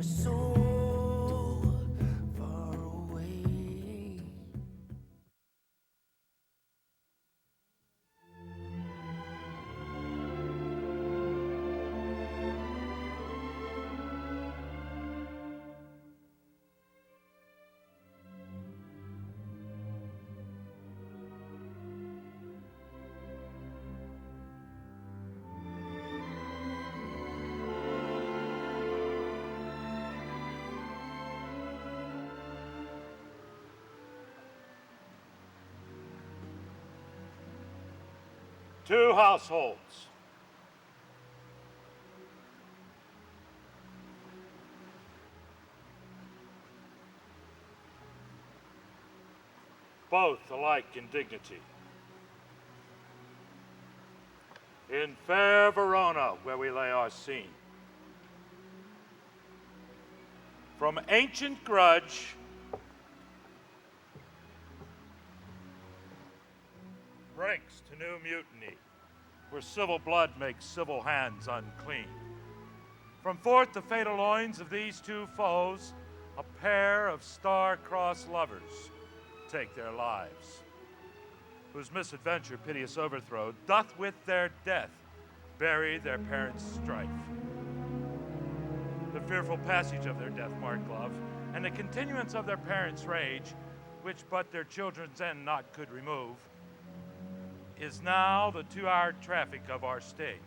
so far away. 2 households. Both alike in dignity. In fair Verona, where we lay our scene. From ancient grudge breaks to new mutiny, where civil blood makes civil hands unclean. From forth the fatal loins of these 2 foes, a pair of star-crossed lovers take their lives, whose misadventure piteous overthrow doth with their death bury their parents' strife. The fearful passage of their death-marked love, and the continuance of their parents' rage, which but their children's end not could remove, is now the 2-hour traffic of our stage.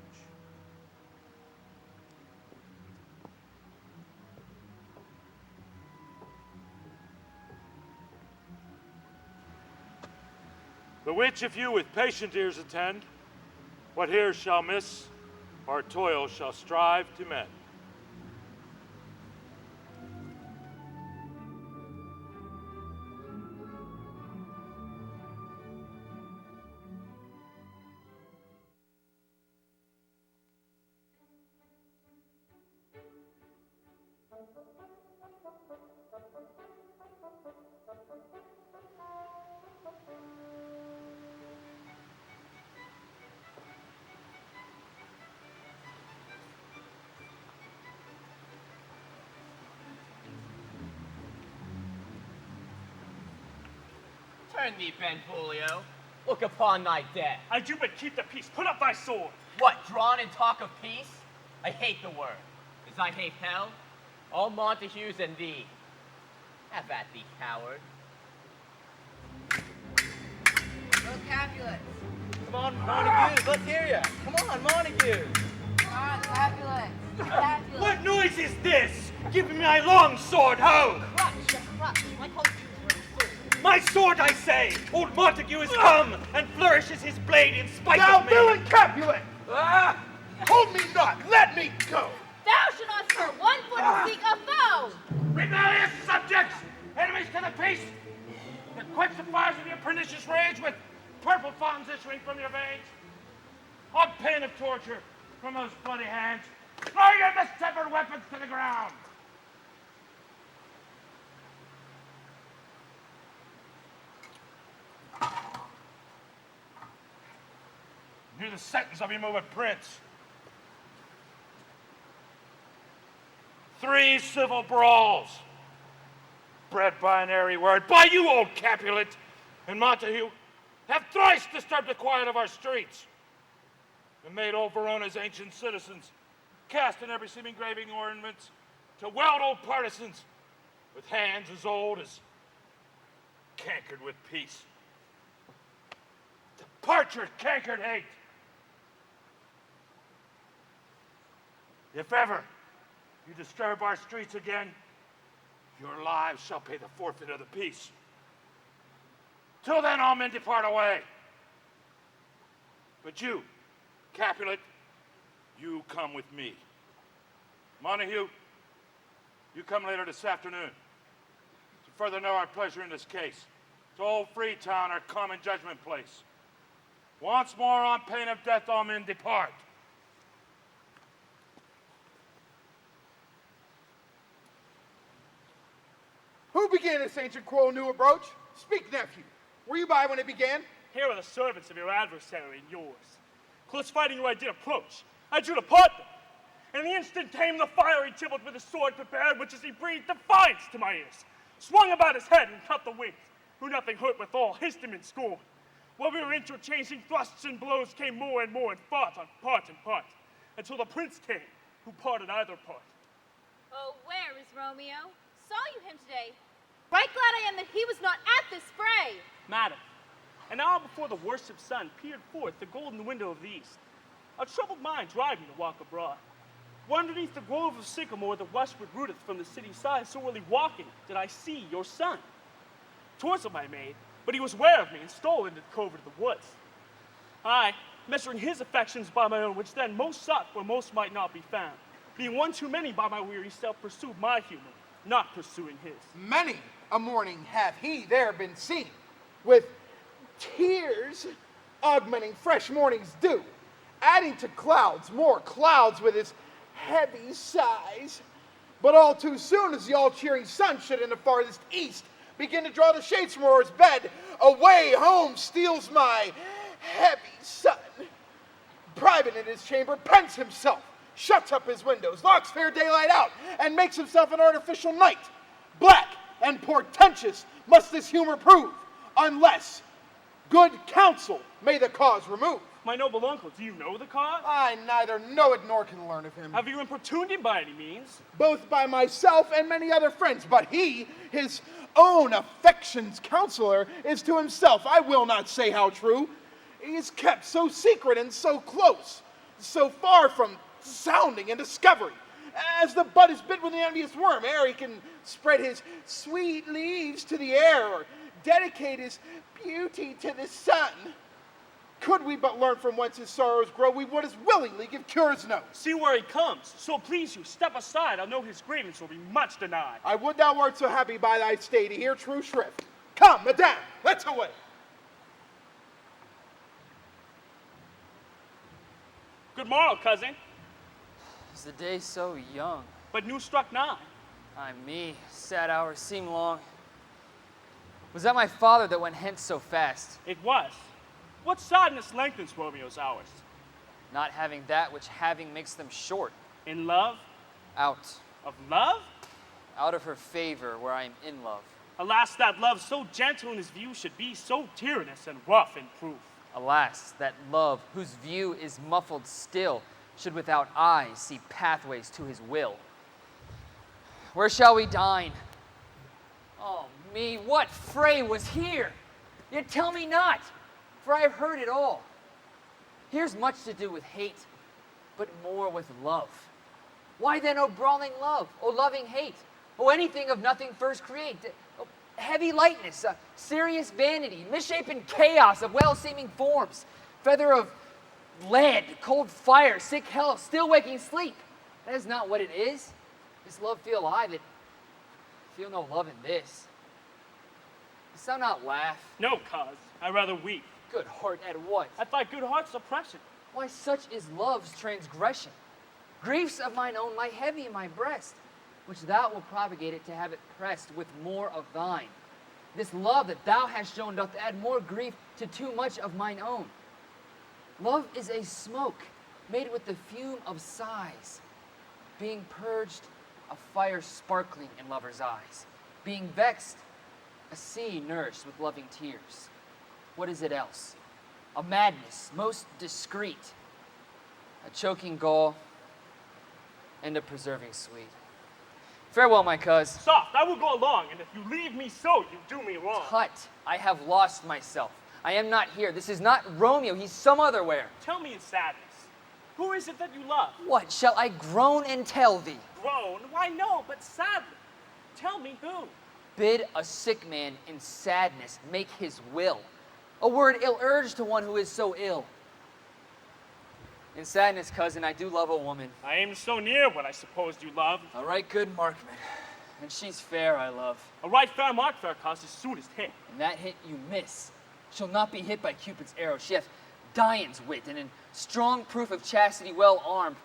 The which if you with patient ears attend, what here shall miss, our toil shall strive to mend. Turn thee, Benvolio. Look upon thy death. I do but keep the peace. Put up thy sword. What, drawn and talk of peace? I hate the word. As I hate hell, all Montagues and thee. Have at thee, coward. Go Capulets. Come on, Montagues, let's hear ya. Come on, Montagues. Come on, Capulets. Capulets. What noise is this? Give me my long sword, ho! Crutch. My coat is sword. My sword, I say! Old Montague has come and flourishes his blade in spite Now, of me. villain Capulet! Hold me not! Let me go! Thou should not stir 1 foot to seek a foe! Rebellious subjects, enemies to the peace, that quench the fires of your pernicious rage with purple fountains issuing from your veins. On pain of torture from those bloody hands, throw your mistempered weapons to the ground. Hear the sentence of your moving prince. 3 civil brawls, bred by an airy word, by you, old Capulet, and Montague, have thrice disturbed the quiet of our streets, and made old Verona's ancient citizens cast in every seeming graving ornaments to weld old partisans with hands as old as cankered with peace. Departure cankered hate. If ever you disturb our streets again, your lives shall pay the forfeit of the peace. Till then, all men depart away. But you, Capulet, you come with me. Montague, you come later this afternoon to further know our pleasure in this case. To Old Freetown, our common judgment place. Once more, on pain of death, all men depart. Who began this ancient quarrel, new approach? Speak, nephew. Were you by when it began? Here are the servants of your adversary and yours. Close fighting you I did approach. I drew to part them. In the instant came the fiery Tybalt with his sword prepared, which as he breathed defiance to my ears, swung about his head and cut the wings, who nothing hurt withal, hissed him in scorn. While we were interchanging thrusts and blows, came more and more, and fought on part and part, until the prince came, who parted either part. Oh, where is Romeo? Saw you him today. Right glad I am that he was not at this fray. Madam, an hour before the worshipped sun peered forth the golden window of the east, a troubled mind drive me to walk abroad. Where underneath the grove of sycamore that westward rooteth from the city side, so early walking, did I see your son. Towards him I made, but he was ware of me and stole into the covert of the woods. I, measuring his affections by my own, which then most sought where most might not be found, being one too many by my weary self, pursued my humor, not pursuing his. Many a morning hath he there been seen, with tears augmenting fresh morning's dew, adding to clouds, more clouds with his heavy sighs. But all too soon as the all-cheering sun should in the farthest east begin to draw the shades from o'er his bed, away home steals my heavy son. Private in his chamber, pens himself, shuts up his windows, locks fair daylight out, and makes himself an artificial night. Black and portentous must this humor prove, unless good counsel may the cause remove. My noble uncle, do you know the cause? I neither know it nor can learn of him. Have you importuned him by any means? Both by myself and many other friends, but he, his own affection's counselor, is to himself, I will not say how true, he is kept so secret and so close, so far from sounding and discovery, as the bud is bit with the envious worm, ere he can spread his sweet leaves to the air, or dedicate his beauty to the sun. Could we but learn from whence his sorrows grow, we would as willingly give cures note. See where he comes. So please you, step aside. I'll know his grievance will be much denied. I would thou wert so happy by thy stay to hear true shrift. Come, madame, let's away. Good morrow, cousin. Is the day so young? But new struck 9. Ay me, sad hours seem long. Was that my father that went hence so fast? It was. What sadness lengthens Romeo's hours? Not having that which having makes them short. In love? Out. Of love? Out of her favor where I am in love. Alas, that love so gentle in his view should be so tyrannous and rough in proof. Alas, that love whose view is muffled still should without eyes see pathways to his will. Where shall we dine? Oh me, what fray was here? Yet tell me not, for I have heard it all. Here's much to do with hate, but more with love. Why then, O brawling love, O loving hate, O anything of nothing first create, O heavy lightness, serious vanity, misshapen chaos of well-seeming forms, feather of lead, cold fire, sick hell, still waking sleep. That is not what it is. This love feel I that feel no love in this. Dost thou not laugh? No, cause. I rather weep. Good heart, at what? At thy good heart's oppression. Why, such is love's transgression. Griefs of mine own lie heavy in my breast, which thou wilt propagate it to have it pressed with more of thine. This love that thou hast shown doth add more grief to too much of mine own. Love is a smoke made with the fume of sighs, being purged, a fire sparkling in lover's eyes, being vexed, a sea nourished with loving tears. What is it else? A madness most discreet, a choking gall, and a preserving sweet. Farewell, my cuz. Soft, I will go along, and if you leave me so, you do me wrong. Tut, I have lost myself. I am not here. This is not Romeo. He's some other where. Tell me in sadness, who is it that you love? What, shall I groan and tell thee? Groan? Why, no, but sadly. Tell me who. Bid a sick man in sadness make his will. A word ill-urged to one who is so ill. In sadness, cousin, I do love a woman. I aim so near what I supposed you loved. A right good markman. And she's fair, I love. A right fair mark, fair cause, is soonest hit. And that hit you miss. She'll not be hit by Cupid's arrow. She hath Dian's wit, and in strong proof of chastity well armed.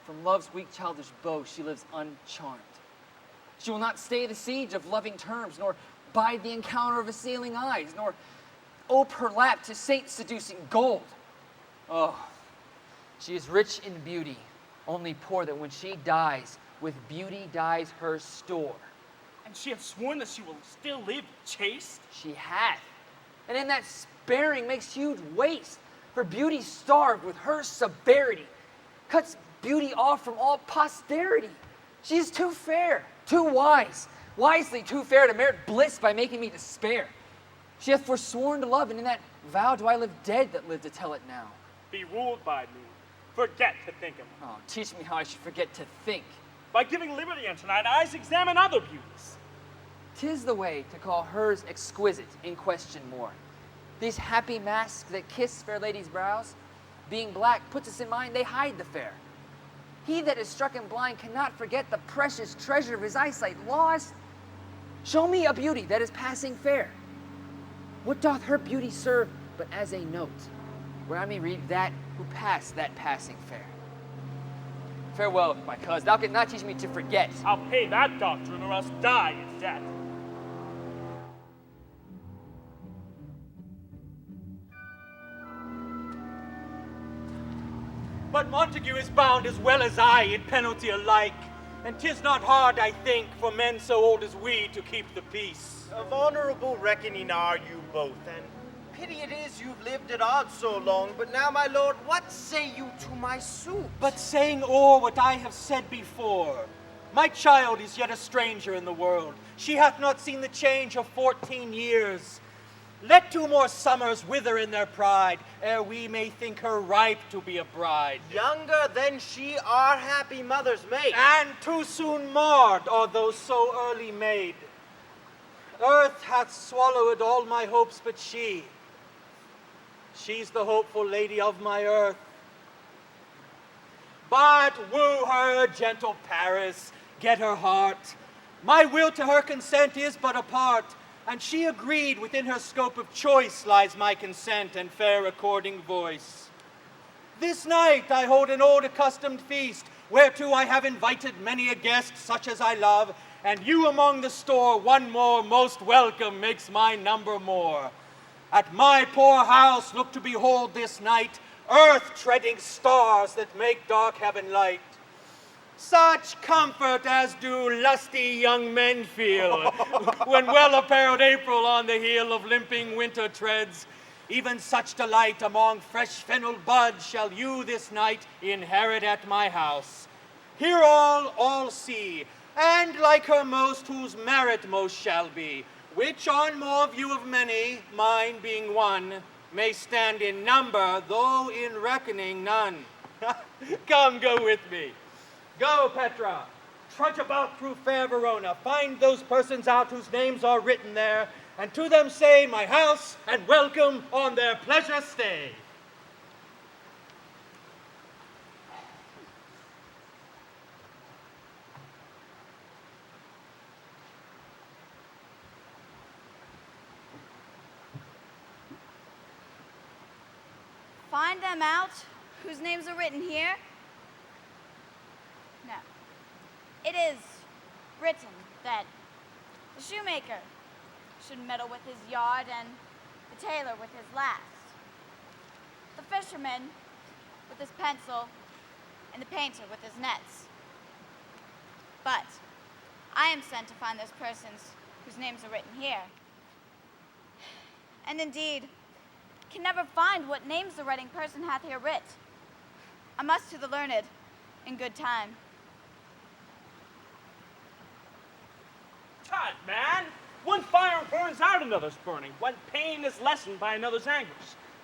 From love's weak childish bow she lives uncharmed. She will not stay the siege of loving terms, nor bide the encounter of assailing eyes, nor ope her lap to saint-seducing gold. Oh, she is rich in beauty, only poor that when she dies, with beauty dies her store. And she hath sworn that she will still live chaste? She hath. And in that sparing makes huge waste, for beauty starved with her severity cuts beauty off from all posterity. She is too fair, too wise, wisely too fair to merit bliss by making me despair. She hath forsworn to love, and in that vow do I live dead that live to tell it now. Be ruled by me. Forget to think of me. Oh, teach me how I should forget to think. By giving liberty unto thine eyes, examine other beauties. 'Tis the way to call hers exquisite, in question more. These happy masks that kiss fair ladies' brows, being black, puts us in mind they hide the fair. He that is struck and blind cannot forget the precious treasure of his eyesight lost. Show me a beauty that is passing fair. What doth her beauty serve but as a note, where I may read that who passed that passing fair? Farewell, my cuz, thou canst not teach me to forget. I'll pay that doctrine or else die in debt. But Montague is bound as well as I in penalty alike, and 'tis not hard, I think, for men so old as we to keep the peace. Of honorable reckoning are you both, and pity it is you've lived at odds so long. But now, my lord, what say you to my suit? But saying o'er what I have said before, my child is yet a stranger in the world. She hath not seen the change of 14 years. Let 2 more summers wither in their pride, ere we may think her ripe to be a bride. Younger than she, our happy mother's mate. And too soon marred are those so early made. Earth hath swallowed all my hopes but she. She's the hopeful lady of my earth. But woo her, gentle Paris, get her heart. My will to her consent is but a part, and she agreed within her scope of choice lies my consent and fair according voice. This night I hold an old accustomed feast, whereto I have invited many a guest, such as I love, and you among the store, one more most welcome makes my number more. At my poor house look to behold this night, earth-treading stars that make dark heaven light. Such comfort as do lusty young men feel when well-apparelled April on the heel of limping winter treads. Even such delight among fresh fennel buds shall you this night inherit at my house. Here all see, and like her most, whose merit most shall be, which on more view of many, mine being one, may stand in number, though in reckoning none. Come, go with me. Go, Petra. Trudge about through fair Verona. Find those persons out whose names are written there, and to them say my house and welcome on their pleasure stay. Find them out whose names are written here? No. It is written that the shoemaker should meddle with his yard and the tailor with his last. The fisherman with his pencil and the painter with his nets. But I am sent to find those persons whose names are written here. And indeed, can never find what names the writing person hath here writ. I must to the learned in good time. Tut, man! One fire burns out another's burning. One pain is lessened by another's anguish.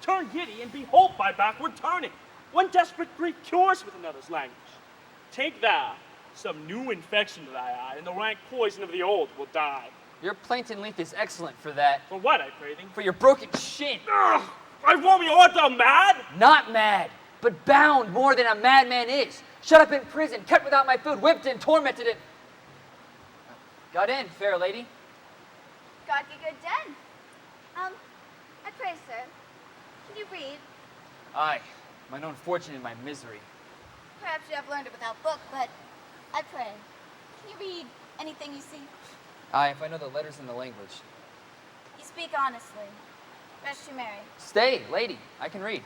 Turn giddy and behold by backward turning. One desperate grief cures with another's language. Take thou some new infection to thy eye, and the rank poison of the old will die. Your plaintive length is excellent for that. For what, I pray thee? For your broken shin. Ugh! I Romeo, art thou mad? Not mad, but bound more than a madman is. Shut up in prison, kept without my food, whipped and tormented and... Got in, fair lady. God be good den. I pray, sir, can you read? Aye, mine own fortune and my misery. Perhaps you have learned it without book, but I pray, can you read anything you see? Aye, if I know the letters in the language. You speak honestly. Rest you merry. Stay, lady, I can read.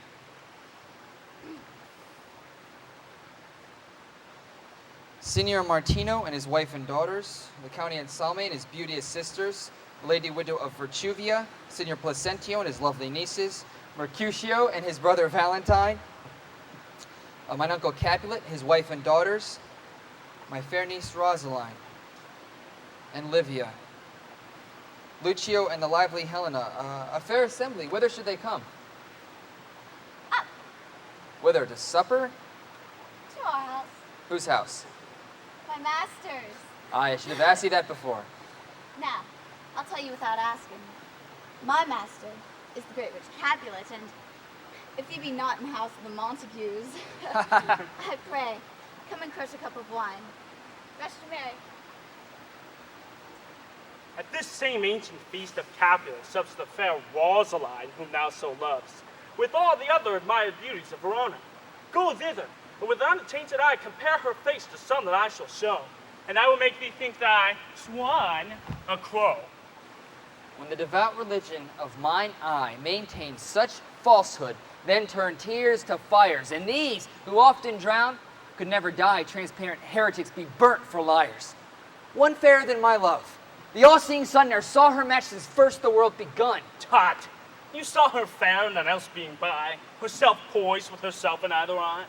Signor Martino and his wife and daughters, the County Anselme and his beauteous sisters, the Lady Widow of Virtuvia, Signor Placentio and his lovely nieces, Mercutio and his brother Valentine, mine uncle Capulet, his wife and daughters, my fair niece Rosaline, and Livia, Lucio and the lively Helena, a fair assembly. Whither should they come? Up Whither, to supper? to our house. Whose house? My master's. I should have asked you that before. Now, I'll tell you without asking. My master is the great witch Capulet, and if you be not in the house of the Montagues, I pray, come and crush a cup of wine. Rest you merry. At this same ancient feast of Capulet sups the fair Rosaline, whom thou so loves, with all the other admired beauties of Verona. Go thither, and with untainted eye compare her face to some that I shall show, and I will make thee think thy swan a crow. When the devout religion of mine eye maintains such falsehood, then turn tears to fires, and these, who often drown, could never die, transparent heretics be burnt for liars. One fairer than my love, the all-seeing sun ne'er saw her match since first the world begun. Tut! You saw her fair and none else being by, herself poised with herself in either eye.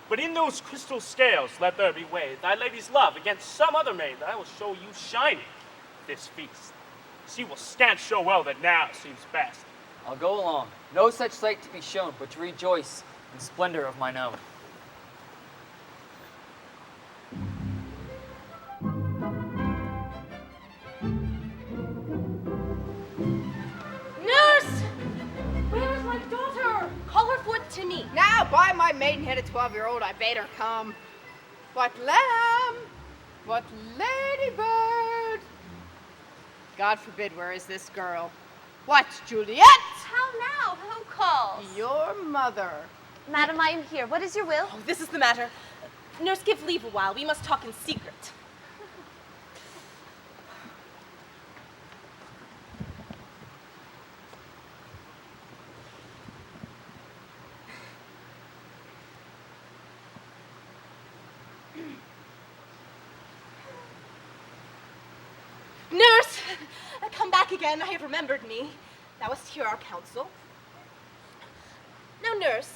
But in those crystal scales let there be weighed thy lady's love against some other maid that I will show you shining this feast. She will scant show well that now seems best. I'll go along, no such sight to be shown, but to rejoice in splendor of mine own. Nurse! Where is my daughter? Call her forth to me. Now, by my maidenhead, a 12-year-old, I bade her come. What lamb? What ladybird? God forbid, where is this girl? What, Juliet? How now? Who calls? Your mother. Madam, I am here. What is your will? Oh, this is the matter. Nurse, give leave a while. We must talk in secret. Nurse! Come back again. I have remembered me. Thou wast hear our counsel. Now, nurse,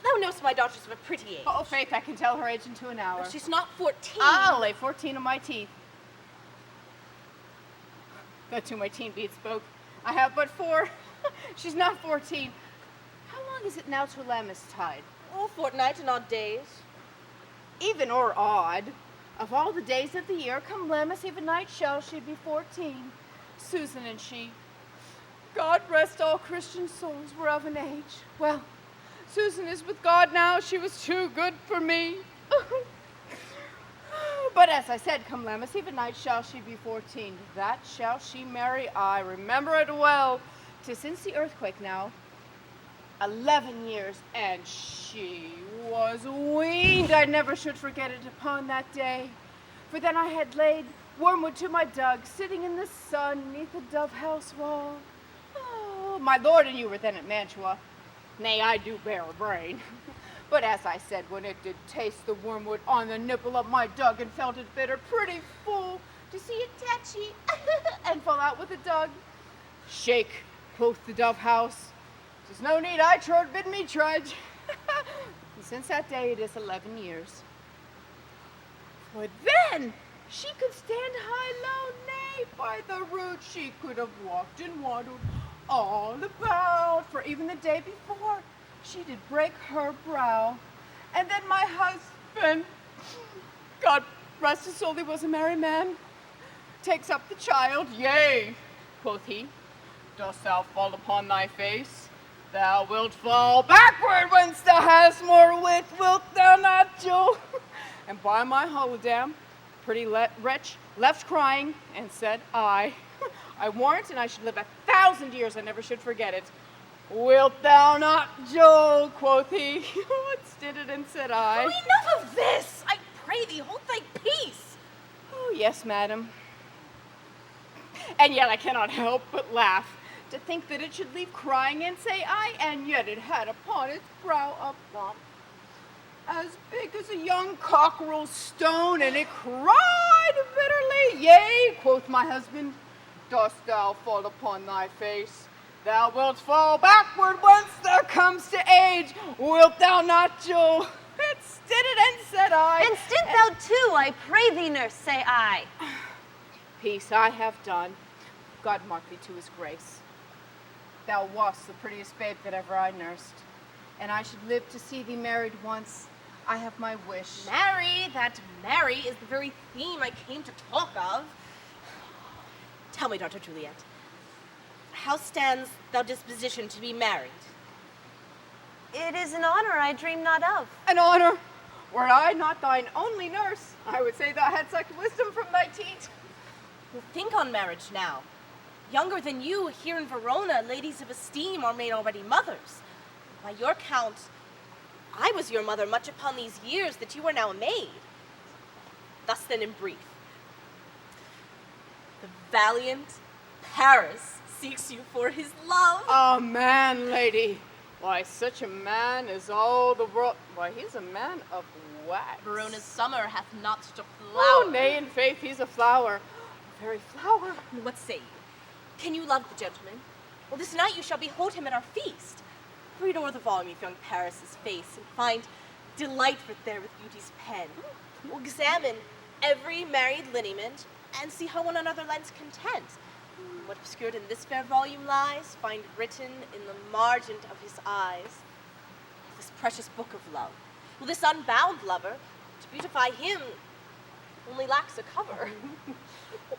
thou knowst my daughter's of a pretty age. Oh, faith, I can tell her age in 2 hours. She's not 14. I'll lay 14 on my teeth. Got to my teen beat spoke. I have but 4. She's not 14. How long is it now till Lammas tide? Oh, fortnight and odd days. Even or odd. Of all the days of the year, come Lammas even night shall she be 14. Susan and she, God rest all Christian souls, were of an age. Well, Susan is with God now. She was too good for me. But as I said, come Lammas even night shall she be 14. That shall she marry. I remember it well. 'Tis since the earthquake now. 11 years, and she was weaned. I never should forget it upon that day. For then I had laid wormwood to my dug, sitting in the sun neath the dove house wall. Oh, my lord and you were then at Mantua. Nay, I do bear a brain. But as I said, when it did taste the wormwood on the nipple of my dug and felt it bitter, pretty fool to see it tatchy and fall out with the dug. Shake, quoth the dove house. 'Tis no need I trod bid me trudge. And since that day it is 11 years. For then she could stand high, low, nay, by the road she could have walked and waddled all about. For even the day before she did break her brow. And then my husband, God rest his soul, he was a merry man, takes up the child. Yea, quoth he, dost thou fall upon thy face? Thou wilt fall backward whence thou hast more wit, wilt thou not, Joe? And by my holodam, pretty wretch left crying and said, I warrant, and I should live 1,000 years, I never should forget it. Wilt thou not, Joe? Quoth he. What did it, and said I. Oh, enough of this! I pray thee, hold thy peace. Oh, yes, madam. And yet I cannot help but laugh. To think that it should leave crying and say I, and yet it had upon its brow a bump. as big as a young cockerel's stone, and it cried bitterly. Yea, quoth my husband, dost thou fall upon thy face? Thou wilt fall backward once thou comes to age. Wilt thou not, Joe? It stood it, and said I. And stint thou too, I pray thee, nurse, say I. Peace I have done. God mark thee to his grace. Thou wast the prettiest babe that ever I nursed, and I should live to see thee married once. I have my wish. Marry, that marry is the very theme I came to talk of. Tell me, daughter Juliet, how stands thou disposition to be married? It is an honor I dream not of. An honor? Were I not thine only nurse, I would say thou had sucked wisdom from thy teat. Well, think on marriage now. Younger than you, here in Verona, ladies of esteem are made already mothers. By your count, I was your mother much upon these years that you are now a maid. Thus then, in brief, the valiant Paris seeks you for his love. A man, lady. Why, such a man is all the world. Why, he's a man of wax. Verona's summer hath not such a flower. Oh, nay, in faith, he's a flower. A very flower. What say you? Can you love the gentleman? Well, this night you shall behold him at our feast. Read o'er the volume of young Paris's face and find delight writ there with beauty's pen. We'll examine every married lineament and see how one another lends content. What obscured in this fair volume lies, find written in the margin of his eyes. This precious book of love. Well, this unbound lover, to beautify him, only lacks a cover.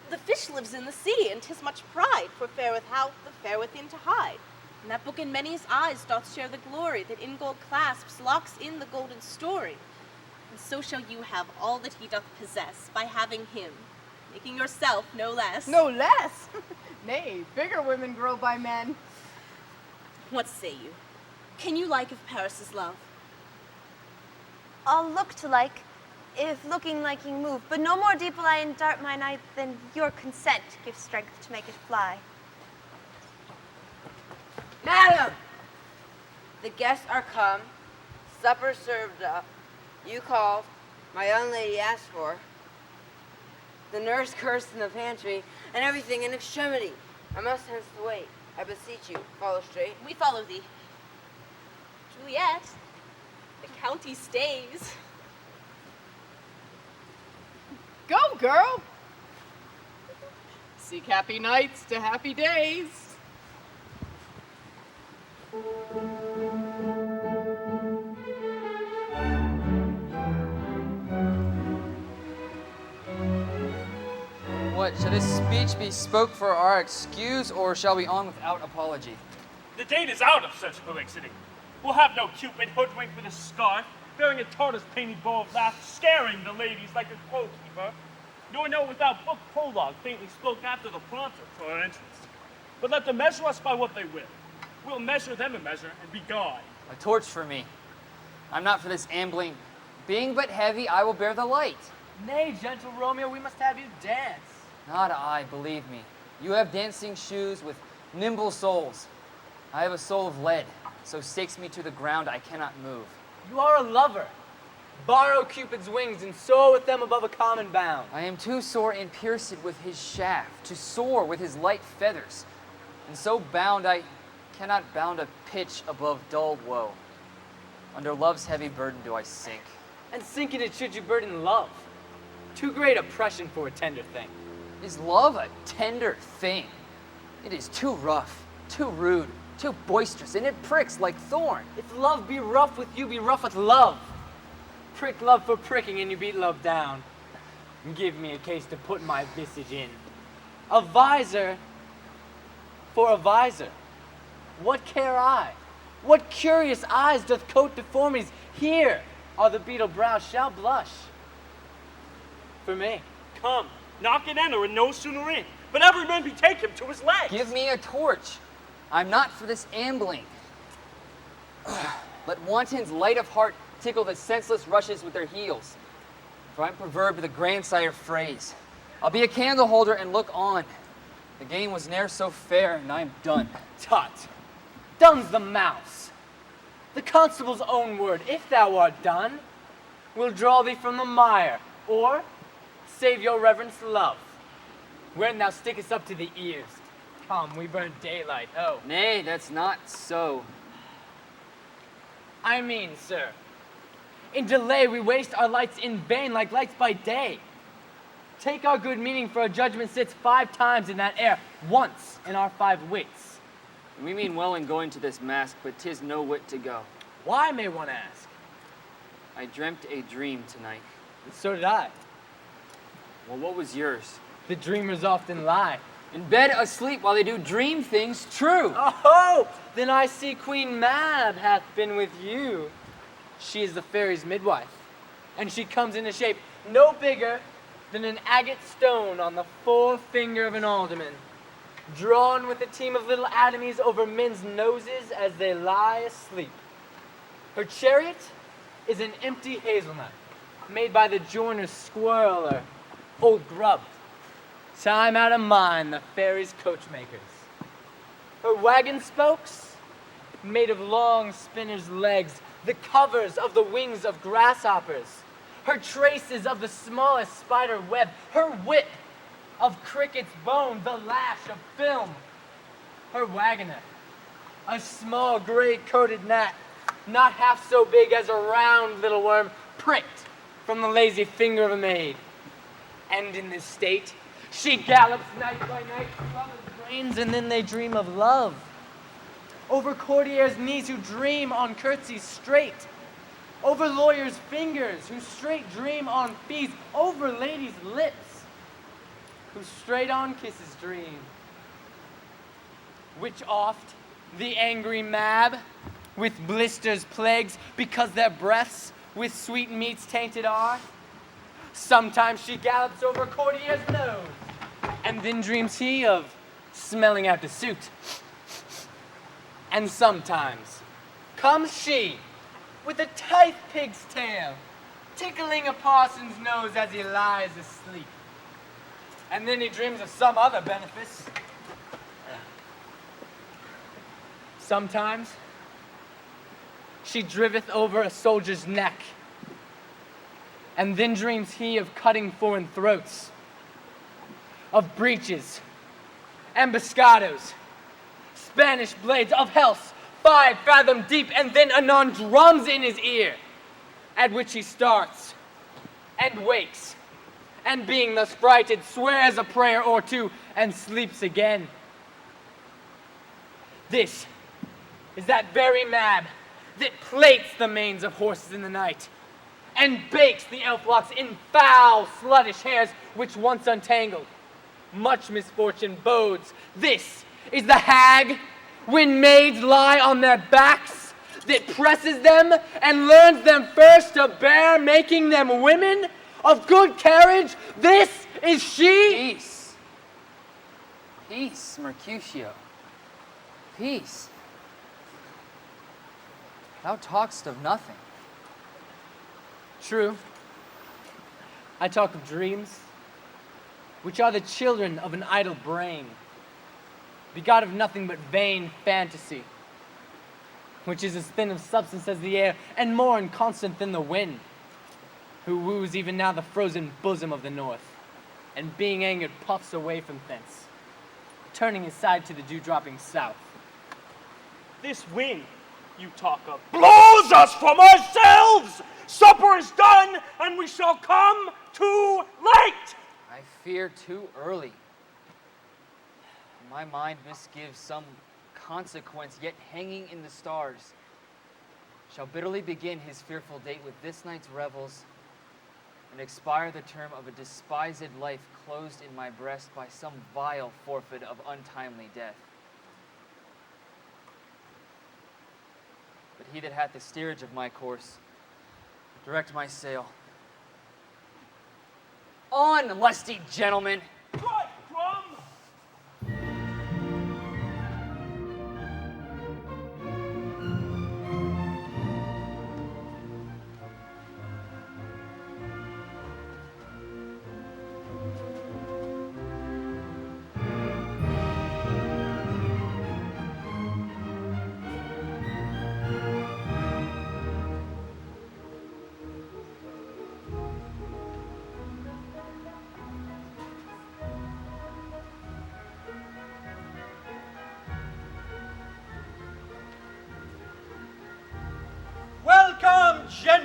The fish lives in the sea, and 'tis much pride, for fair without, the fair within to hide. And that book in many's eyes doth share the glory, that in gold clasps locks in the golden story. And so shall you have all that he doth possess, by having him, making yourself no less. No less? Nay, bigger women grow by men. What say you? Can you like of Paris's love? I'll look to like, if looking liking move, but no more deep will I endart mine eye than your consent gives strength to make it fly. Madam, the guests are come, supper served up, you called, my young lady asked for, the nurse cursed in the pantry, and everything in extremity. I must hence wait. I beseech you, follow straight. We follow thee. Juliet, the county stays. Go, girl. Seek happy nights to happy days. What, shall this speech be spoke for our excuse, or shall we on without apology? The date is out of such prolixity. We'll have no Cupid hoodwinked with a scarf, bearing a Tartar's painted bow of laugh, scaring the ladies like a crow-keeper, nor no without book prologue faintly spoke after the prompter for our entrance. But let them measure us by what they will. We'll measure them a measure and be gone. A torch for me. I'm not for this ambling. Being but heavy, I will bear the light. Nay, gentle Romeo, we must have you dance. Not I, believe me. You have dancing shoes with nimble soles. I have a soul of lead, so stakes me to the ground I cannot move. You are a lover. Borrow Cupid's wings and soar with them above a common bound. I am too sore and pierced with his shaft, to soar with his light feathers. And so bound I cannot bound a pitch above dull woe. Under love's heavy burden do I sink. And sink in it should you burden love. Too great oppression for a tender thing. Is love a tender thing? It is too rough, too rude, too boisterous, and it pricks like thorn. If love be rough with you, be rough with love. Prick love for pricking and you beat love down. Give me a case to put my visage in. A visor for a visor. What care I? What curious eyes doth coat deformities? Here are the beetle brows shall blush. For me. Come, knock and enter, and no sooner in. But every man betake him to his legs. Give me a torch. I'm not for this ambling. Let wantons light of heart tickle the senseless rushes with their heels. For I'm proverb to the grandsire phrase. I'll be a candle holder and look on. The game was ne'er so fair, and I'm done. Tut. Done's the mouse. The constable's own word, if thou art done, will draw thee from the mire, or save your reverence love, when thou stickest up to the ears. Come, we burn daylight, oh. Nay, that's not so. I mean, sir, in delay we waste our lights in vain like lights by day. Take our good meaning, for a judgment sits 5 times in that air, once in our 5 wits. We mean well in going to this mask, but 'tis no wit to go. Why, may one ask? I dreamt a dream tonight. And so did I. Well, what was yours? The dreamers often lie. In bed asleep while they do dream things true. Oh, then I see Queen Mab hath been with you. She is the fairy's midwife, and she comes in a shape no bigger than an agate stone on the forefinger of an alderman, drawn with a team of little atomies over men's noses as they lie asleep. Her chariot is an empty hazelnut, made by the joiner's squirrel or old grub. Time out of mind, the fairy's coachmakers. Her wagon spokes, made of long spinner's legs, the covers of the wings of grasshoppers. Her traces of the smallest spider web, her whip of cricket's bone, the lash of film. Her wagoner, a small gray-coated gnat, not half so big as a round little worm, pricked from the lazy finger of a maid. And in this state, she gallops night by night through lovers' brains, and then they dream of love. Over courtiers' knees who dream on curtsies straight. Over lawyers' fingers who straight dream on fees. Over ladies' lips who straight on kisses dream. Which oft the angry Mab with blisters plagues, because their breaths with sweet meats tainted are. Sometimes she gallops over courtier's nose, and then dreams he of smelling out the suit. And sometimes comes she with a tithe pig's tail, tickling a parson's nose as he lies asleep. And then he dreams of some other benefice. Sometimes she driveth over a soldier's neck, and then dreams he of cutting foreign throats, of breaches, ambuscados, Spanish blades, of health 5 fathom deep, and then anon drums in his ear, at which he starts and wakes, and being thus frighted, swears a prayer or two, and sleeps again. This is that very Mab that plaits the manes of horses in the night, and bakes the elf locks in foul, sluttish hairs, which once untangled, much misfortune bodes. This is the hag, when maids lie on their backs, that presses them and learns them first to bear, making them women of good carriage. This is she. Peace. Peace, Mercutio. Peace. Thou talk'st of nothing. True. I talk of dreams, which are the children of an idle brain, begot of nothing but vain fantasy, which is as thin of substance as the air, and more inconstant than the wind, who woos even now the frozen bosom of the north, and being angered puffs away from thence, turning aside to the dew-dropping south. This wind you talk of Blows us from ourselves! Supper is done, and we shall come too late! I fear too early. My mind misgives some consequence yet hanging in the stars shall bitterly begin his fearful date with this night's revels, and expire the term of a despised life closed in my breast by some vile forfeit of untimely death. But he that hath the steerage of my course, direct my sail. On, lusty gentlemen! What, Drum?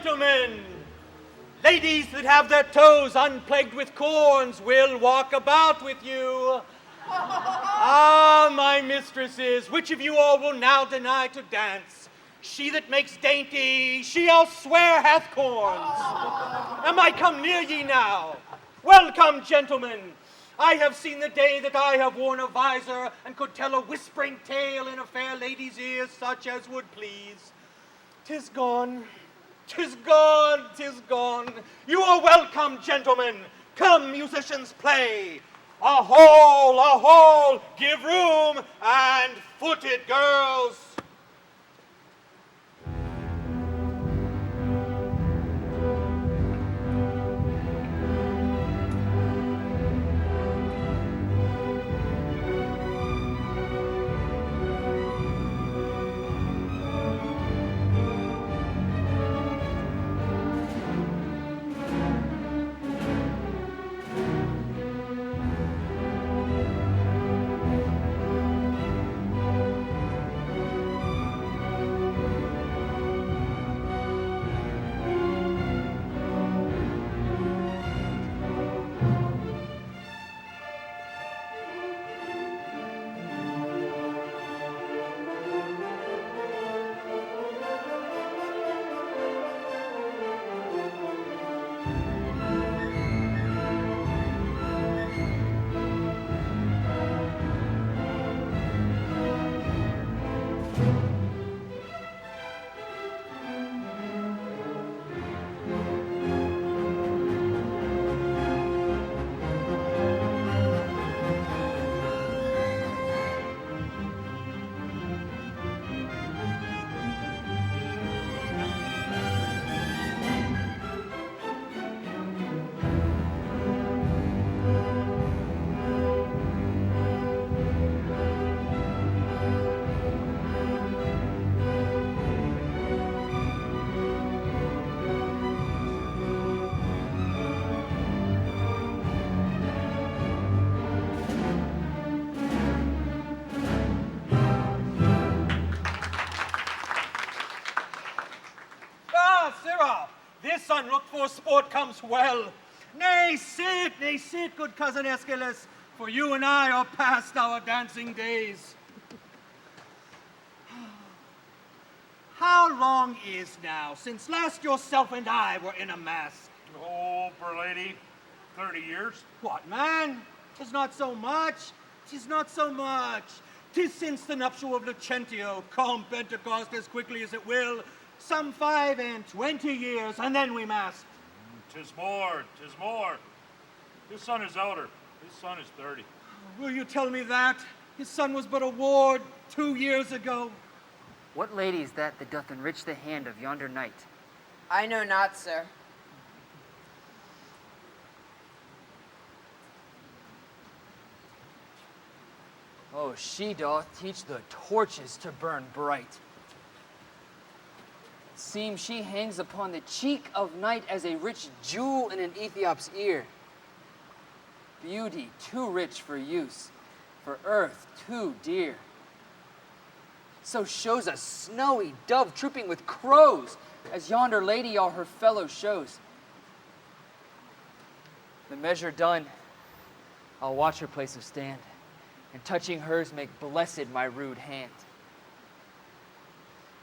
gentlemen, ladies that have their toes unplagued with corns will walk about with you. Ah, my mistresses, which of you all will now deny to dance? She that makes dainty, she I'll swear hath corns. Am I come near ye now? Welcome, gentlemen. I have seen the day that I have worn a visor and could tell a whispering tale in a fair lady's ears, such as would please. 'Tis gone, 'tis gone, 'tis gone. You are welcome, gentlemen. Come, musicians, play. A hall, give room, and foot it, girls. This unlooked-for sport comes well. Nay, sit, good cousin Aeschylus, for you and I are past our dancing days. How long is now since last yourself and I were in a masque? Oh, lady, 30 years. What, man? 'Tis not so much. 'Tis not so much. 'Tis since the nuptial of Lucentio, come Pentecost as quickly as it will, some 25 years, and then we masked. 'Tis more. His son is elder. His son is 30. Will you tell me that? His son was but a ward 2 years ago. What lady is that doth enrich the hand of yonder knight? I know not, sir. Oh, she doth teach the torches to burn bright. Seems she hangs upon the cheek of night as a rich jewel in an Ethiop's ear. Beauty too rich for use, for earth too dear. So shows a snowy dove trooping with crows, as yonder lady all her fellows shows. The measure done, I'll watch her place of stand, and touching hers make blessed my rude hand.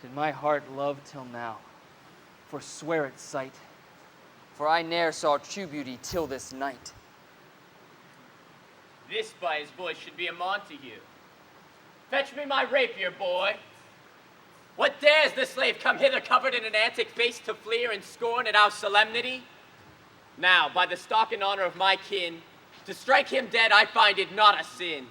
Did my heart love till now, forswear its sight, for I ne'er saw true beauty till this night. This by his voice should be a Montague. Fetch me my rapier, boy. What dares the slave come hither covered in an antic face to fleer and scorn at our solemnity? Now, by the stock and honor of my kin, to strike him dead I find it not a sin.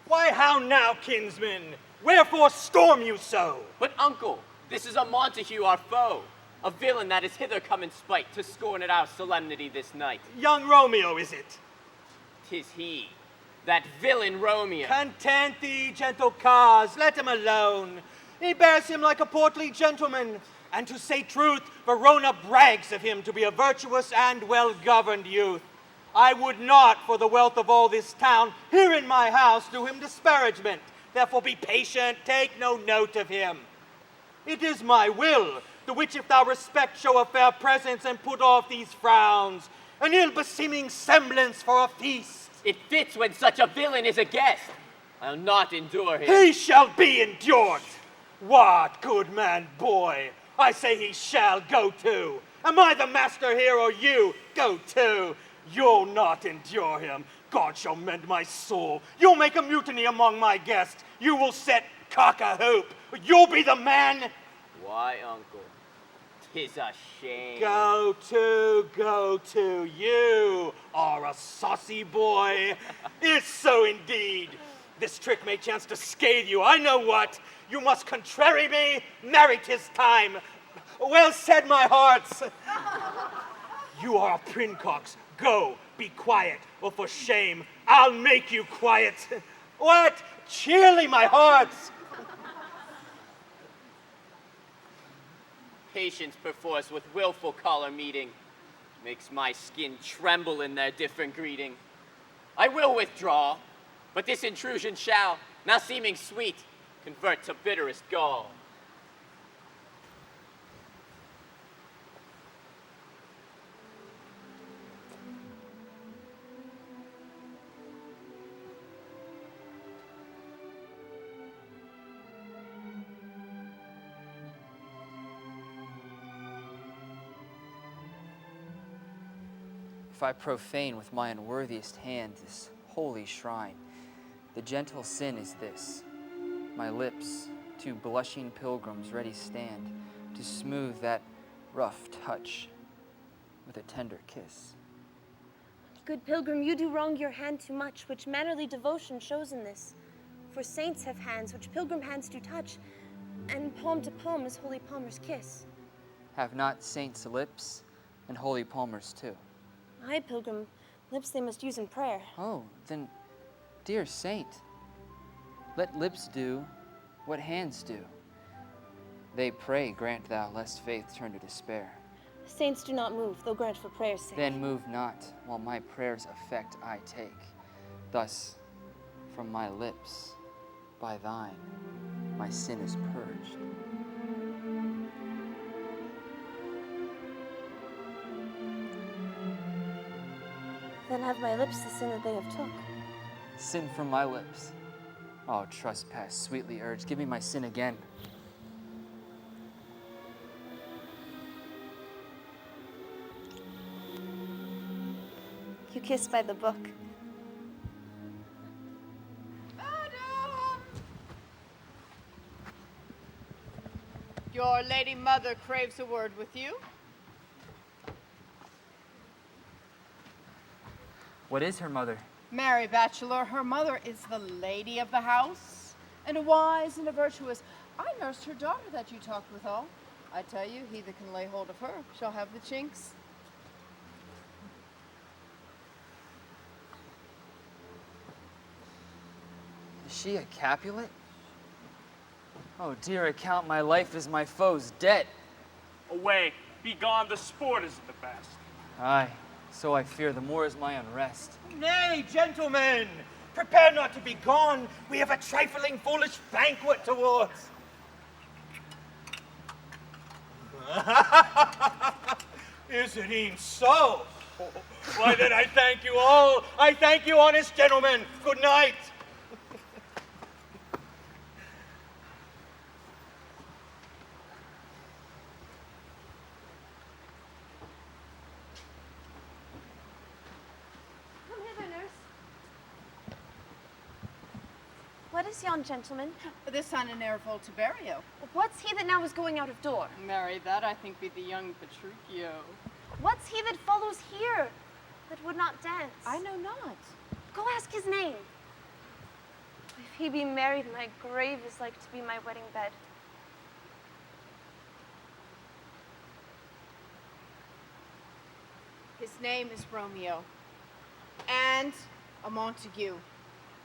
Why, how now, kinsman? Wherefore storm you so? But uncle, this is a Montague our foe, a villain that is hither come in spite to scorn at our solemnity this night. Young Romeo, is it? 'Tis he, that villain Romeo. Content thee, gentle cause, let him alone. He bears him like a portly gentleman, and to say truth, Verona brags of him to be a virtuous and well-governed youth. I would not, for the wealth of all this town, here in my house, do him disparagement. Therefore be patient, take no note of him. It is my will, the which if thou respect show a fair presence and put off these frowns, an ill-beseeming semblance for a feast. It fits when such a villain is a guest. I'll not endure him. He shall be endured. What, good man, boy? I say he shall go too. Am I the master here or you? Go too. You'll not endure him. God shall mend my soul. You'll make a mutiny among my guests. You will set cock a hoop. You'll be the man. Why, uncle? 'Tis a shame. Go to. You are a saucy boy. It's so indeed. This trick may chance to scathe you. I know what. You must contrary me. Marry 'tis time. Well said, my hearts. You are a princox. Go, be quiet, or for shame, I'll make you quiet. What? Cheerly, my hearts. Patience perforce with willful color meeting makes my skin tremble in their different greeting. I will withdraw, but this intrusion shall, now seeming sweet, convert to bitterest gall. If I profane with my unworthiest hand this holy shrine, the gentle sin is this: my lips, two blushing pilgrims ready stand to smooth that rough touch with a tender kiss. Good pilgrim, you do wrong your hand too much, which mannerly devotion shows in this. For saints have hands, which pilgrim hands do touch, and palm to palm is holy palmer's kiss. Have not saints lips, and holy palmers too? Aye, pilgrim, lips they must use in prayer. Oh, then, dear saint, let lips do what hands do. They pray, grant thou, lest faith turn to despair. Saints do not move, though grant for prayer's sake. Then move not, while my prayer's effect I take. Thus, from my lips, by thine, my sin is purged. Then have my lips the sin that they have took. Sin from my lips. Oh, trespass, sweetly urged, give me my sin again. You kiss by the book. Your lady mother craves a word with you. What is her mother? Mary Bachelor, her mother is the lady of the house, and a wise and a virtuous. I nursed her daughter that you talked withal. I tell you, he that can lay hold of her shall have the chinks. Is she a Capulet? Oh, dear, account my life as my foe's debt. Away, be gone, the sport is the best. Aye, so I fear the more is my unrest. Nay, gentlemen, prepare not to be gone. We have a trifling, foolish banquet towards. Is it e'en so? Why, then I thank you all. I thank you, honest gentlemen. Good night. Come hither, nurse. What is yon gentleman? The son and heir of old Tiberio. What's he that now is going out of door? Mary, that I think be the young Petruchio. What's he that follows here, that would not dance? I know not. Go ask his name. If he be married, my grave is like to be my wedding bed. His name is Romeo, and a Montague,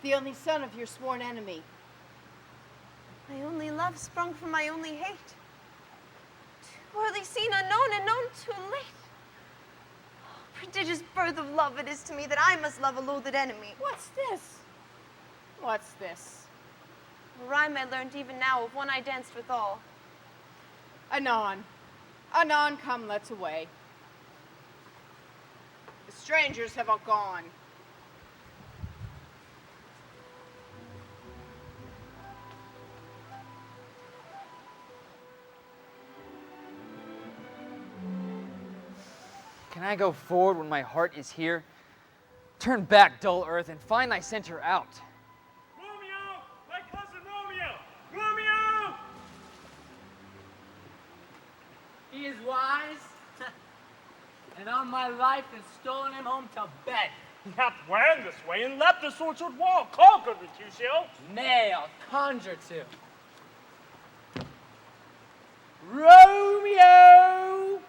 the only son of your sworn enemy. My only love sprung from my only hate. Too early seen, unknown, and known too late. Prodigious birth of love it is to me that I must love a loathed enemy. What's this? What's this? A rhyme I learned even now of one I danced withal. Anon. Anon, come, let's away. The strangers have all gone. Can I go forward when my heart is here? Turn back, dull earth, and find thy center out. Romeo! My cousin Romeo! Romeo! He is wise, and on my life has stolen him home to bed. He hath ran this way and leapt the orchard wall. Conquered with you, shall? Nay, I'll conjure to. Romeo!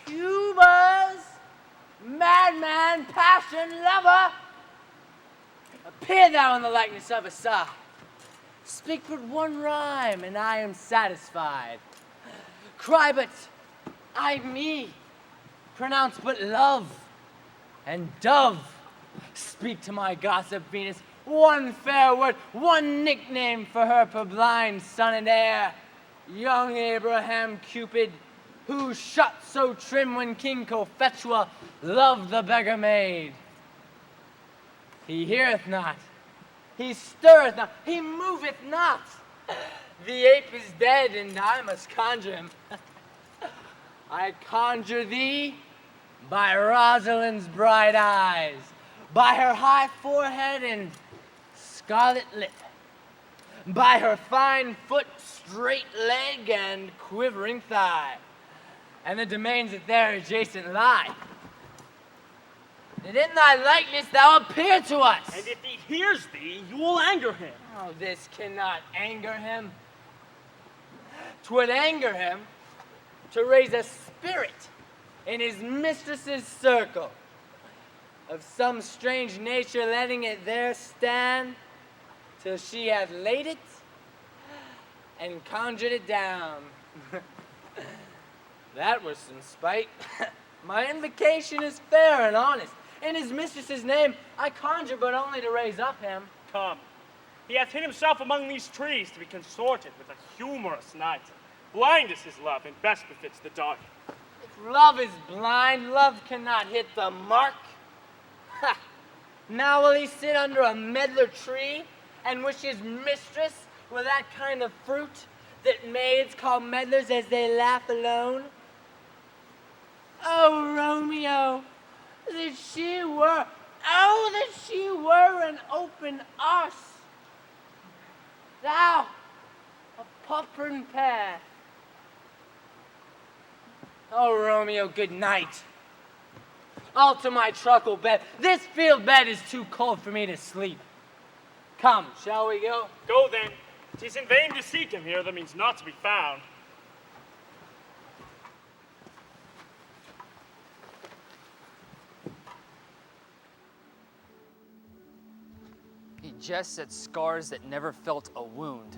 Humors! Madman, passion, lover! Appear thou in the likeness of a sigh. Speak but one rhyme, and I am satisfied. Cry but I me. Pronounce but love. And dove, speak to my gossip Venus. One fair word, one nickname for her purblind son and heir. Young Abraham Cupid, who shot so trim when King Cophetua loved the beggar maid. He heareth not, he stirreth not, he moveth not. The ape is dead, and I must conjure him. I conjure thee by Rosalind's bright eyes, by her high forehead and scarlet lip, by her fine foot, straight leg, and quivering thigh, and the domains that there adjacent lie. That in thy likeness thou appear to us. And if he hears thee, you will anger him. Oh, this cannot anger him. 'Twould anger him to raise a spirit in his mistress's circle, of some strange nature, letting it there stand till she hath laid it and conjured it down. That was some spite. My invocation is fair and honest. In his mistress's name, I conjure but only to raise up him. Come. He hath hid himself among these trees to be consorted with a humorous knight. Blind is his love, and best befits the dark. If love is blind, love cannot hit the mark. Ha! Now will he sit under a medlar tree and wish his mistress were that kind of fruit that maids call medlars as they laugh alone? Oh, Romeo, that she were an open arse. Thou, a puppern path. Oh, Romeo, good night. I'll to my truckle bed. This field bed is too cold for me to sleep. Come, shall we go? Go then. 'Tis in vain to seek him here that means not to be found. He jests at scars that never felt a wound.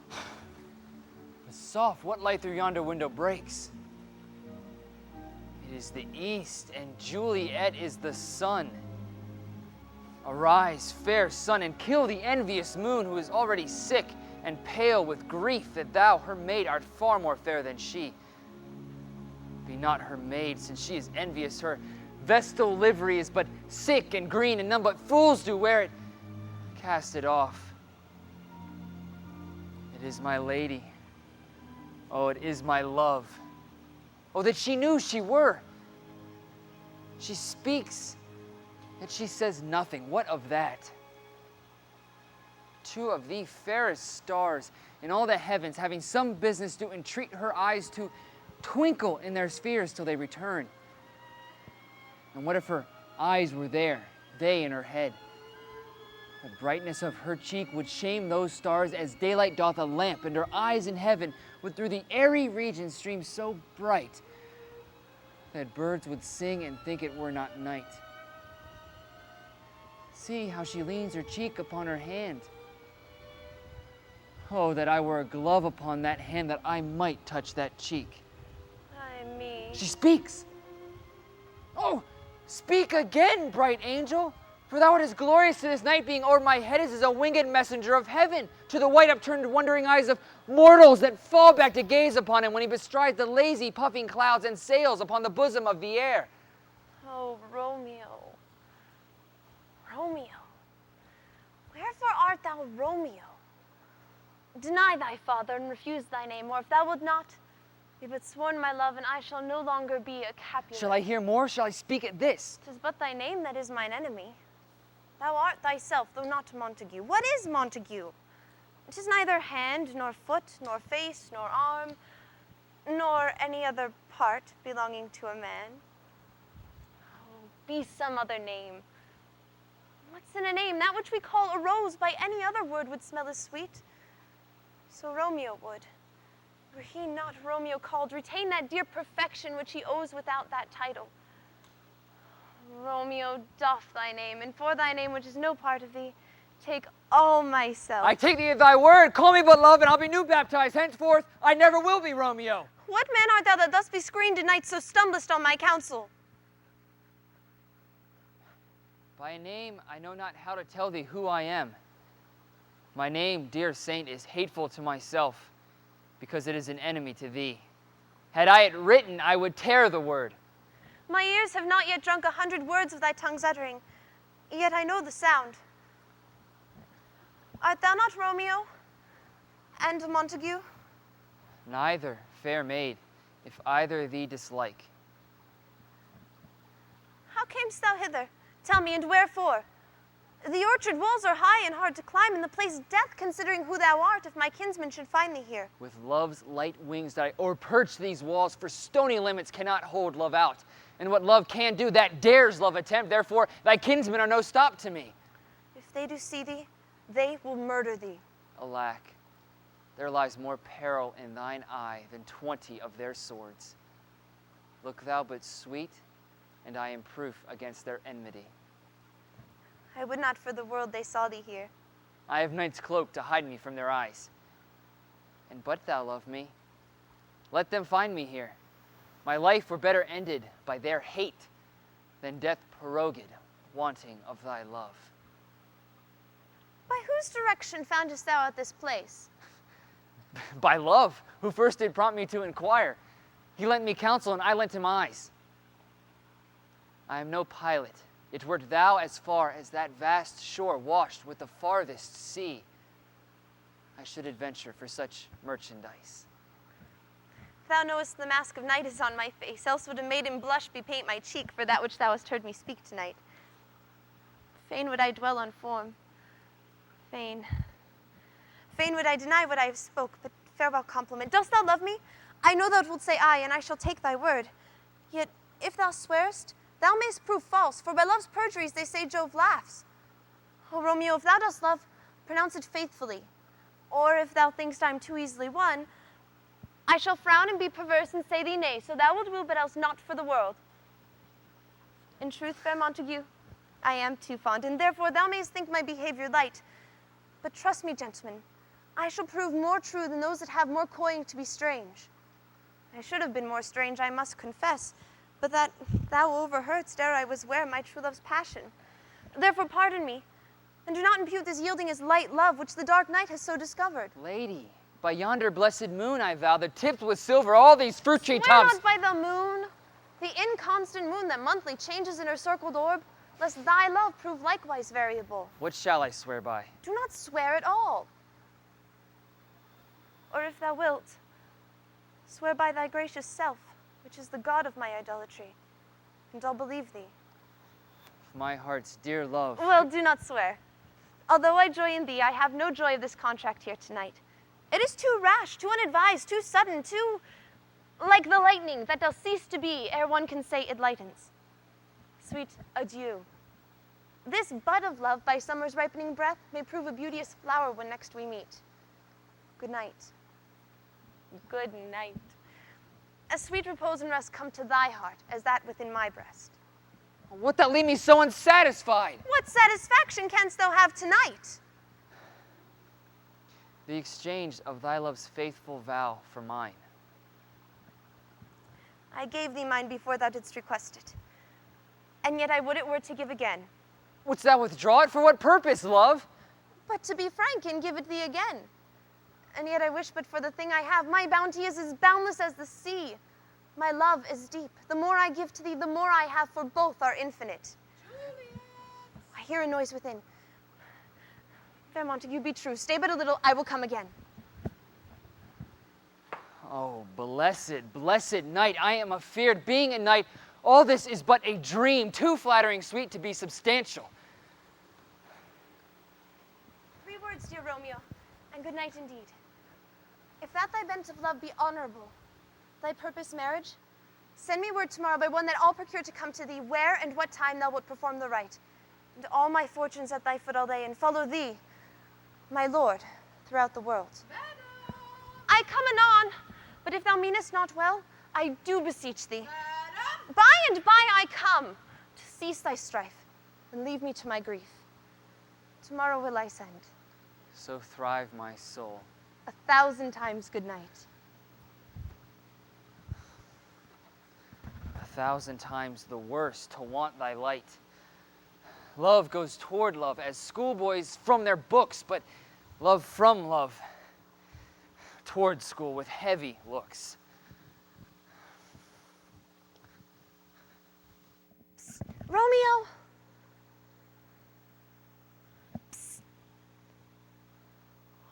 But soft, what light through yonder window breaks? It is the east, and Juliet is the sun. Arise, fair sun, and kill the envious moon, who is already sick and pale with grief that thou, her maid, art far more fair than she. Be not her maid, since she is envious. Her vestal livery is but sick and green, and none but fools do wear it. Cast it off. It is my lady. Oh, it is my love. Oh, that she knew she were. She speaks, yet she says nothing. What of that? Two of the fairest stars in all the heavens, having some business, do entreat her eyes to twinkle in their spheres till they return. And what if her eyes were there, they in her head? The brightness of her cheek would shame those stars as daylight doth a lamp, and her eyes in heaven would through the airy region stream so bright that birds would sing and think it were not night. See how she leans her cheek upon her hand. Oh, that I were a glove upon that hand, that I might touch that cheek. Ay me. She speaks. Oh, speak again, bright angel. For thou art as glorious to this night being o'er my head as a winged messenger of heaven, to the white upturned wondering eyes of mortals that fall back to gaze upon him when he bestrides the lazy puffing clouds and sails upon the bosom of the air. Oh, Romeo, Romeo, wherefore art thou Romeo? Deny thy father and refuse thy name, or if thou wilt not, be but sworn my love, and I shall no longer be a Capulet. Shall I hear more? Shall I speak at this? 'Tis but thy name that is mine enemy. Thou art thyself, though not Montague. What is Montague? 'Tis neither hand, nor foot, nor face, nor arm, nor any other part belonging to a man. Oh, be some other name. What's in a name? That which we call a rose by any other word would smell as sweet. So Romeo would. Were he not Romeo called, retain that dear perfection which he owes without that title. Romeo, doff thy name, and for thy name, which is no part of thee, take all myself. I take thee at thy word. Call me but love, and I'll be new baptized. Henceforth, I never will be Romeo. What man art thou that thus be screened at night, so stumblest on my counsel? By name, I know not how to tell thee who I am. My name, dear saint, is hateful to myself, because it is an enemy to thee. Had I it written, I would tear the word. My ears have not yet drunk 100 words of thy tongue's uttering, yet I know the sound. Art thou not Romeo and a Montague? Neither, fair maid, if either thee dislike. How camest thou hither? Tell me, and wherefore? The orchard walls are high and hard to climb, and the place death, considering who thou art, if my kinsman should find thee here. With love's light wings did I o'erperch these walls, for stony limits cannot hold love out. And what love can do, that dares love attempt. Therefore, thy kinsmen are no stop to me. If they do see thee, they will murder thee. Alack, there lies more peril in thine eye than 20 of their swords. Look thou but sweet, and I am proof against their enmity. I would not for the world they saw thee here. I have night's cloak to hide me from their eyes. And but thou love me, let them find me here. My life were better ended by their hate than death prorogued, wanting of thy love. By whose direction foundest thou at this place? By love, who first did prompt me to inquire. He lent me counsel, and I lent him eyes. I am no pilot, yet wert thou as far as that vast shore washed with the farthest sea, I should adventure for such merchandise. Thou knowest the mask of night is on my face, else would a maiden blush bepaint my cheek for that which thou hast heard me speak tonight. Fain would I dwell on form. Fain would I deny what I have spoke, but farewell compliment. Dost thou love me? I know thou wilt say aye, and I shall take thy word. Yet, if thou swearest, thou mayst prove false, for by love's perjuries they say Jove laughs. O Romeo, if thou dost love, pronounce it faithfully. Or if thou thinkst I am too easily won, I shall frown and be perverse and say thee nay, so thou wilt woo, but else not for the world. In truth, fair Montague, I am too fond, and therefore thou mayst think my behavior light. But trust me, gentlemen, I shall prove more true than those that have more coin to be strange. I should have been more strange, I must confess, but that thou overheardst ere I was ware my true love's passion. Therefore pardon me, and do not impute this yielding as light love, which the dark night has so discovered. Lady, by yonder blessed moon I vow, that tipped with silver all these fruit tree tops. Swear not by the moon, the inconstant moon that monthly changes in her circled orb, lest thy love prove likewise variable. What shall I swear by? Do not swear at all. Or if thou wilt, swear by thy gracious self, which is the god of my idolatry, and I'll believe thee. My heart's dear love. Well, do not swear. Although I joy in thee, I have no joy of this contract here tonight. It is too rash, too unadvised, too sudden, too like the lightning that doth cease to be ere one can say it lightens. Sweet adieu. This bud of love by summer's ripening breath may prove a beauteous flower when next we meet. Good night. Good night. A sweet repose and rest come to thy heart as that within my breast. What that leave me so unsatisfied? What satisfaction canst thou have tonight? The exchange of thy love's faithful vow for mine. I gave thee mine before thou didst request it. And yet I would it were to give again. Wouldst thou withdraw it? For what purpose, love? But to be frank and give it thee again. And yet I wish but for the thing I have. My bounty is as boundless as the sea. My love is deep. The more I give to thee, the more I have, for both are infinite. Juliet. I hear a noise within. Fair Montague, be true. Stay but a little, I will come again. Oh, blessed, blessed night. I am afeard, being a knight, all this is but a dream, too flattering sweet to be substantial. 3 words, dear Romeo, and good night indeed. If that thy bent of love be honorable, thy purpose marriage, send me word tomorrow by one that I'll procure to come to thee, where and what time thou wilt perform the rite. And all my fortunes at thy foot I'll lay, and follow thee, my lord, throughout the world. Madam. I come anon, but if thou meanest not well, I do beseech thee. Madam. By and by I come, to cease thy strife, and leave me to my grief. Tomorrow will I send. So thrive my soul. 1,000 times good night. 1,000 times the worse to want thy light. Love goes toward love, as schoolboys from their books, but love from love toward school with heavy looks. Psst. Romeo! Psst.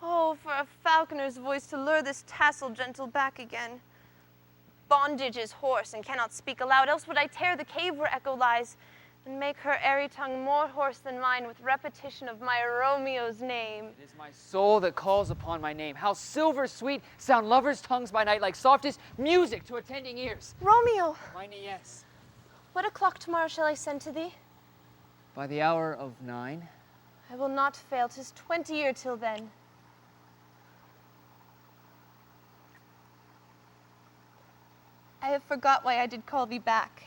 Oh, for a falconer's voice to lure this tassel gentle back again. Bondage is hoarse and cannot speak aloud, else would I tear the cave where echo lies, and make her airy tongue more hoarse than mine with repetition of my Romeo's name. It is my soul that calls upon my name. How silver sweet sound lovers' tongues by night, like softest music to attending ears. Romeo! Mine, yes. What o'clock tomorrow shall I send to thee? By the hour of 9. I will not fail. 'Tis 20 year till then. I have forgot why I did call thee back.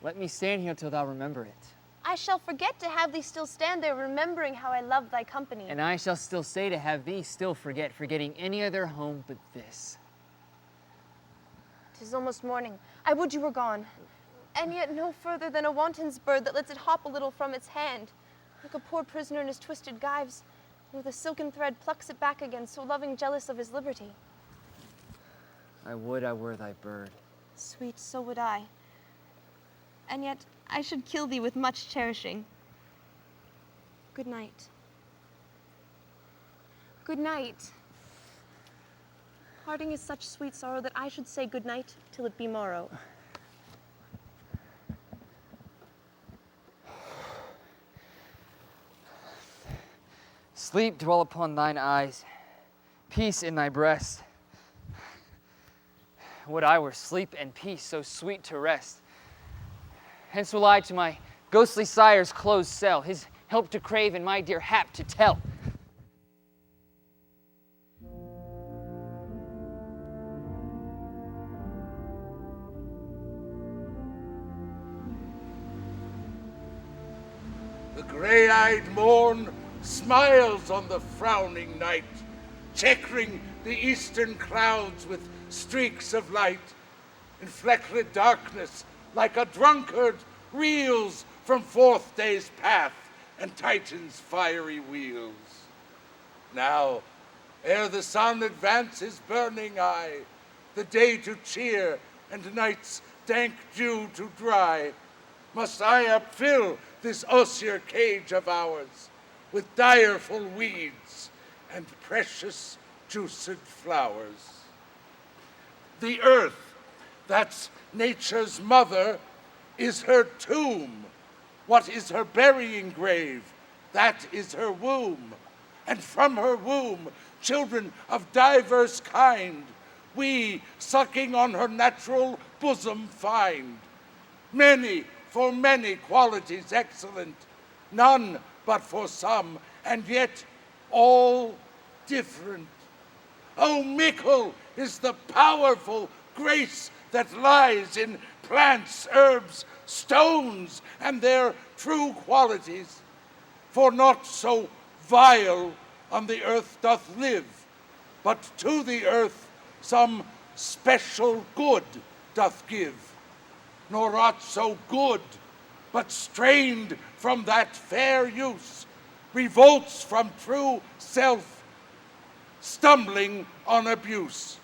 Let me stand here till thou remember it. I shall forget to have thee still stand there, remembering how I love thy company. And I shall still say to have thee still forget, forgetting any other home but this. 'Tis almost morning. I would you were gone. And yet no further than a wanton's bird that lets it hop a little from its hand, like a poor prisoner in his twisted gyves, and with a silken thread plucks it back again, so loving jealous of his liberty. I would I were thy bird. Sweet, so would I. And yet I should kill thee with much cherishing. Good night. Good night. Parting is such sweet sorrow that I should say good night till it be morrow. Sleep dwell upon thine eyes, peace in thy breast. Would I were sleep and peace, so sweet to rest. Hence will I to my ghostly sire's closed cell, his help to crave and my dear hap to tell. The gray-eyed morn smiles on the frowning night, checkering the eastern clouds with streaks of light. In flecked darkness, like a drunkard, reels from forth day's path and Titan's fiery wheels. Now, ere the sun advance his burning eye, the day to cheer and night's dank dew to dry, must I upfill this osier cage of ours with direful weeds and precious juiced flowers. The earth, that's nature's mother, is her tomb. What is her burying grave? That is her womb. And from her womb, children of diverse kind, we, sucking on her natural bosom, find. Many, for many qualities excellent, none but for some, and yet all different. Oh, mickle is the powerful grace that lies in plants, herbs, stones, and their true qualities. For not so vile on the earth doth live, but to the earth some special good doth give. Nor aught so good but strained from that fair use, revolts from true self, stumbling on abuse.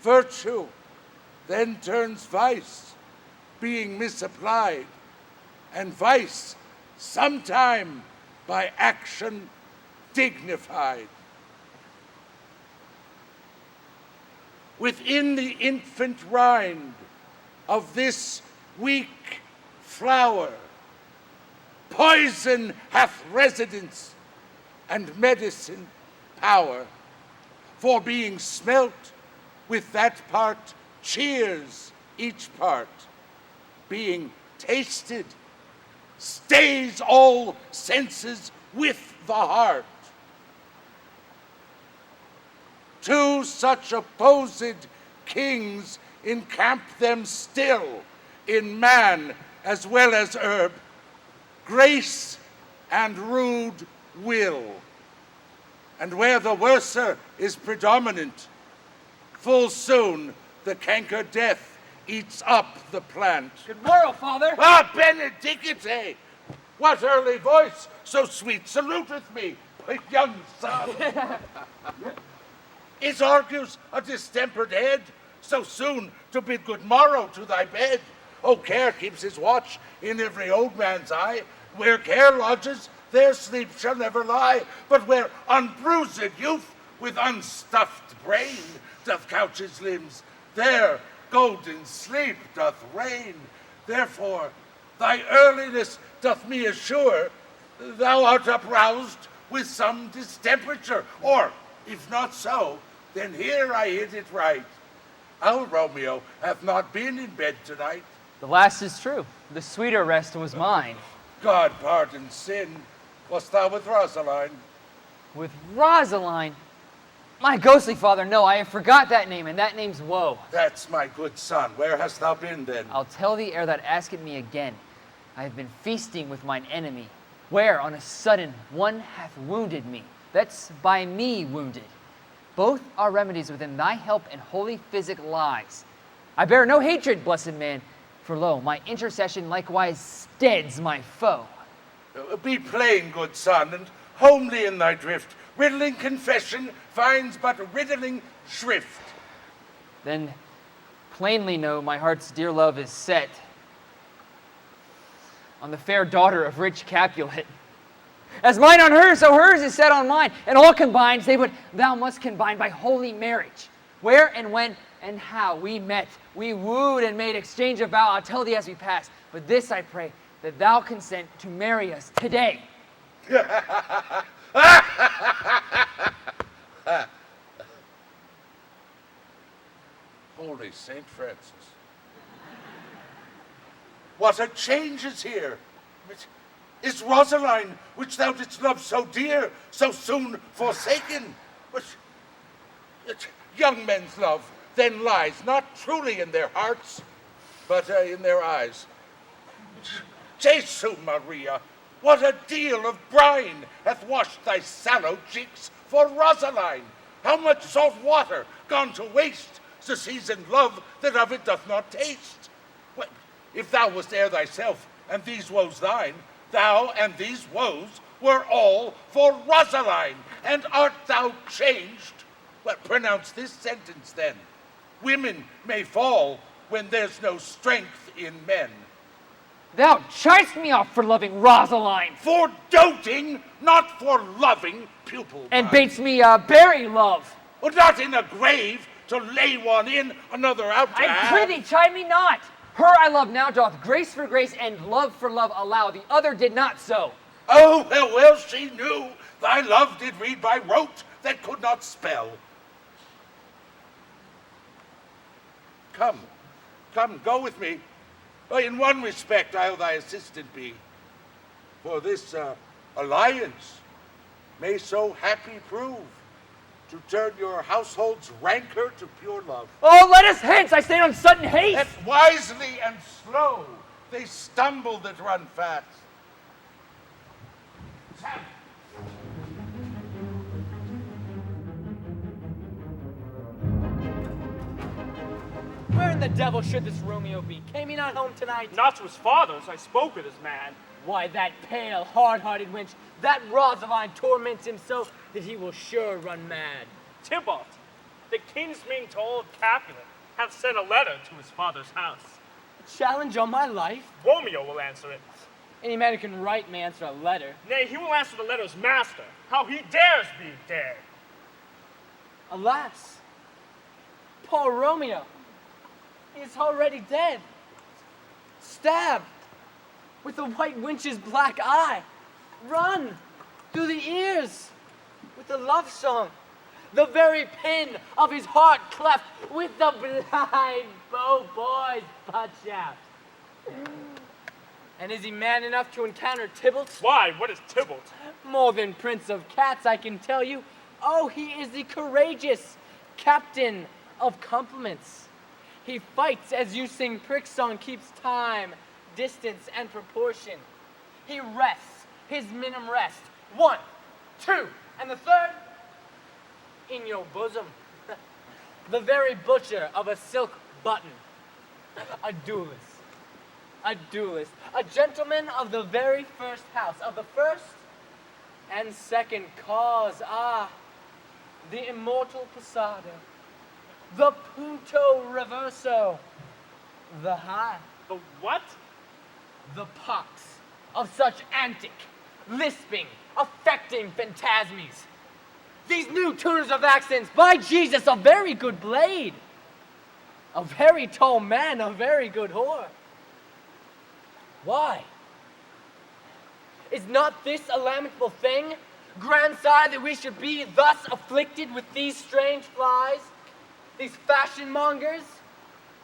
Virtue then turns vice, being misapplied, and vice sometime by action dignified. Within the infant rind of this weak flower, poison hath residence and medicine power, for being smelt with that part cheers each part, being tasted stays all senses with the heart. Two such opposed kings encamp them still, in man as well as herb, grace and rude will. And where the worser is predominant, full soon the canker death eats up the plant. Good morrow, Father. Ah, benedicite! What early voice so sweet saluteth me, young son? It argues a distempered head, so soon to bid good morrow to thy bed. Oh, care keeps his watch in every old man's eye. Where care lodges, there sleep shall never lie. But where unbruised youth with unstuffed brain doth couch his limbs, there golden sleep doth reign. Therefore, thy earliness doth me assure thou art uproused with some distemperature, or, if not so, then here I hit it right. Our Romeo hath not been in bed tonight. The last is true. The sweeter rest was mine. God pardon sin. Wast thou with Rosaline? With Rosaline? My ghostly father, no, I have forgot that name, and that name's Woe. That's my good son. Where hast thou been then? I'll tell thee ere that asketh me again. I have been feasting with mine enemy, where on a sudden one hath wounded me. That's by me wounded. Both are remedies within thy help and holy physic lies. I bear no hatred, blessed man, for lo, my intercession likewise steads my foe. Be plain, good son, and homely in thy drift. Riddling confession finds but riddling shrift. Then plainly know my heart's dear love is set on the fair daughter of rich Capulet. As mine on hers, so hers is set on mine, and all combined, say what thou must combine by holy marriage. Where and when and how we met, we wooed and made exchange of vow. I'll tell thee as we pass, but this I pray, that thou consent to marry us today. Holy Saint Francis. What a change is here! Is Rosaline, which thou didst love so dear, so soon forsaken? Young men's love then lies not truly in their hearts, but in their eyes. Jesu Maria, what a deal of brine hath washed thy sallow cheeks for Rosaline! How much salt water gone to waste, to season love that of it doth not taste! Well, if thou wast ere thyself, and these woes thine, thou and these woes were all for Rosaline, and art thou changed? Well, pronounce this sentence then. Women may fall when there's no strength in men. Thou chidest me off for loving Rosaline. For doting, not for loving, pupil. And bates me bury love. Well, not in a grave to lay one in, another out to I have. prithee, chide me not. Her I love now doth grace for grace and love for love allow. The other did not so. Oh, well she knew thy love did read by rote that could not spell. Come, go with me. In one respect I'll thy assistant be. For this alliance may so happy prove to turn your household's rancor to pure love. Oh, let us hence! I stand on sudden haste! That wisely and slow they stumble that run fast. Where in the the devil should this Romeo be? Came he not home tonight? Not to his father's, I spoke with his man. Why, that pale, hard-hearted wench, that Rosaline torments him so that he will sure run mad. Tybalt, the kinsman to old Capulet, hath sent a letter to his father's house. A challenge on my life? Romeo will answer it. Any man who can write may answer a letter. Nay, he will answer the letter's master. How he dares be dared. Alas, poor Romeo, he is already dead. Stabbed with the white wench's black eye. Run through the ears with the love song. The very pin of his heart cleft with the blind bow boy's butt shaft. And is he man enough to encounter Tybalt? Why, what is Tybalt? More than prince of cats, I can tell you. Oh, he is the courageous captain of compliments. He fights as you sing prick song, keeps time, distance, and proportion. He rests, his minimum rest. 1, 2, and the third, in your bosom. The very butcher of a silk button. A duelist. A duelist. A gentleman of the very first house, of the first and second cause. Ah, the immortal Posada. The punto reverso. The high. The what? The pox of such antic, lisping, affecting phantasmes. These new tuners of accents, by Jesus, a very good blade. A very tall man, a very good whore. Why? Is not this a lamentable thing, grandsire, that we should be thus afflicted with these strange flies, these fashion mongers,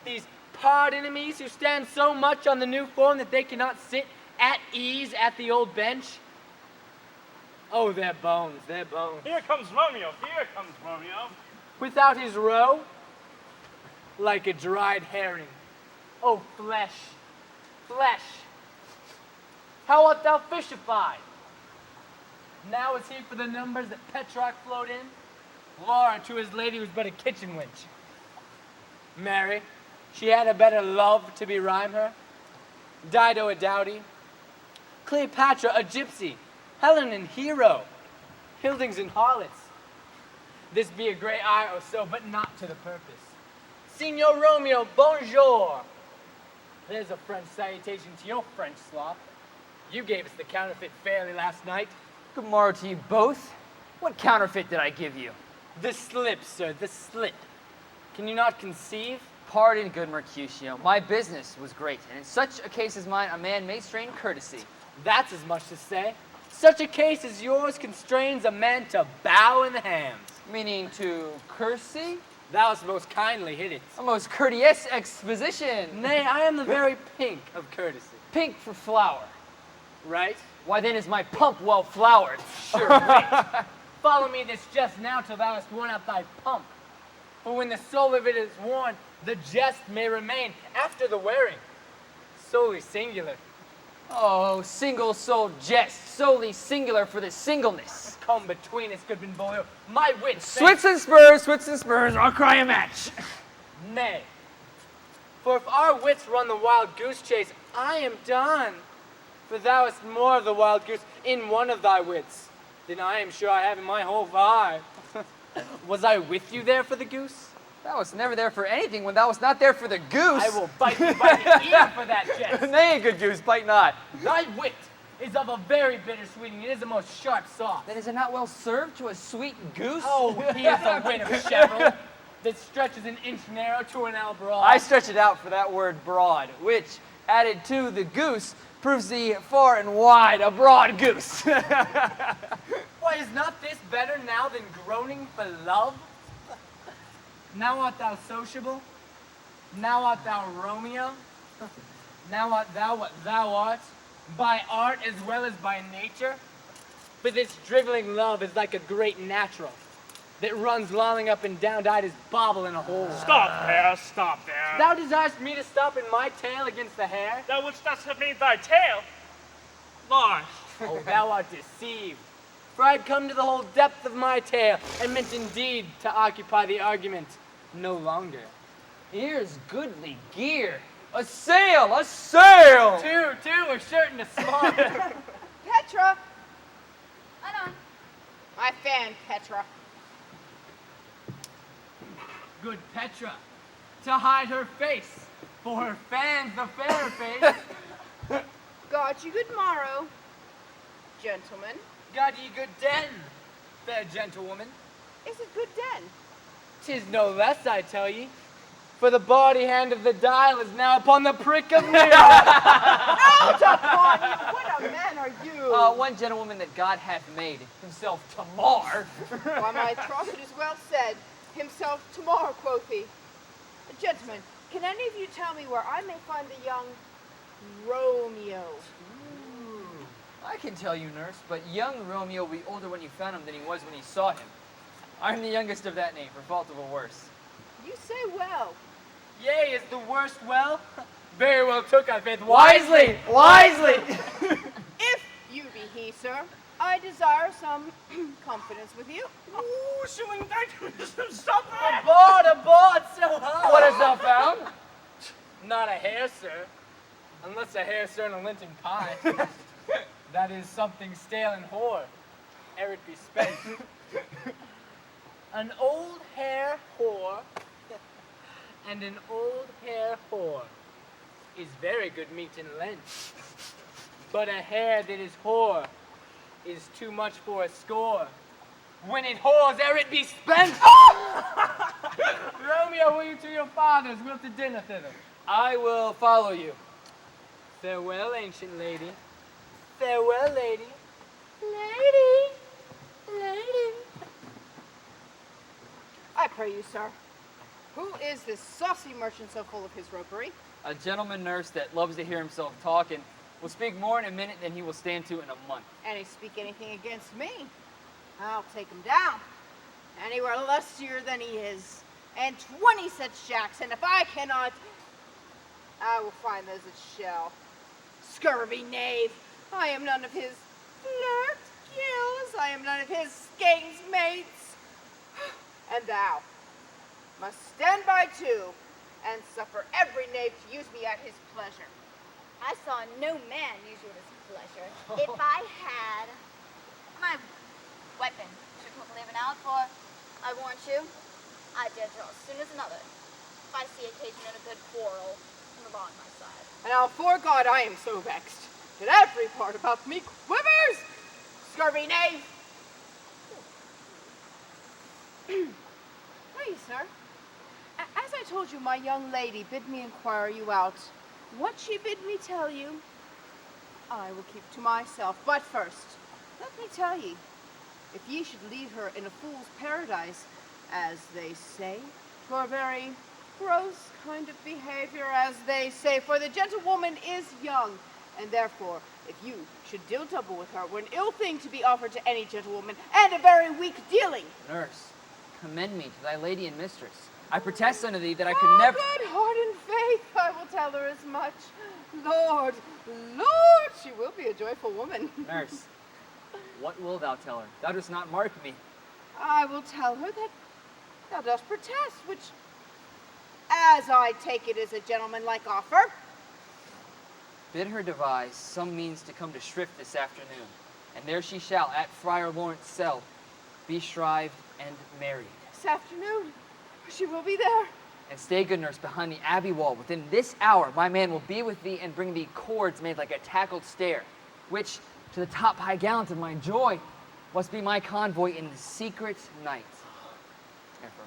these pard enemies who stand so much on the new form that they cannot sit at ease at the old bench? Oh, their bones, their bones. Here comes Romeo, here comes Romeo. Without his roe, like a dried herring. Oh, flesh, flesh. How art thou fishified? Now is he for the numbers that Petrarch flowed in? Laura to his lady was but a kitchen wench. Mary, she had a better love to berhyme her. Dido a dowdy. Cleopatra a gypsy. Helen an hero. Hildings and harlots. This be a grey eye or so, but not to the purpose. Signor Romeo, bonjour. There's a French salutation to your French slop. You gave us the counterfeit fairly last night. Good morrow to you both. What counterfeit did I give you? The slip, sir, the slip. Can you not conceive? Pardon, good Mercutio. My business was great, and in such a case as mine, a man may strain courtesy. That's as much to say. Such a case as yours constrains a man to bow in the hams. Meaning to curtsy? Thou hast most kindly hit it. A most courteous exposition. Nay, I am the very pink of courtesy. Pink for flower. Right? Why then is my pump well flowered? Sure, wait. Follow me this just now till thou hast worn out thy pump. For when the soul of it is worn, the jest may remain after the wearing. Solely singular. Oh, single-souled jest, solely singular for the singleness. Come between us, good Benvolio. My wits. Swits and spurs, I'll cry a match. Nay. For if our wits run the wild goose chase, I am done. For thou hast more of the wild goose in one of thy wits than I am sure I have in my whole five. Was I with you there for the goose? Thou was never there for anything when thou was not there for the goose. I will bite you by the ear for that jest. Nay, good goose, bite not. Thy wit is of a very bitter sweeting. It is a most sharp sauce. Then is it not well served to a sweet goose? Oh, he is a wit of Cheveril that stretches an inch narrow to an ell broad. I stretch it out for that word broad, which, added to the goose, proves thee far and wide a broad goose. Why, is not this better now than groaning for love? Now art thou sociable? Now art thou Romeo? Now art thou what thou art, by art as well as by nature? But this driveling love is like a great natural that runs lolling up and down, died as bobble in a hole. Stop there, stop there. Thou desirest me to stop in my tail against the hair? Thou wouldst thus have made thy tail large. Oh, thou art deceived. For I had come to the whole depth of my tale, and meant indeed to occupy the argument no longer. Here's goodly gear. A sail! A sail! Two, we're certain to smart. Petra! I know. My fan, Petra. Good Petra, to hide her face, for her fan's the fair face. God you good morrow, gentlemen. God ye good den, fair gentlewoman. Is it good den? 'Tis no less, I tell ye, for the body hand of the dial is now upon the prick of near. Out upon you! What a man are you? One gentlewoman that God hath made, himself Tamar. Why, my troth, it is well said. Himself tomorrow, quoth he. Gentlemen, can any of you tell me where I may find the young Romeo? I can tell you, nurse, but young Romeo will be older when you found him than he was when you saw him. I'm the youngest of that name, for fault of a worse. You say well. Yea, is the worst well? Very well took, I faith. Wisely! Wisely! If you be he, sir, I desire some confidence with you. Ooh, showing that some supper. Aboard, so high. What hast thou found? Not a hair, sir. Unless a hair, sir, and a Linton pie. That is something stale and hoar, ere it be spent. An old hair whore and an old hair whore is very good meat in Lent. But a hair that is whore is too much for a score. When it whores, ere it be spent. Romeo, will you to your father's? We'll to dinner thither. I will follow you. Farewell, ancient lady. Farewell, lady. Lady. I pray you, sir. Who is this saucy merchant so full of his ropery? A gentleman nurse that loves to hear himself talk and will speak more in a minute than he will stand to in a month. And he speak anything against me, I'll take him down. Anywhere lustier than he is. And 20 such jacks, and if I cannot, I will find those that shall. Scurvy knave, I am none of his flirt gills, I am none of his skeins mates. And thou must stand by too, and suffer every knave to use me at his pleasure. I saw no man use you at his pleasure. If I had my weapon, should come living out, for I warrant you, I dare draw as soon as another. If I see occasion in a good quarrel, I'm the law on my side. And now, 'fore God, I am so vexed that every part about me quivers. Scurvy knave! Please, sir. As I told you, my young lady bid me inquire you out. What she bid me tell you, I will keep to myself. But first, let me tell ye, if ye should leave her in a fool's paradise, as they say, 'twere very gross kind of behavior, as they say, for the gentlewoman is young, and therefore, if you should deal double with her, were an ill thing to be offered to any gentlewoman, and a very weak dealing. Nurse, commend me to thy lady and mistress. I protest unto thee that I could never... Good heart and faith, I will tell her as much. Lord, she will be a joyful woman. Nurse, what wilt thou tell her? Thou dost not mark me. I will tell her that thou dost protest, which, as I take it, is a gentlemanlike offer. Bid her devise some means to come to Shrift this afternoon, and there she shall, at Friar Lawrence's cell, be shrived and married. This afternoon, she will be there. And stay, good nurse, behind the abbey wall. Within this hour, my man will be with thee and bring thee cords made like a tackled stair, which, to the top high gallant of my joy, must be my convoy in the secret night. Therefore,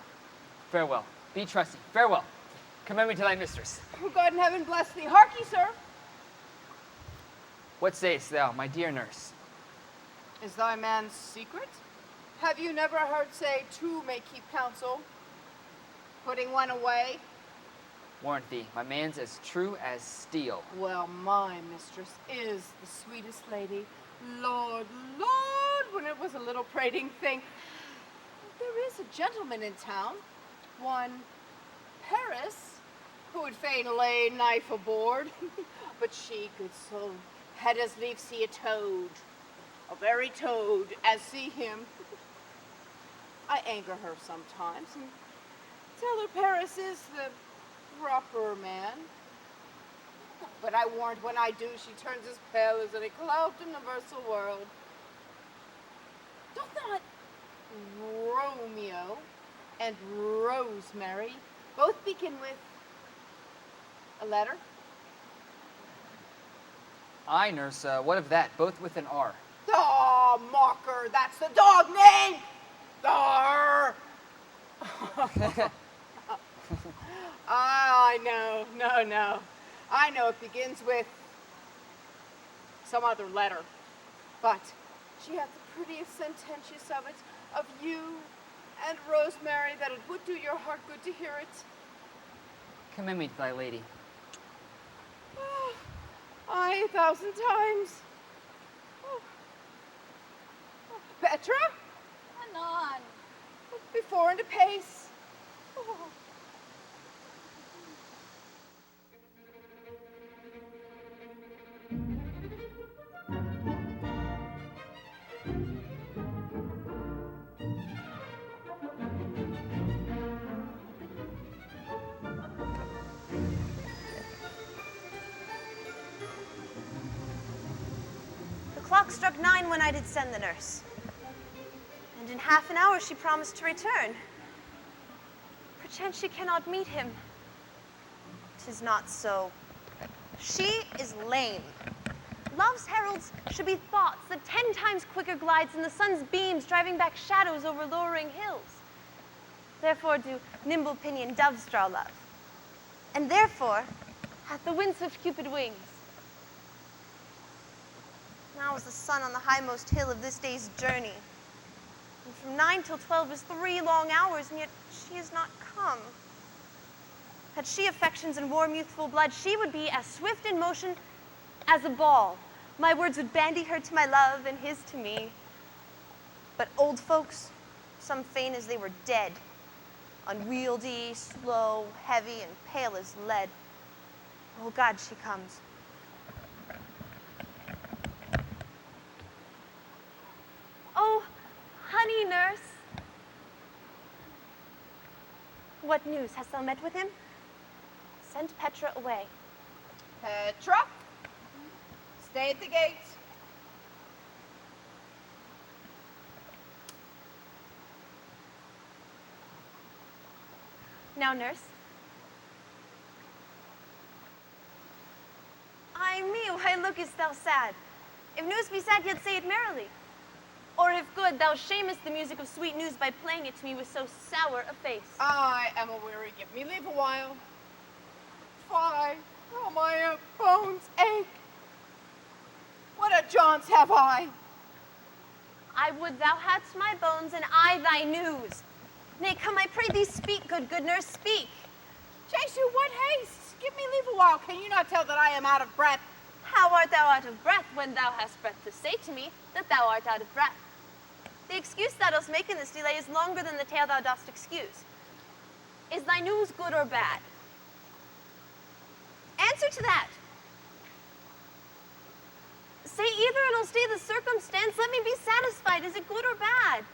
farewell. Be trusty. Farewell. Commend me to thy mistress. Oh, God in heaven bless thee. Hark ye, sir. What sayest thou, my dear nurse? Is thy man's secret? Have you never heard say two may keep counsel, putting one away? Warrant thee, my man's as true as steel. Well, my mistress is the sweetest lady. Lord, when it was a little prating thing. There is a gentleman in town, one Paris, who would fain lay knife aboard. But she, good soul, had as lief see a toad, a very toad, as see him. I anger her sometimes and tell her Paris is the proper man. But I warrant when I do, she turns as pale as any cloud in the universal world. Doth not Romeo and Rosemary both begin with a letter? Aye, nurse, what of that? Both with an R. Oh, mocker, that's the dog name! Arr! I know, no. I know it begins with some other letter. But she hath the prettiest sententious of it, of you and Rosemary, that it would do your heart good to hear it. Commend me to thy lady. Aye, 1,000 times. Oh. Petra? Anon. Before and apace. Oh. The clock struck 9 when I did send the nurse. And in half an hour she promised to return. Perchance she cannot meet him. 'Tis not so. She is lame. Love's heralds should be thoughts that 10 times quicker glides in the sun's beams, driving back shadows over lowering hills. Therefore do nimble pinion doves draw love. And therefore hath the wind-swift Cupid wings. Now is the sun on the highmost hill of this day's journey. And from 9 till 12 is 3 long hours, and yet she is not come. Had she affections and warm youthful blood, she would be as swift in motion as a ball. My words would bandy her to my love, and his to me. But old folks, some feign as they were dead, unwieldy, slow, heavy, and pale as lead. Oh God, she comes. Oh, honey nurse. What news? Hast thou met with him? Send Petra away. Petra? Stay at the gate. Now, nurse. Ay me, why lookest thou sad? If news be sad, yet say it merrily. Or if good, thou shamest the music of sweet news by playing it to me with so sour a face. I am aweary. Give me leave a while. Fie, how my bones ache. What a jaunts have I? I would thou hadst my bones, and I thy news. Nay, come, I pray thee, speak, good nurse, speak. Jesu, what haste? Give me leave a while. Can you not tell that I am out of breath? How art thou out of breath when thou hast breath to say to me that thou art out of breath? The excuse thou dost make in this delay is longer than the tale thou dost excuse. Is thy news good or bad? Answer to that. Say either and I'll stay the circumstance. Let me be satisfied. Is it good or bad?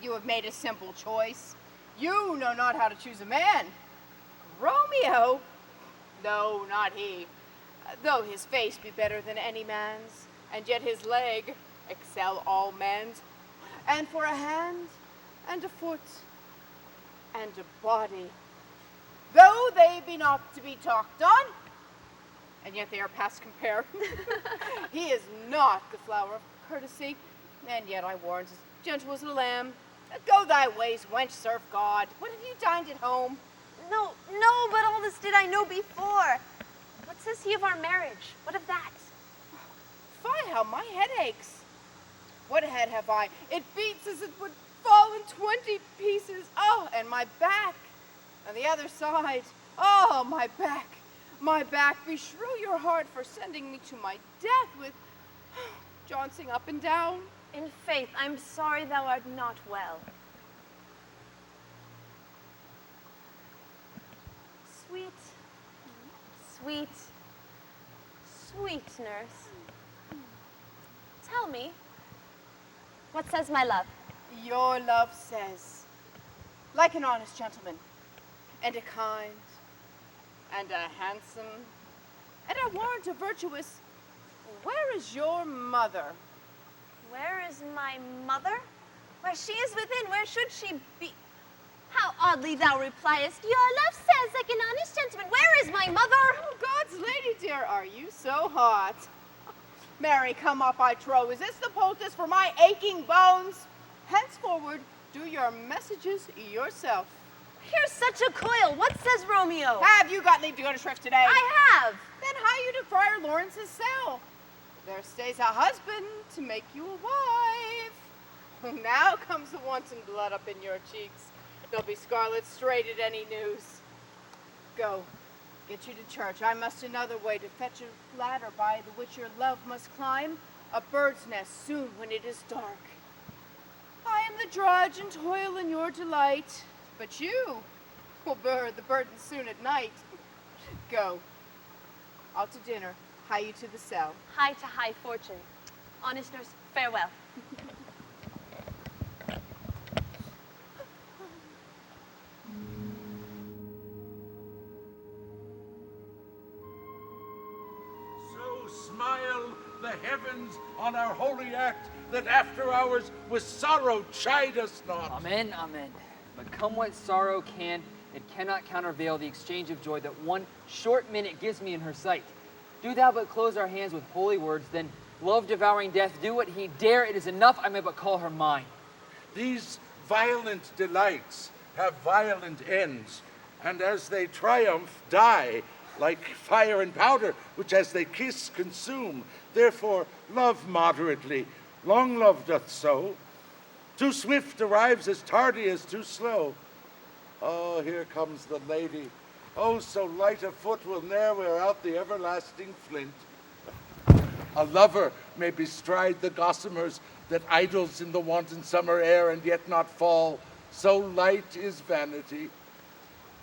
You have made a simple choice. You know not how to choose a man. Romeo? No, not he. Though his face be better than any man's, and yet his leg excel all men's. And for a hand, and a foot, and a body, though they be not to be talked on, and yet they are past compare. He is not the flower of courtesy, and yet I warrant as gentle as a lamb. Go thy ways, wench, serve God. What have you dined at home? No, but all this did I know before. What says he of our marriage? What of that? Fie, how my head aches. What head have I? It beats as it would fall in 20 pieces. Oh, and my back. On the other side. Oh, my back. My back. Beshrew your heart for sending me to my death with jouncing up and down. In faith, I'm sorry thou art not well. Sweet nurse. Tell me, what says my love? Your love says, like an honest gentleman, and a kind, and a handsome, and I warrant a virtuous. Where is your mother? Where is my mother? Where she is within, where should she be? How oddly thou repliest. Your love says like an honest gentleman. Where is my mother? Oh, God's lady dear, are you so hot? Mary, come up, I trow. Is this the poultice for my aching bones? Henceforward, do your messages yourself. You're such a coil. What says Romeo? Have you got leave to go to shrift today? I have. Then hie you to Friar Lawrence's cell. There stays a husband to make you a wife. Now comes the wanton blood up in your cheeks. There'll be scarlet straight at any news. Go, get you to church. I must another way to fetch a ladder by the which your love must climb a bird's nest soon when it is dark. I am the drudge and toil in your delight, but you will bear the burden soon at night. Go, out to dinner, hie you to the cell. High to high fortune. Honest nurse, farewell. So smile the heavens on our holy act, that after hours with sorrow chide us not. Amen, amen. But come what sorrow can, it cannot countervail the exchange of joy that one short minute gives me in her sight. Do thou but close our hands with holy words, then love-devouring death, do what he dare, it is enough I may but call her mine. These violent delights have violent ends, and as they triumph, die, like fire and powder, which as they kiss consume. Therefore, love moderately. Long love doth so. Too swift arrives as tardy as too slow. Oh, here comes the lady. Oh, so light a foot will ne'er wear out the everlasting flint. A lover may bestride the gossamers that idles in the wanton summer air and yet not fall. So light is vanity.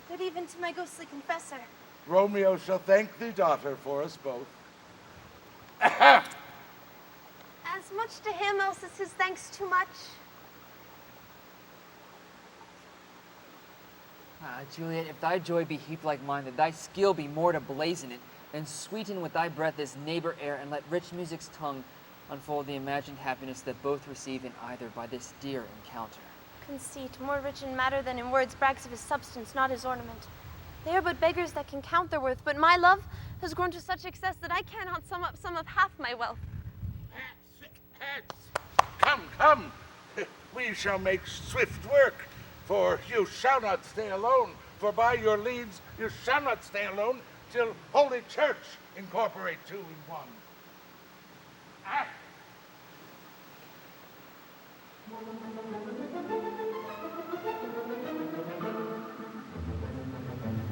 Good even to my ghostly confessor. Romeo shall thank thee, daughter, for us both. As much to him, else is his thanks too much. Juliet, if thy joy be heaped like mine, that thy skill be more to blazon it, then sweeten with thy breath this neighbor air, and let rich music's tongue unfold the imagined happiness that both receive in either by this dear encounter. Conceit, more rich in matter than in words, brags of his substance, not his ornament. They are but beggars that can count their worth, but my love has grown to such excess that I cannot sum up some of half my wealth. Come, come, we shall make swift work, for you shall not stay alone, for by your leads you shall not stay alone till Holy Church incorporate two in one.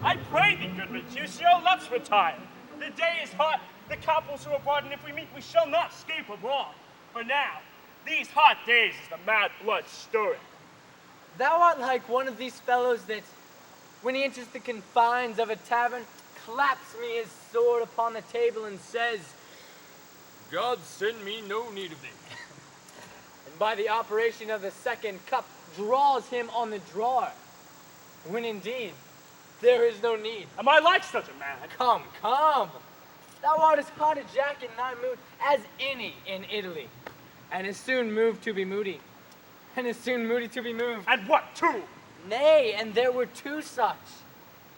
I pray thee, good Mercutio, let's retire. The day is hot, the couples are abroad, and if we meet, we shall not escape abroad. For now, these hot days is the mad blood stirring. Thou art like one of these fellows that, when he enters the confines of a tavern, claps me his sword upon the table and says, God send me no need of thee. And by the operation of the second cup, draws him on the drawer, when indeed there is no need. Am I like such a man? Come, come. Thou art as hot a jack in thy mood as any in Italy, and as soon moved to be moody, and as soon moody to be moved. And what, two? Nay, and there were two such.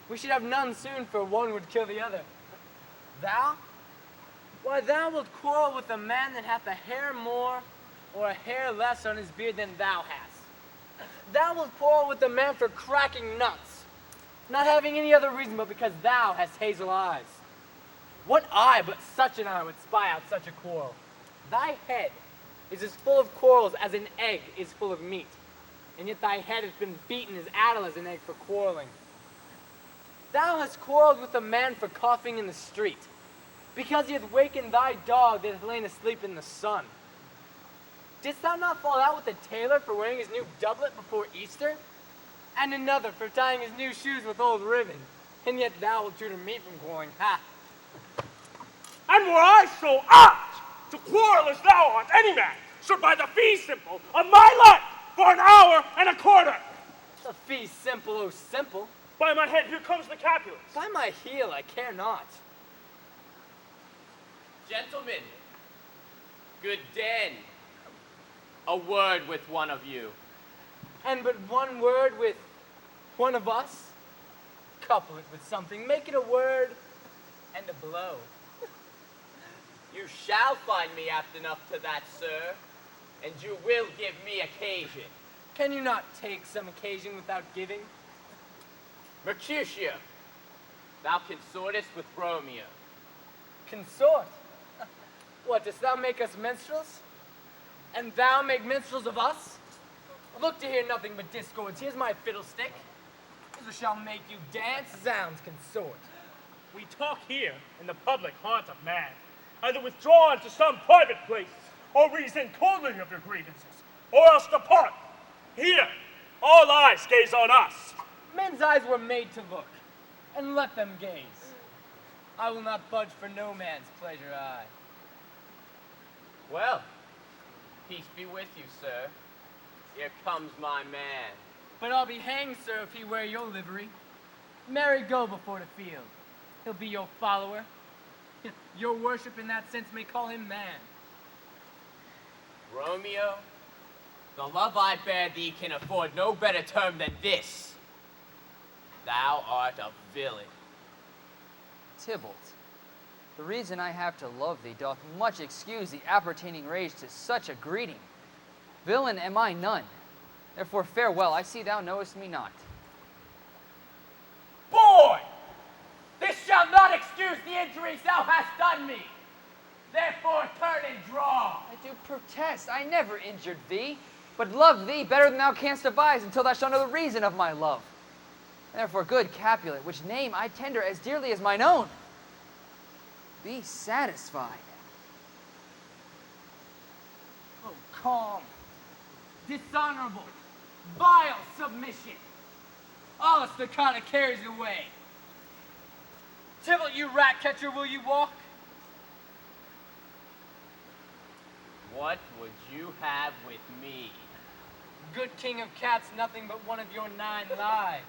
We should have none soon, for one would kill the other. Thou? Why, thou wilt quarrel with a man that hath a hair more or a hair less on his beard than thou hast. Thou wilt quarrel with a man for cracking nuts, not having any other reason but because thou hast hazel eyes. What eye but such an eye would spy out such a quarrel? Thy head is as full of quarrels as an egg is full of meat, and yet thy head has been beaten as addle as an egg for quarreling. Thou hast quarreled with a man for coughing in the street, because he hath wakened thy dog that hath lain asleep in the sun. Didst thou not fall out with a tailor for wearing his new doublet before Easter? And another for tying his new shoes with old ribbon, and yet thou wilt tutor me from quarreling, ha! And were I so apt to quarrel as thou art, any man should buy the fee simple of my life for an hour and a quarter. The fee simple, oh simple. By my head, here comes the Capulets. By my heel, I care not. Gentlemen, good den. A word with one of you. And but one word with one of us? Couple it with something. Make it a word and a blow. You shall find me apt enough to that, sir, and you will give me occasion. Can you not take some occasion without giving? Mercutio, thou consortest with Romeo. Consort? What, dost thou make us minstrels? And thou make minstrels of us? Look to hear nothing but discords. Here's my fiddlestick. This shall make you dance. Zounds, consort. We talk here in the public haunt of man. Either withdraw into some private place, or reason coldly of your grievances, or else depart. Here, all eyes gaze on us. Men's eyes were made to look, and let them gaze. I will not budge for no man's pleasure, I. Well, peace be with you, sir. Here comes my man. But I'll be hanged, sir, if he wear your livery. Marry go before the field. He'll be your follower. Your worship in that sense may call him man. Romeo, the love I bear thee can afford no better term than this. Thou art a villain. Tybalt, the reason I have to love thee doth much excuse the appertaining rage to such a greeting. Villain am I none. Therefore farewell, I see thou knowest me not. Boy! This shall not excuse the injuries thou hast done me. Therefore turn and draw. I do protest, I never injured thee, but love thee better than thou canst devise until thou shalt know the reason of my love. And therefore, good Capulet, which name I tender as dearly as mine own, be satisfied. Oh, calm, dishonorable, vile submission. All staccato carries away. Tybalt, you rat catcher, will you walk? What would you have with me? Good king of cats, nothing but one of your 9 lives.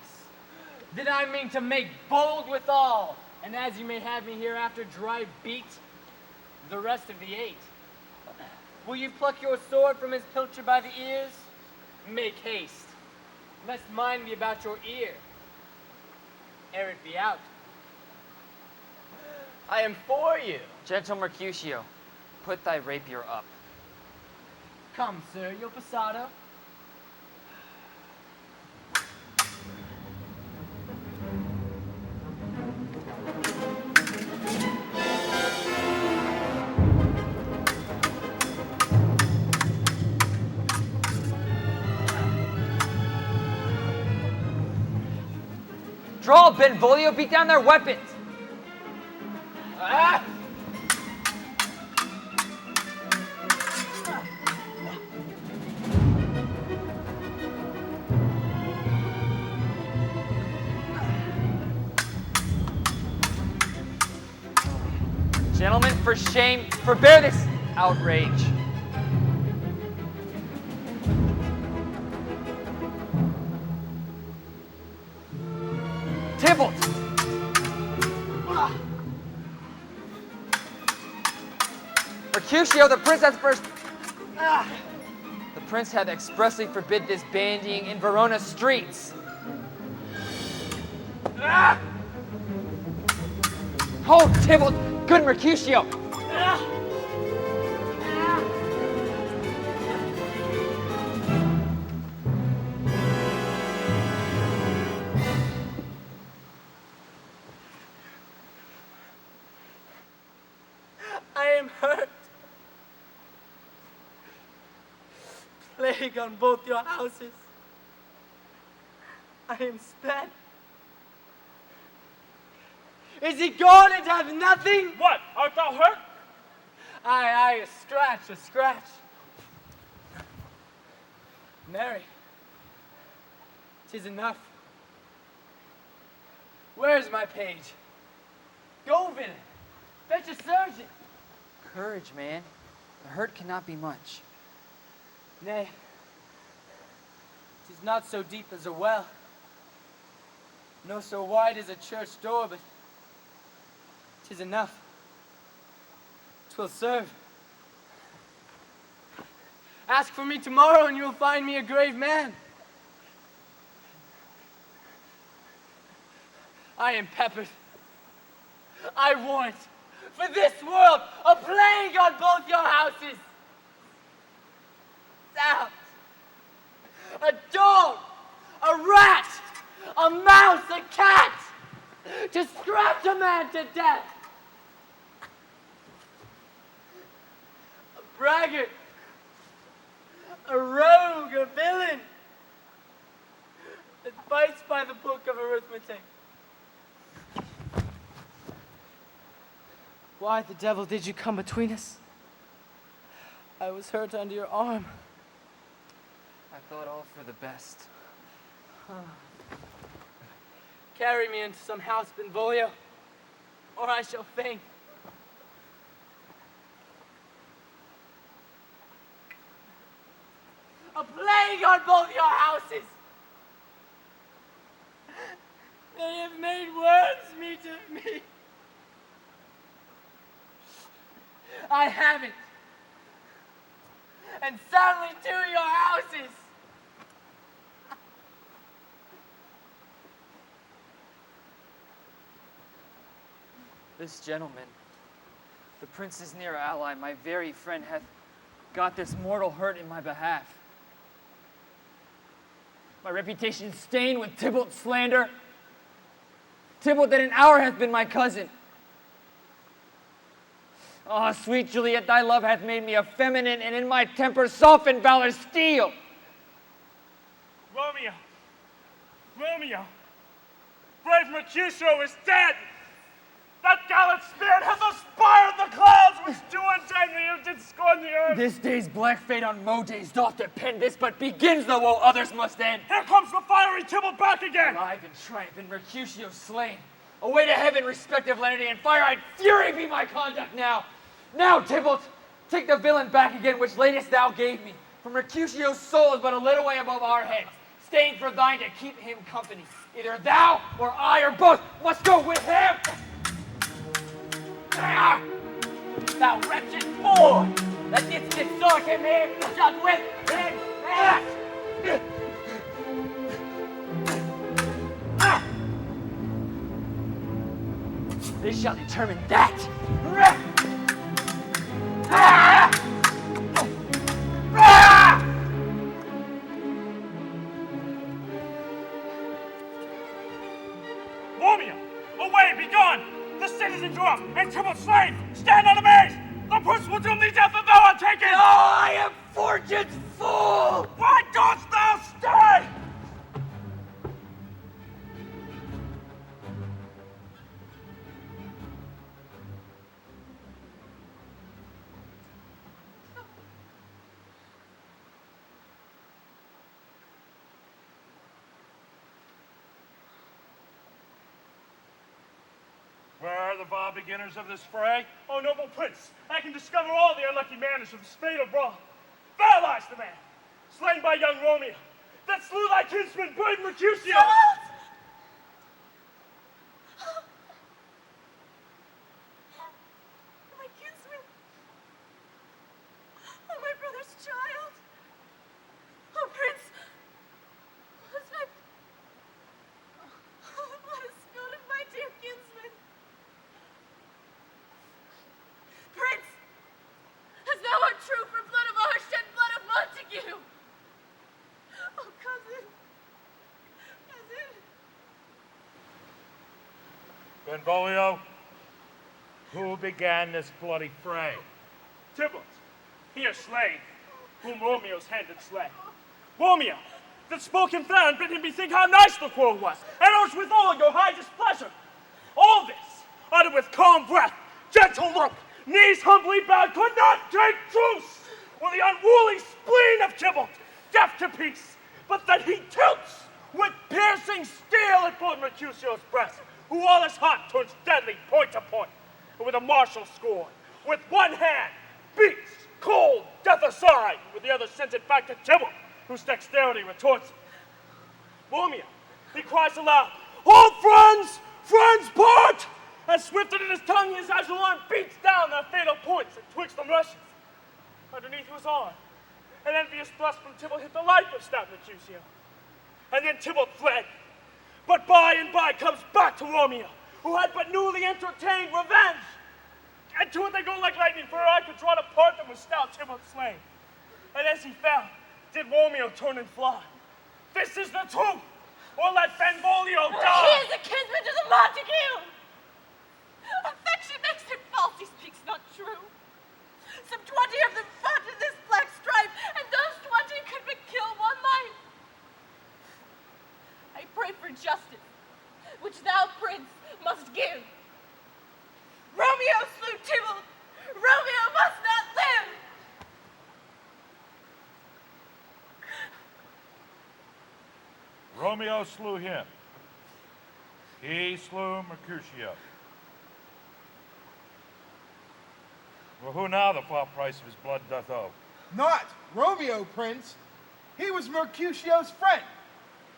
Did I mean to make bold withal, and as you may have me hereafter, dry beat the rest of the 8. Will you pluck your sword from his pilcher by the ears? Make haste, lest mine be about your ear, ere it be out. I am for you. Gentle Mercutio, put thy rapier up. Come, sir, your passado. Draw, Benvolio, beat down their weapons. Ah! Gentlemen, for shame, forbear this outrage. Tybalt! Mercutio, the prince hath first... The prince hath expressly forbid this bandying in Verona streets. Hold, Tybalt! Good Mercutio! I am hurt. Plague on both your houses. I am spent. Is he gone and have nothing? What? Art thou hurt? Aye, a scratch, a scratch. Mary, 'tis enough. Where's my page? Go, villain. Fetch a surgeon. Courage, man. The hurt cannot be much. Nay, 'tis not so deep as a well. No so wide as a church door, but 'tis enough. 'Twill serve. Ask for me tomorrow and you will find me a grave man. I am peppered. I warrant for this world a plague on both your houses. Sound. A dog, a rat, a mouse, a cat, to scratch a man to death. A braggart, a rogue, a villain, that fights by the book of arithmetic. Why the devil did you come between us? I was hurt under your arm. I thought all for the best. Carry me into some house, Benvolio, or I shall faint. A plague on both your houses! They have made words meat of me. I have it. And soundly to your houses. This gentleman, the prince's near ally, my very friend, hath got this mortal hurt in my behalf. My reputation stained with Tybalt's slander. Tybalt that an hour hath been my cousin. Ah, sweet Juliet, thy love hath made me effeminate, and in my temper softened valor's steel. Romeo! Romeo! Brave Mercutio is dead! That gallant spirit hath aspired the clouds which do untimely and did scorn the earth! This day's black fate on Mo days doth depend. This but begins the woe others must end. Here comes the fiery Tybalt back again! Alive in triumph, and Mercutio slain. Away to heaven, respective lenity, and fire-eyed fury be my conduct now. Now, Tybalt, take the villain back again, which latest thou gave me. For Mercutio's soul is but a little way above our heads, staying for thine to keep him company. Either thou, or I, or both must go with him! There! Thou wretched fool! That didst exhort him here, shalt with him act! This shall determine that! Romeo! Away, be gone! The citizens are up, and Tybalt slain! Stand unamazed! The prince will doom thee death if thou art taken! No, I am fortune's fool! Why dost thou stay? Where are the vile beginners of this fray? Oh, noble prince, I can discover all the unlucky manners of this fatal brawl. There lies the man, slain by young Romeo, that slew thy kinsman, brave Mercutio! My kinsman! Oh, my brother's child! Oh, prince! Husband! Oh, what a spilt of my dear kinsman! Prince! As thou art true for blood of our shed blood of Montague! Oh, cousin! Cousin! Benvolio, who began this bloody fray? Tybalt, he is slain, whom Romeo's hand did slay. Romeo, that spoke him fair and bid him bethink how nice the quarrel was, and urged withal your high displeasure. All this, uttered with calm breath, gentle look, knees humbly bowed, could not take truce with the unruly spleen of Tybalt, deaf to peace, but that he tilts with piercing steel at poor Mercutio's breast, who all his heart turns deadly point to point, and with a martial scorn, with one hand beats cold death aside, with the other sends it back to Tybalt, whose dexterity retorts it. Romeo, he cries aloud, Hold, friends! Friends, part! And swifter than his tongue, his agile arm beats down the fatal points that twixt them rushes. Underneath was on. An envious thrust from Tybalt hit the life of stout Mercutio. And then Tybalt fled. But by and by comes back to Romeo, who had but newly entertained revenge. And to it they go like lightning, for I could draw to part them with stout Tybalt slain. And as he fell, did Romeo turn and fly. This is the truth, or let Benvolio die. He is a kinsman to the Montague. Affection makes him false, he speaks not true. Some 20 of them fought in this black strife, and those 20 could but kill one life. I pray for justice, which thou, prince, must give. Romeo slew Tybalt. Romeo must not live. Romeo slew him. He slew Mercutio. Well, who now the foul price of his blood doth owe? Not Romeo, Prince. He was Mercutio's friend.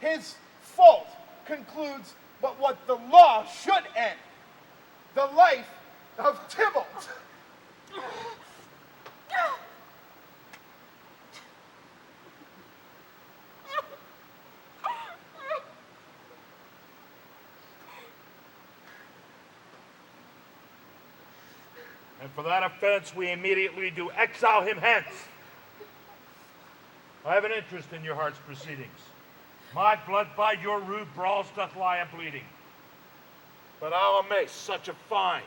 His fault concludes but what the law should end. The life of Tybalt. And for that offense, we immediately do exile him hence. I have an interest in your heart's proceedings. My blood by your rude brawls doth lie a-bleeding. But I'll amaze such a fine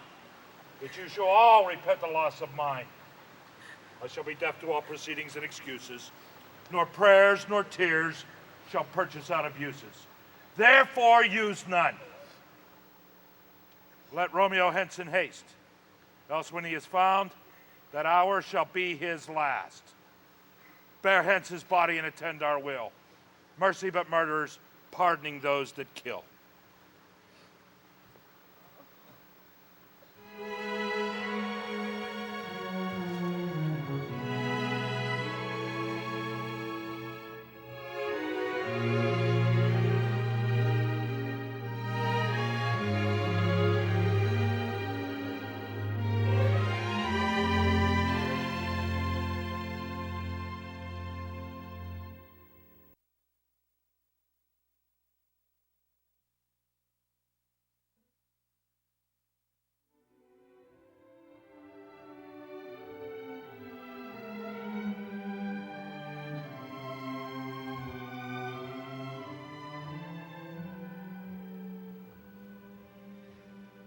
that you shall all repent the loss of mine. I shall be deaf to all proceedings and excuses, nor prayers nor tears shall purchase out abuses. Therefore use none. Let Romeo hence in haste, else when he is found, that hour shall be his last. Bear hence his body and attend our will. Mercy but murderers, pardoning those that kill.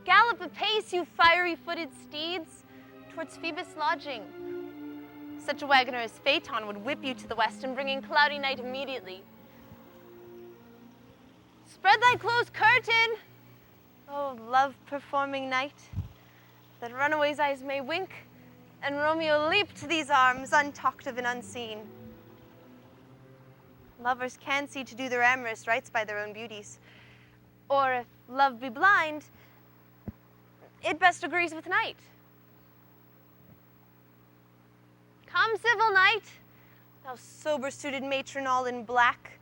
Gallop apace, you fiery-footed steeds, towards Phoebus' lodging. Such a wagoner as Phaeton would whip you to the west and bring in cloudy night immediately. Spread thy closed curtain, O love-performing night, that runaway's eyes may wink, and Romeo leap to these arms, untalked of and unseen. Lovers can see to do their amorous rights by their own beauties, or if love be blind, it best agrees with night. Come, civil knight, thou sober-suited matron all in black,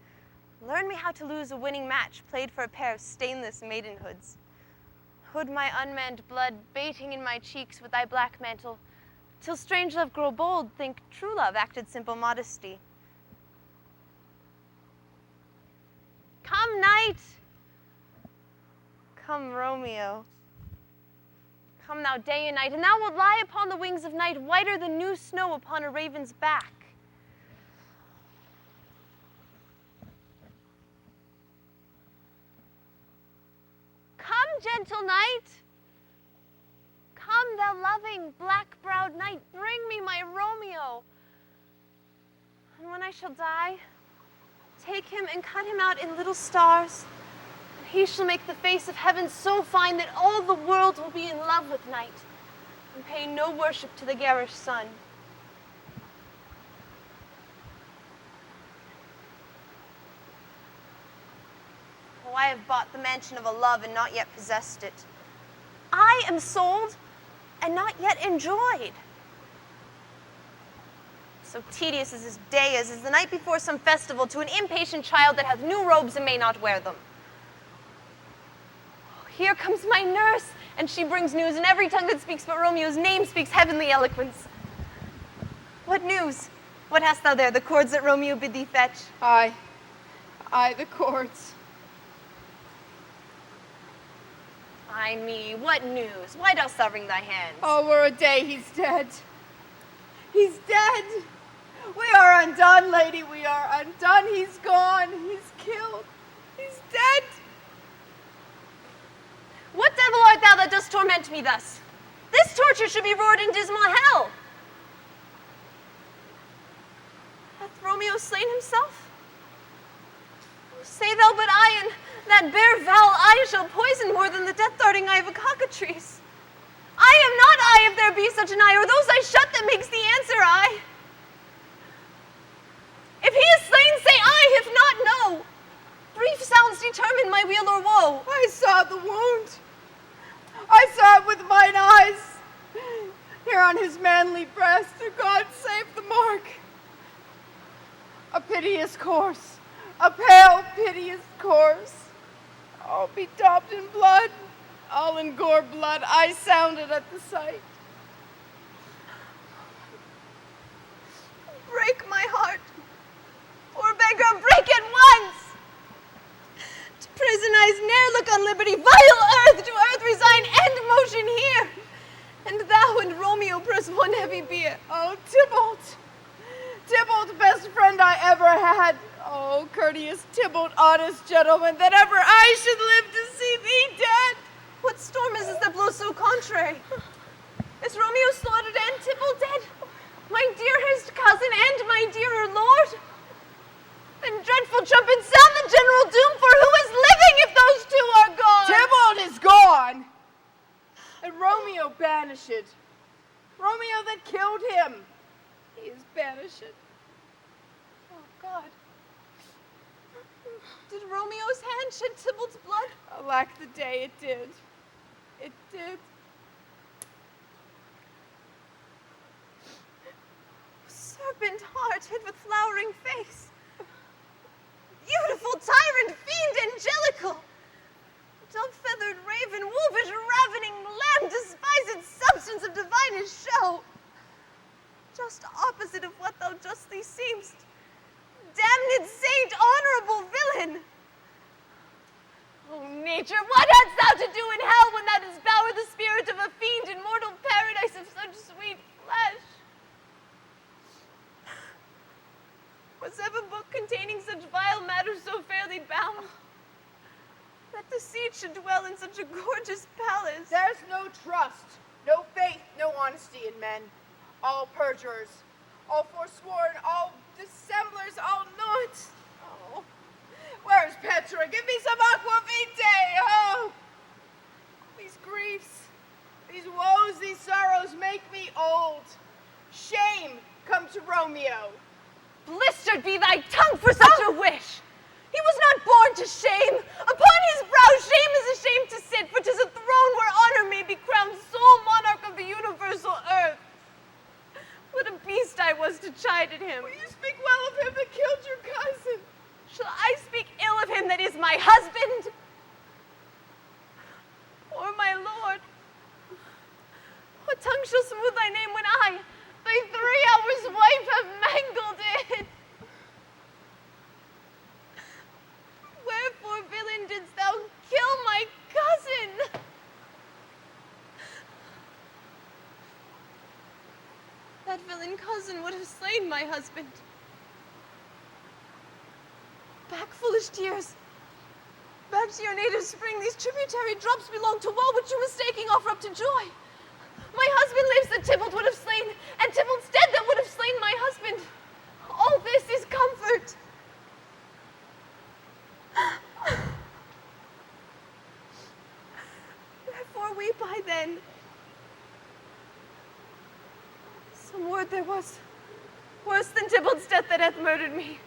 learn me how to lose a winning match played for a pair of stainless maidenhoods. Hood my unmanned blood, baiting in my cheeks with thy black mantle, till strange love grow bold, think true love acted simple modesty. Come, knight! Come, Romeo. Come thou day and night, and thou wilt lie upon the wings of night, whiter than new snow upon a raven's back. Come, gentle knight. Come, thou loving, black-browed knight, bring me my Romeo. And when I shall die, take him and cut him out in little stars. He shall make the face of heaven so fine that all the world will be in love with night and pay no worship to the garish sun. Oh, I have bought the mansion of a love and not yet possessed it. I am sold and not yet enjoyed. So tedious is this day as is the night before some festival to an impatient child that hath new robes and may not wear them. Here comes my nurse, and she brings news, and every tongue that speaks but Romeo's name speaks heavenly eloquence. What news? What hast thou there, the cords that Romeo bid thee fetch? Aye, the cords. Ay me, what news? Why dost thou wring thy hands? Oh, we're a day he's dead. He's dead. We are undone, lady, we are undone. He's gone, he's killed, he's dead. What devil art thou that dost torment me thus? This torture should be roared in dismal hell. Hath Romeo slain himself? Oh, say thou but I, and that bare foul eye shall poison more than the death-darting eye of a cockatrice. I am not I, if there be such an eye, or those eyes shut that makes the answer I. If he is slain, say I, if not, no. Brief sounds determine my weal or woe. I saw the wound. I saw it with mine eyes. Here on his manly breast, God save the mark. A piteous corse, a pale, piteous corse. All bedaubed in blood, all in gore blood. I sounded at the sight. Break my heart. Poor beggar, break at once! To prison eyes ne'er look on liberty, vile earth, to earth resign, end motion here. And thou and Romeo press one heavy bier. Oh, Tybalt! Tybalt, best friend I ever had. Oh, courteous Tybalt, honest gentleman, that ever I should live to see thee dead. What storm is this that blows so contrary? Is Romeo slaughtered and Tybalt dead? My dearest cousin and my dearer lord? Then dreadful trumpets sound the general doom, for who is living if those two are gone? Tybalt is gone, and Romeo banished. Romeo that killed him, he is banished. Oh, God. Did Romeo's hand shed Tybalt's blood? Alack the day, it did. It did. Serpent heart hid with flowering face. Beautiful tyrant, fiend angelical. Dove-feathered raven, wolfish ravening lamb, despised substance of divinest show. Just opposite of what thou justly seemst. Damned saint, honorable villain. Oh, nature, what hadst thou to do in hell when thou didst bower the spirit of a fiend in mortal paradise of such sweet flesh? Was ever book containing such vile matters so fairly bound? That deceit should dwell in such a gorgeous palace. There's no trust, no faith, no honesty in men. All perjurers, all forsworn, all dissemblers, all naught. Oh, where's Petra? Give me some aquavitae. Oh, these griefs, these woes, these sorrows make me old. Shame come to Romeo. Blistered be thy tongue for such a wish. He was not born to shame. Upon his brow shame is ashamed to sit, for 'tis a throne where honor may be crowned, sole monarch of the universal earth. What a beast I was to chide at him. Will you speak well of him that killed your cousin? Shall I speak ill of him that is my husband? Or my lord? What tongue shall smooth thy name when I, thy 3 hours wife, have mangled it? Wherefore, villain, didst thou kill my cousin? That villain cousin would have slain my husband. Back, foolish tears. Back to your native spring. These tributary drops belong to woe, which you mistaking offer up to joy. My husband lives that Tybalt would have slain, and Tybalt's dead that would have slain my husband. All this is comfort. Wherefore weep I then? Some word there was, worse than Tybalt's death that hath murdered me.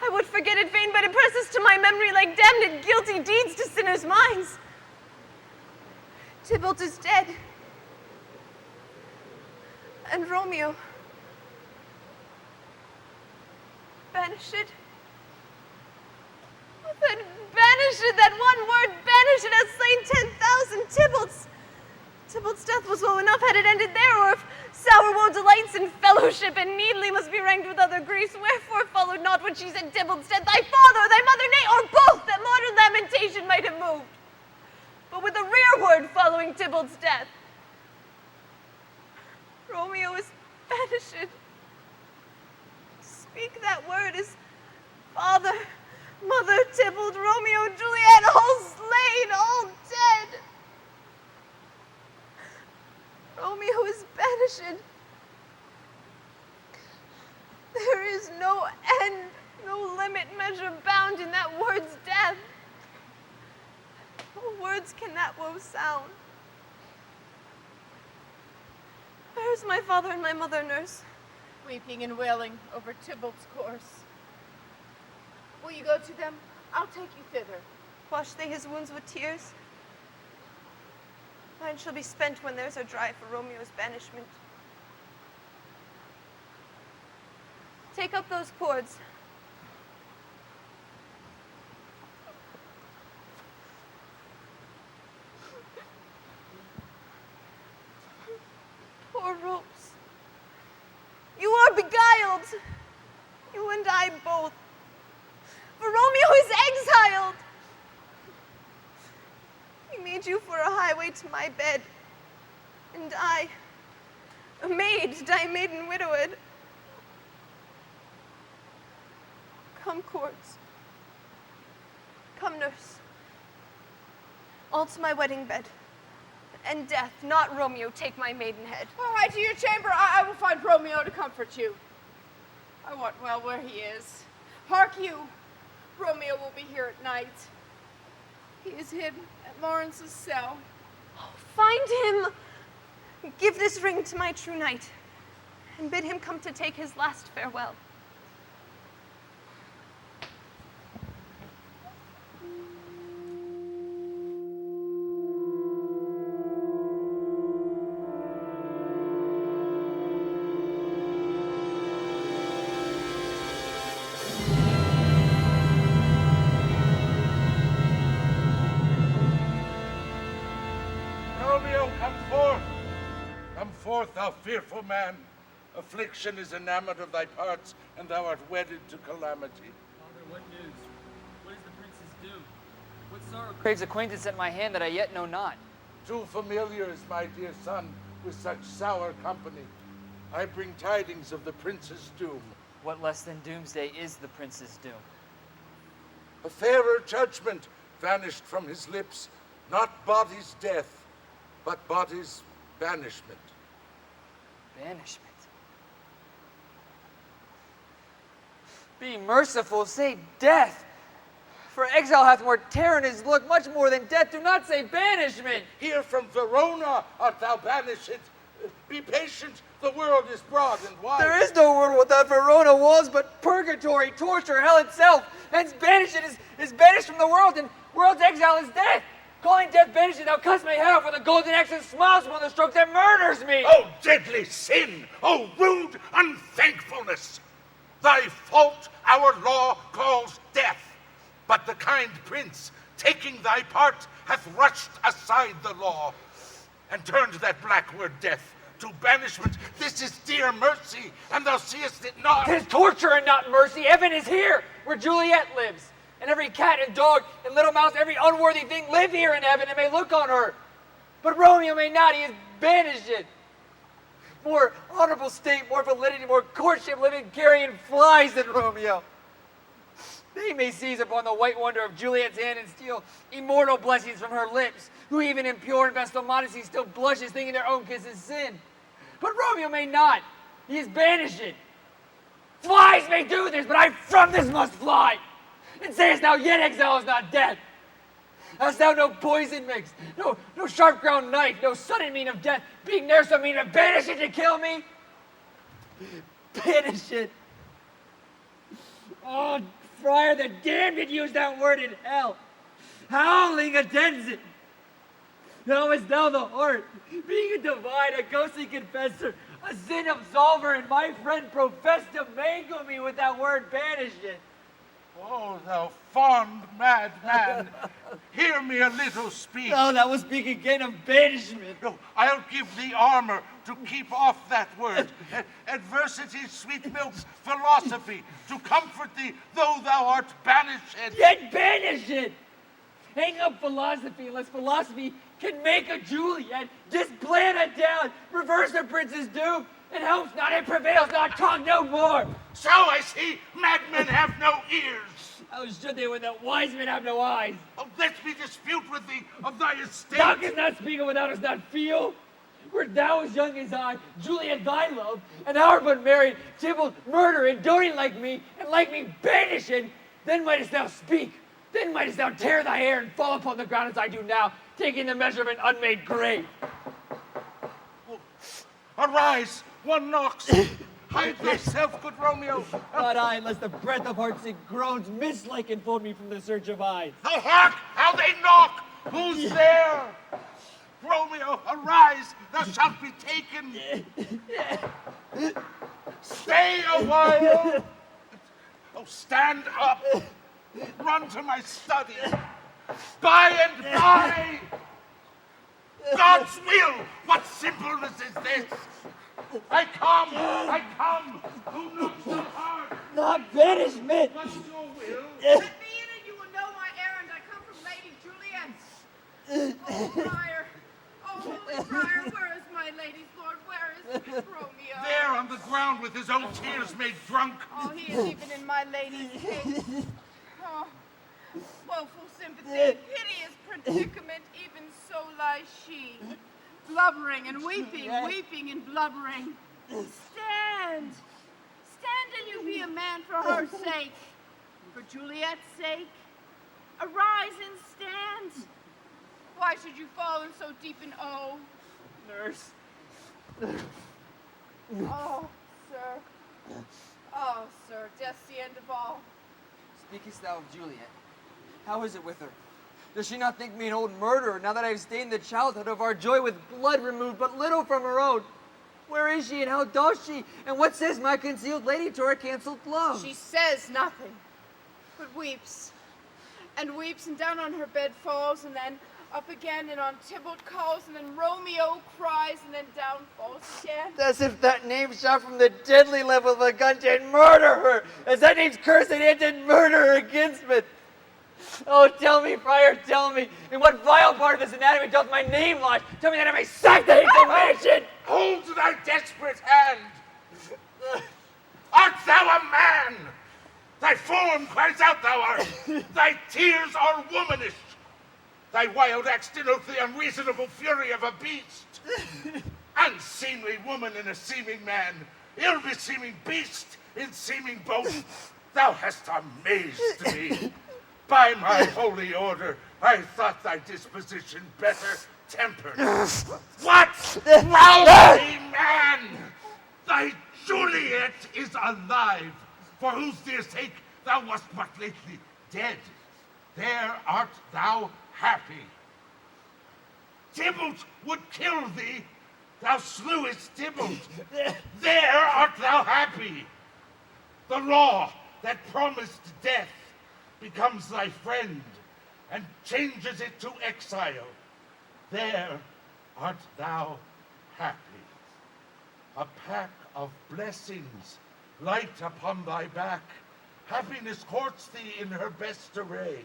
I would forget it fain, but it presses to my memory like damned guilty deeds to sinners' minds. Tybalt is dead. And Romeo, banished. That banished, that one word, banished. banish it has slain 10,000 Tybalts. Tybalt's death was woe enough had it ended there, or if sour woe delights in fellowship, and needly must be ranked with other griefs, wherefore followed not when she said Tybalt's death, thy father, thy mother, nay, or both, that modern lamentation might have moved. But with a rearward following Tybalt's death, Romeo is banished. Speak that word is father, mother, Tybalt, Romeo, Juliet, all slain, all dead. Romeo is banished. There is no end, no limit, measure bound in that word's death. No words can that woe sound. Where's my father and my mother, nurse? Weeping and wailing over Tybalt's corse. Will you go to them? I'll take you thither. Wash they his wounds with tears? Mine shall be spent when theirs are dry for Romeo's banishment. Take up those cords. Poor Rose. You are beguiled. You and I both. For Romeo is exiled. He made you for a highway to my bed, and I, a maid, die maiden widowed. Come, courts. Come, nurse. All to my wedding bed. And death, not Romeo, take my maidenhead. Oh, hie to your chamber. I will find Romeo to comfort you. I wot well where he is. Hark you, Romeo will be here at night. He is hidden at Lawrence's cell. Oh, find him. Give this ring to my true knight, and bid him come to take his last farewell. Romeo, come forth! Come forth, thou fearful man! Affliction is enamored of thy parts, and thou art wedded to calamity. Father, what news? What is the prince's doom? What sorrow craves acquaintance at my hand that I yet know not? Too familiar is my dear son with such sour company. I bring tidings of the prince's doom. What less than doomsday is the prince's doom? A fairer judgment vanished from his lips, not body's death, but body's banishment. Banishment? Be merciful, say death. For exile hath more terror in his look, much more than death. Do not say banishment. Here from Verona art thou banished. Be patient, the world is broad and wide. There is no world without Verona walls, but purgatory, torture, hell itself. Hence banished is banished from the world, and world's exile is death. Calling death banished, thou cuts my hair off with a golden axe and smiles upon the stroke that murders me. Oh, deadly sin! Oh, rude unthankfulness! Thy fault our law calls death, but the kind prince, taking thy part, hath rushed aside the law, and turned that black word death to banishment. This is dear mercy, and thou seest it not. 'Tis torture and not mercy. Heaven is here, where Juliet lives. And every cat and dog and little mouse, every unworthy thing live here in heaven and may look on her. But Romeo may not, he is banished. More honorable state, more validity, more courtship, living carrion flies than Romeo. They may seize upon the white wonder of Juliet's hand and steal immortal blessings from her lips, who even in pure and vestal modesty still blushes, thinking their own kiss is sin. But Romeo may not, he is banished. Flies may do this, but I from this must fly. And sayest thou, yet exile is not death? Hast thou no poison mixed, no sharp ground knife, no sudden mean of death, being ne'er so mean to banish it to kill me? Banish it. Oh, friar, the damned did use that word in hell. Howling attends it. Knowest thou the heart, being a divine, a ghostly confessor, a sin absolver, and my friend professed to mangle me with that word banish it. Oh, thou fond madman, hear me a little speak. No, that was speak again of banishment. No, I'll give thee armor to keep off that word. Adversity, sweet milk, philosophy, to comfort thee, though thou art banished. Yet banished! Hang up philosophy unless philosophy can make a Juliet. Just plan it down, reverse the prince's doom, and helps not, it prevails not, talk no more. So I see, madmen have no ears. How should they when the wise men have no eyes? Oh, let me dispute with thee of thy estate. Thou canst not speak of what thou dost not feel. Wert thou as young as I, Juliet thy love, and our but married, Tybalt murder and doting like me, and like me banishing, then mightest thou speak. Then mightest thou tear thy hair and fall upon the ground as I do now, taking the measure of an unmade grave. Arise, one knocks. Hide thyself, good Romeo. Not I, unless the breath of heart-sick groans mislike enfold me from the search of eyes. Oh, hark, how they knock! Who's there? Romeo, arise, thou shalt be taken. Stay a while. Oh, stand up. Run to my study. By and by. God's will, what simpleness is this? I come. Who knocks so hard? Not banishment. What's your will? Let me in and you will know my errand. I come from Lady Juliet. Oh, Friar. Oh, holy Friar, where is my lady's lord? Where is Romeo? There on the ground with his own tears made drunk. Oh, he is even in my lady's case. Oh, woeful sympathy, piteous predicament, even so lies she. Blubbering and weeping, weeping and blubbering. Stand! Stand and you be a man for her sake. For Juliet's sake. Arise and stand. Why should you fall in so deep an O? Nurse. Oh, sir. Oh, sir, death's the end of all. Speakest thou of Juliet? How is it with her? Does she not think me an old murderer now that I have stained the childhood of our joy with blood removed but little from her own? Where is she and how does she? And what says my concealed lady to her cancelled love? She says nothing, but weeps. And weeps and down on her bed falls and then up again and on Tybalt calls and then Romeo cries and then down falls again. As if that name shot from the deadly level of a gun to murder her. As that name's cursed and it did murder her against me. Oh, tell me, Friar, tell me, in what vile part of this anatomy doth my name lodge? Tell me that I may sack the hateful mansion! Hold thy desperate hand! Art thou a man? Thy form cries out thou art. Thy tears are womanish. Thy wild acts denote the unreasonable fury of a beast. Unseemly woman in a seeming man, ill-beseeming beast in seeming both. Thou hast amazed me. By my holy order, I thought thy disposition better tempered. What? Lousy man! Thy Juliet is alive, for whose dear sake thou wast but lately dead. There art thou happy. Tybalt would kill thee. Thou slewest Tybalt. There art thou happy. The law that promised death becomes thy friend and changes it to exile. There art thou happy. A pack of blessings light upon thy back. Happiness courts thee in her best array.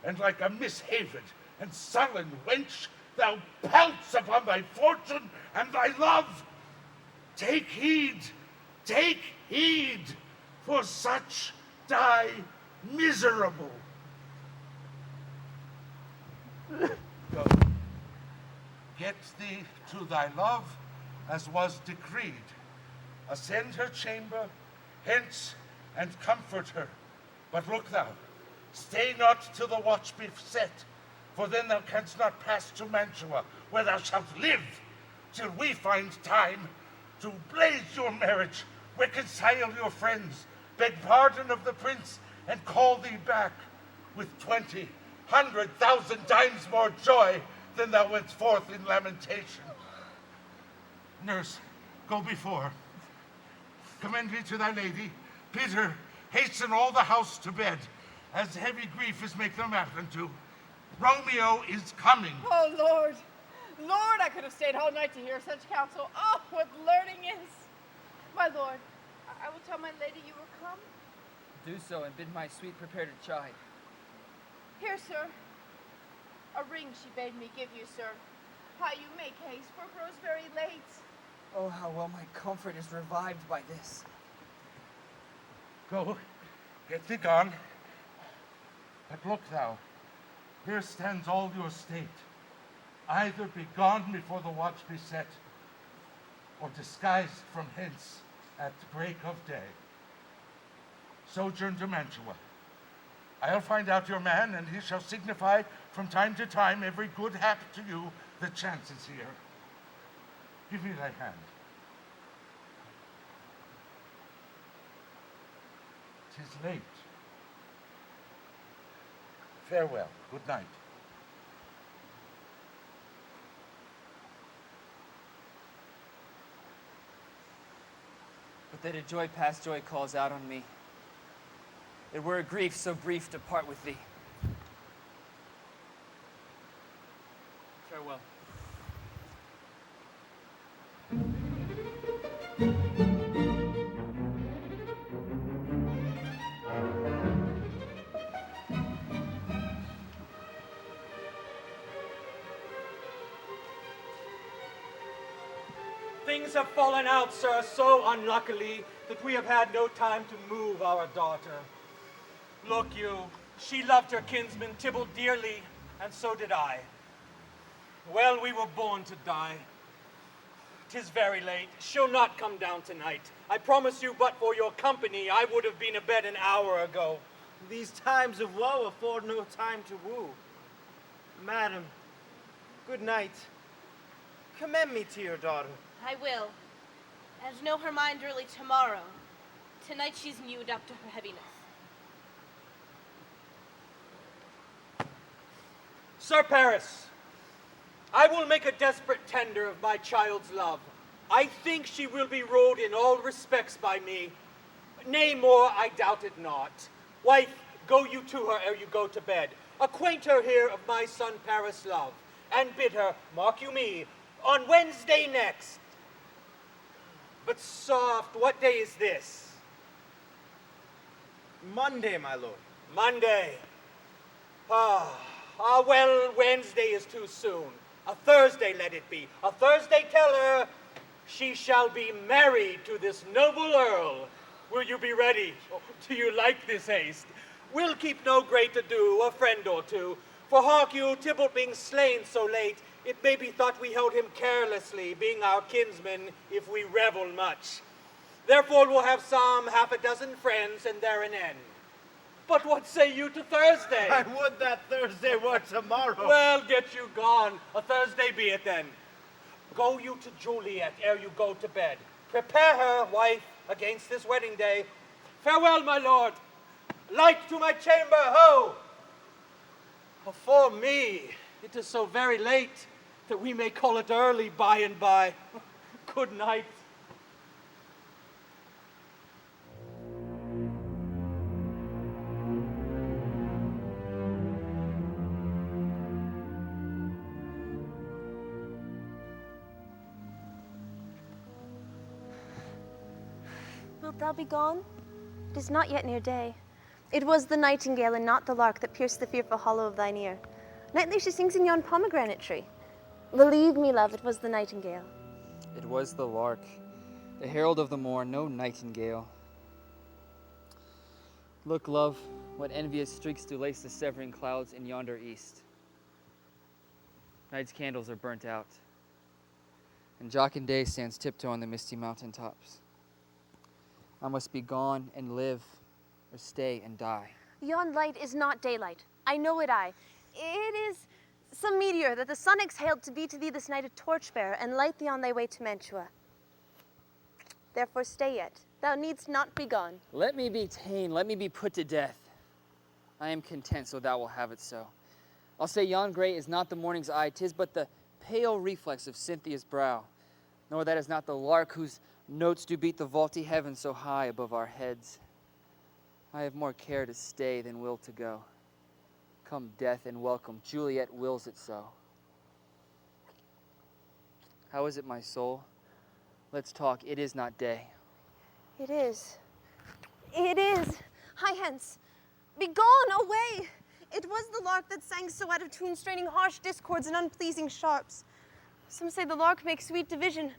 And like a mishaven and sullen wench, thou pounce upon thy fortune and thy love. Take heed, for such die miserable. Go. Get thee to thy love as was decreed. Ascend her chamber, hence, and comfort her. But look thou, stay not till the watch be set, for then thou canst not pass to Mantua, where thou shalt live, till we find time to blaze your marriage, reconcile your friends, beg pardon of the prince, and call thee back with 20,000 times more joy than thou wentst forth in lamentation. Nurse, go before. Commend me to thy lady. Peter, hasten all the house to bed, as heavy grief is make them apt to. Romeo is coming. Oh, Lord. Lord, I could have stayed all night to hear such counsel. Oh, what learning is. My lord, I will tell my lady you will come. Do so and bid my sweet prepare to chide. Here, sir. A ring she bade me give you, sir. How you make haste, for it grows very late. Oh, how well my comfort is revived by this. Go, get thee gone. But look thou, here stands all your state. Either be gone before the watch be set, or disguised from hence at break of day. Sojourn to Mantua. I'll find out your man, and he shall signify from time to time every good hap to you that chances here. Give me thy hand. 'Tis late. Farewell. Good night. But that a joy past joy calls out on me. It were a grief so brief to part with thee. Farewell. Things have fallen out, sir, so unluckily that we have had no time to move our daughter. Look you, she loved her kinsman Tybalt dearly, and so did I. Well, we were born to die. 'Tis very late. She'll not come down tonight. I promise you, but for your company, I would have been abed an hour ago. These times of woe afford no time to woo. Madam, good night. Commend me to your daughter. I will. And know her mind early tomorrow. Tonight she's mewed up to her heaviness. Sir Paris, I will make a desperate tender of my child's love. I think she will be ruled in all respects by me. Nay, more, I doubt it not. Wife, go you to her ere you go to bed. Acquaint her here of my son Paris' love, and bid her, mark you me, on Wednesday next. But soft, what day is this? Monday, my lord. Monday. Well, Wednesday is too soon. A Thursday let it be. A Thursday tell her she shall be married to this noble earl. Will you be ready? Do you like this haste? We'll keep no great ado, a friend or two. For hark you, Tybalt being slain so late, it may be thought we held him carelessly, being our kinsman, if we revel much. Therefore we'll have some half a dozen friends, and there an end. But what say you to Thursday? I would that Thursday were tomorrow. Well, get you gone. A Thursday be it then. Go you to Juliet ere you go to bed. Prepare her, wife, against this wedding day. Farewell, my lord. Light to my chamber, ho! For me, it is so very late that we may call it early by and by. Good night. Wilt thou be gone? It is not yet near day. It was the nightingale and not the lark that pierced the fearful hollow of thine ear. Nightly she sings in yon pomegranate tree. Believe me, love, it was the nightingale. It was the lark, the herald of the morn, no nightingale. Look, love, what envious streaks do lace the severing clouds in yonder east. Night's candles are burnt out, and jocund day stands tiptoe on the misty mountain tops. I must be gone and live, or stay and die. Yon light is not daylight. I know it I. It is some meteor that the sun exhaled to be to thee this night a torchbearer and light thee on thy way to Mantua. Therefore stay yet. Thou needst not be gone. Let me be ta'en, let me be put to death. I am content, so thou wilt have it so. I'll say yon gray is not the morning's eye, 'tis but the pale reflex of Cynthia's brow. Nor that is not the lark whose notes do beat the vaulty heaven so high above our heads. I have more care to stay than will to go. Come death and welcome, Juliet wills it so. How is it, my soul? Let's talk, it is not day. It is. It is. Hie hence. Begone, away. It was the lark that sang so out of tune, straining harsh discords and unpleasing sharps. Some say the lark makes sweet division,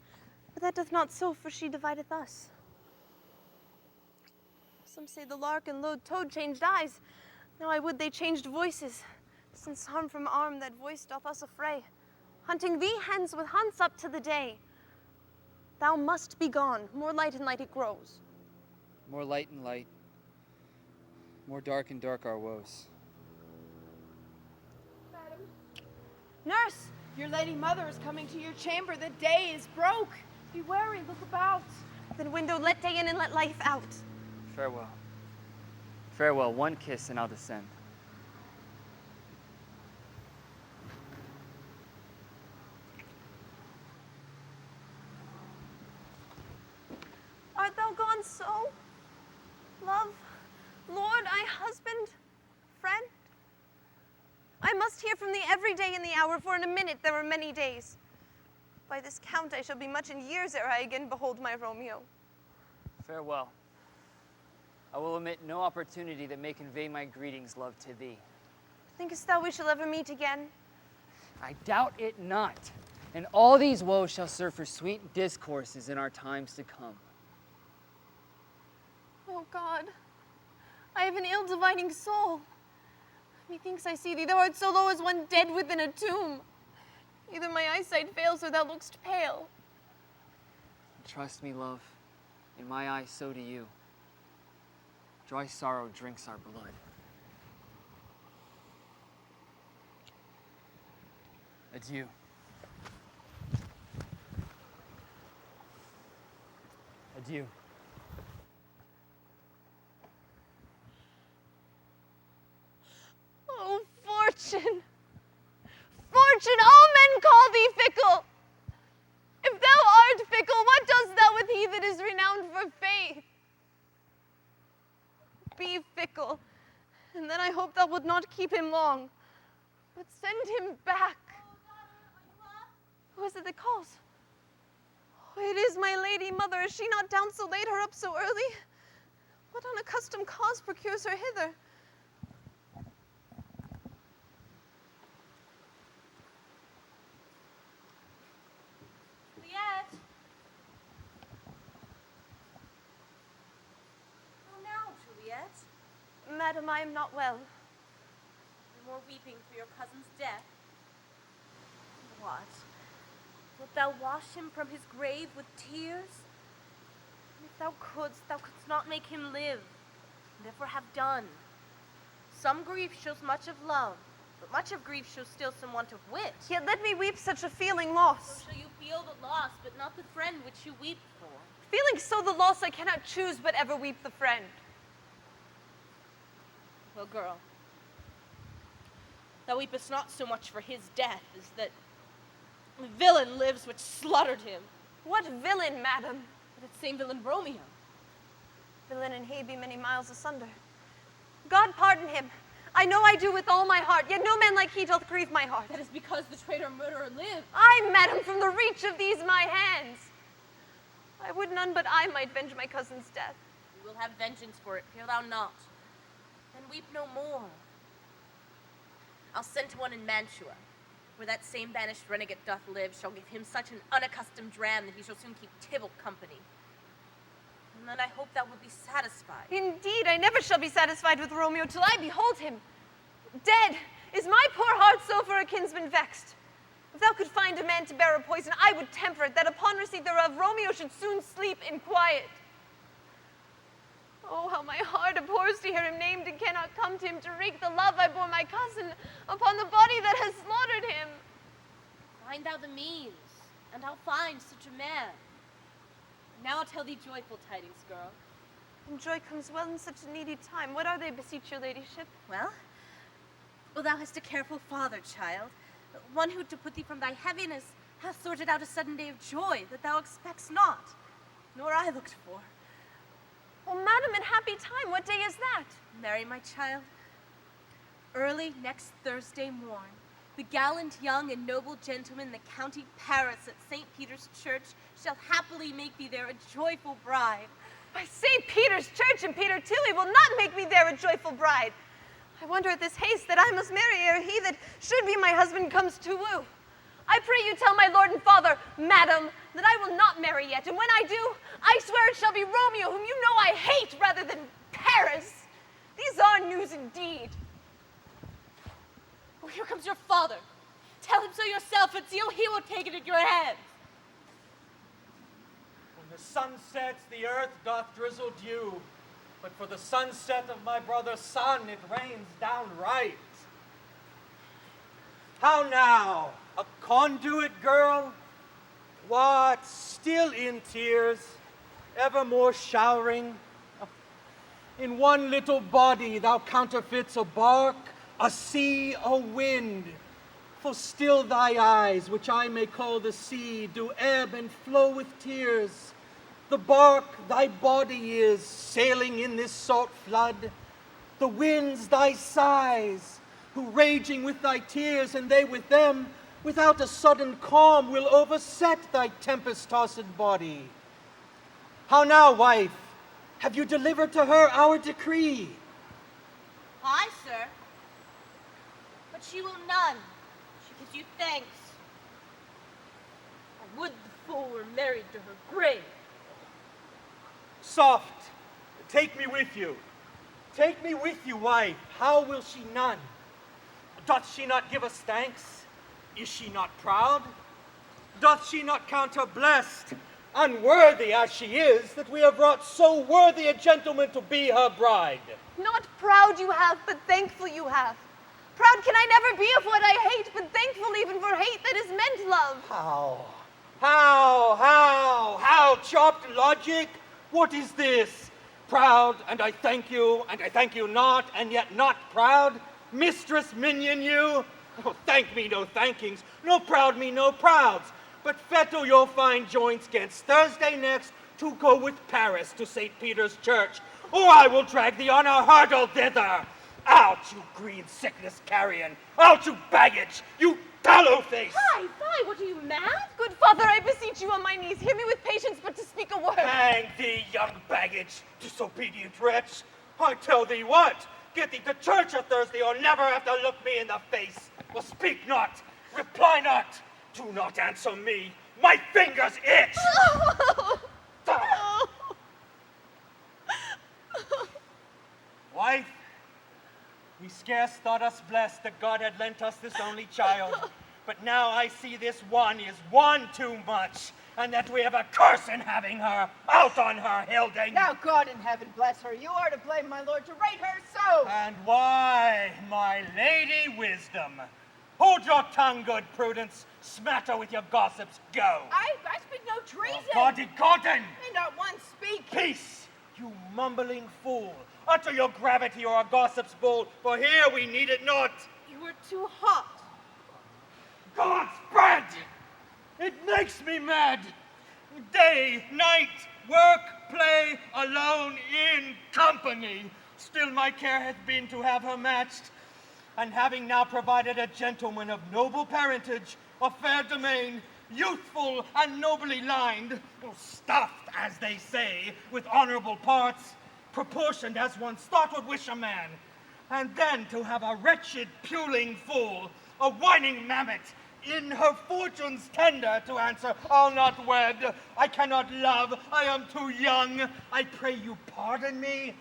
but that doth not so, for she divideth us. Some say the lark and lowed toad changed eyes. Now I would they changed voices, since arm from arm that voice doth us affray. Hunting thee hence with hunts up to the day. Thou must be gone, more light and light it grows. More light and light, more dark and dark our woes. Madam. Nurse! Your lady mother is coming to your chamber. The day is broke. Be wary, look about. Then window, let day in and let life out. Farewell. Farewell, one kiss and I'll descend. Art thou gone so? Love, Lord, I husband, friend? I must hear from thee every day in the hour, for in a minute there are many days. By this count I shall be much in years ere I again behold my Romeo. Farewell. I will omit no opportunity that may convey my greetings, love, to thee. Thinkest thou we shall ever meet again? I doubt it not. And all these woes shall serve for sweet discourses in our times to come. Oh God, I have an ill-dividing soul. Methinks I see thee, thou art so low as one dead within a tomb. Either my eyesight fails or thou look'st pale. Trust me, love. In my eyes, so do you. Dry sorrow drinks our blood. Adieu. Adieu. Oh, Fortune! Fortune, all men call thee fickle! If thou art fickle, what dost thou with he that is renowned for faith? Be fickle, and then I hope thou wilt not keep him long, but send him back. Who is it that calls? Oh, it is my lady mother. Is she not down so late, her up so early? What unaccustomed cause procures her hither? Juliet! How now, Juliet? Madam, I am not well. No more weeping for your cousin's death. What? Wilt thou wash him from his grave with tears? And if thou couldst not make him live, and therefore have done. Some grief shows much of love, but much of grief shows still some want of wit. Yet let me weep such a feeling loss. So shall you feel the loss, but not the friend which you weep for. Feeling so the loss, I cannot choose but ever weep the friend. Well, girl, thou weepest not so much for his death as that the villain lives which slaughtered him. What villain, madam? That same villain Romeo. Villain and he be many miles asunder. God pardon him. I know I do with all my heart, yet no man like he doth grieve my heart. That is because the traitor murderer lives. I, madam, from the reach of these my hands. I would none but I might venge my cousin's death. We will have vengeance for it, fear thou not. And weep no more. I'll send to one in Mantua, where that same banished renegade doth live, shall give him such an unaccustomed dram that he shall soon keep Tybalt company. And then I hope thou wilt be satisfied. Indeed, I never shall be satisfied with Romeo till I behold him. Dead is my poor heart so for a kinsman vexed. If thou could find a man to bear a poison, I would temper it, that upon receipt thereof Romeo should soon sleep in quiet. Oh, how my heart abhors to hear him named and cannot come to him to wreak the love I bore my cousin upon the body that has slaughtered him. Find thou the means, and I'll find such a man. Now I'll tell thee joyful tidings, girl. And joy comes well in such a needy time. What are they, beseech your ladyship? Well, thou hast a careful father, child. One who, to put thee from thy heaviness, hath sorted out a sudden day of joy that thou expects not, nor I looked for. Oh, madam, in happy time, what day is that? Mary, my child, early next Thursday morn, the gallant young and noble gentleman in the county Paris at St. Peter's Church shall happily make thee there a joyful bride. By St. Peter's Church and Peter too, he will not make me there a joyful bride. I wonder at this haste that I must marry ere he that should be my husband comes to woo. I pray you tell my lord and father, madam, that I will not marry yet, and when I do, I swear it shall be Romeo, whom you know I hate rather than Paris. These are news indeed. Oh, here comes your father. Tell him so yourself, and see how he will take it in your hands. When the sun sets, the earth doth drizzle dew, but for the sunset of my brother's son, it rains downright. How now, a conduit girl? What, still in tears, evermore showering? In one little body thou counterfeits a bark, a sea, a wind. For still thy eyes, which I may call the sea, do ebb and flow with tears. The bark thy body is, sailing in this salt flood. The winds thy sighs, who raging with thy tears, and they with them, without a sudden calm will overset thy tempest-tossed body. How now, wife? Have you delivered to her our decree? Aye, sir. But she will none. She gives you thanks. I would the fool were married to her grave. Soft, take me with you. Take me with you, wife. How will she none? Doth she not give us thanks? Is she not proud? Doth she not count her blessed, unworthy as she is, that we have brought so worthy a gentleman to be her bride? Not proud you have, but thankful you have. Proud can I never be of what I hate, but thankful even for hate that is meant love. How? Chopped logic? What is this? Proud, and I thank you not, and yet not proud? Mistress minion you? Oh, thank me no thankings, no proud me no prouds, but fettle your fine joints gainst Thursday next to go with Paris to St. Peter's Church, or I will drag thee on a hurdle thither. Out, you green sickness carrion! Out, you baggage! You tallow face! Fie, what are you, mad? Good father, I beseech you on my knees, hear me with patience, but to speak a word. Hang thee, young baggage, disobedient wretch! I tell thee what, get thee to church a Thursday, or never have to look me in the face. Well, speak not, reply not, do not answer me. My fingers itch! Wife, we scarce thought us blessed that God had lent us this only child, but now I see this one is one too much, and that we have a curse in having her. Out on her, Hilding! Now God in heaven bless her. You are to blame, my lord, to rate her so. And why, my lady wisdom? Hold your tongue, good Prudence. Smatter with your gossips. Go. I speak no treason. Gordon! May not one speak. Peace, you mumbling fool. Utter your gravity or a gossip's bowl, for here we need it not. You are too hot. God's bread! It makes me mad. Day, night, work, play, alone, in company. Still my care hath been to have her matched. And having now provided a gentleman of noble parentage, of fair domain, youthful and nobly lined, stuffed, as they say, with honorable parts, proportioned as one's thought would wish a man, and then to have a wretched puling fool, a whining mammet, in her fortune's tender to answer, I'll not wed, I cannot love, I am too young, I pray you pardon me.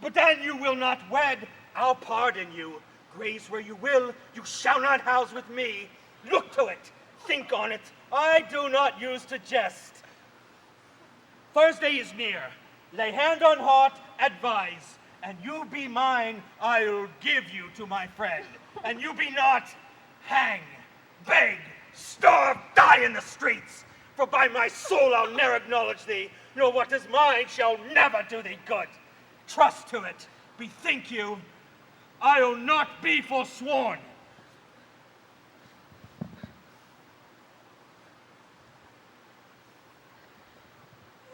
But then you will not wed, I'll pardon you. Graze where you will, you shall not house with me. Look to it, think on it, I do not use to jest. Thursday is near, lay hand on heart, advise, and you be mine, I'll give you to my friend, and you be not, hang, beg, starve, die in the streets, for by my soul I'll ne'er acknowledge thee, nor what is mine shall never do thee good. Trust to it, bethink you, I'll not be forsworn.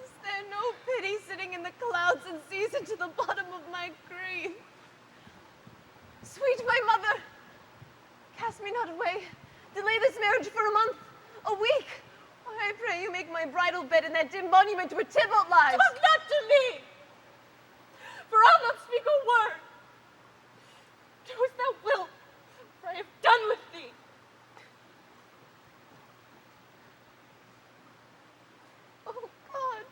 Is there no pity sitting in the clouds and to the bottom of my grief. Sweet my mother, cast me not away. Delay this marriage for a month, a week. Or I pray you make my bridal bed in that dim monument where Tybalt lies. Talk not to me, for I'll not speak a word. Do as thou wilt, for I have done with thee. Oh, God.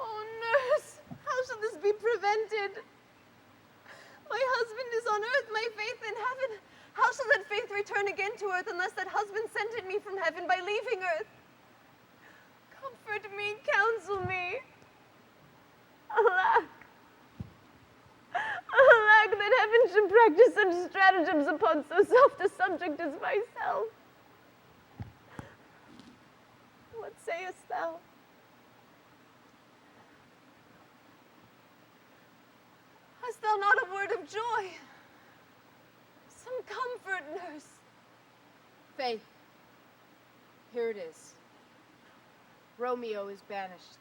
Oh, nurse, how shall this be prevented? My husband is on earth, my faith in heaven. How shall that faith return again to earth unless that husband sent it me from heaven by leaving earth? Comfort me, counsel me. Alack. Alack, that heaven should practice such stratagems upon so soft a subject as myself. What sayest thou? Hast thou not a word of joy? Some comfort, nurse. Faith, here it is. Romeo is banished,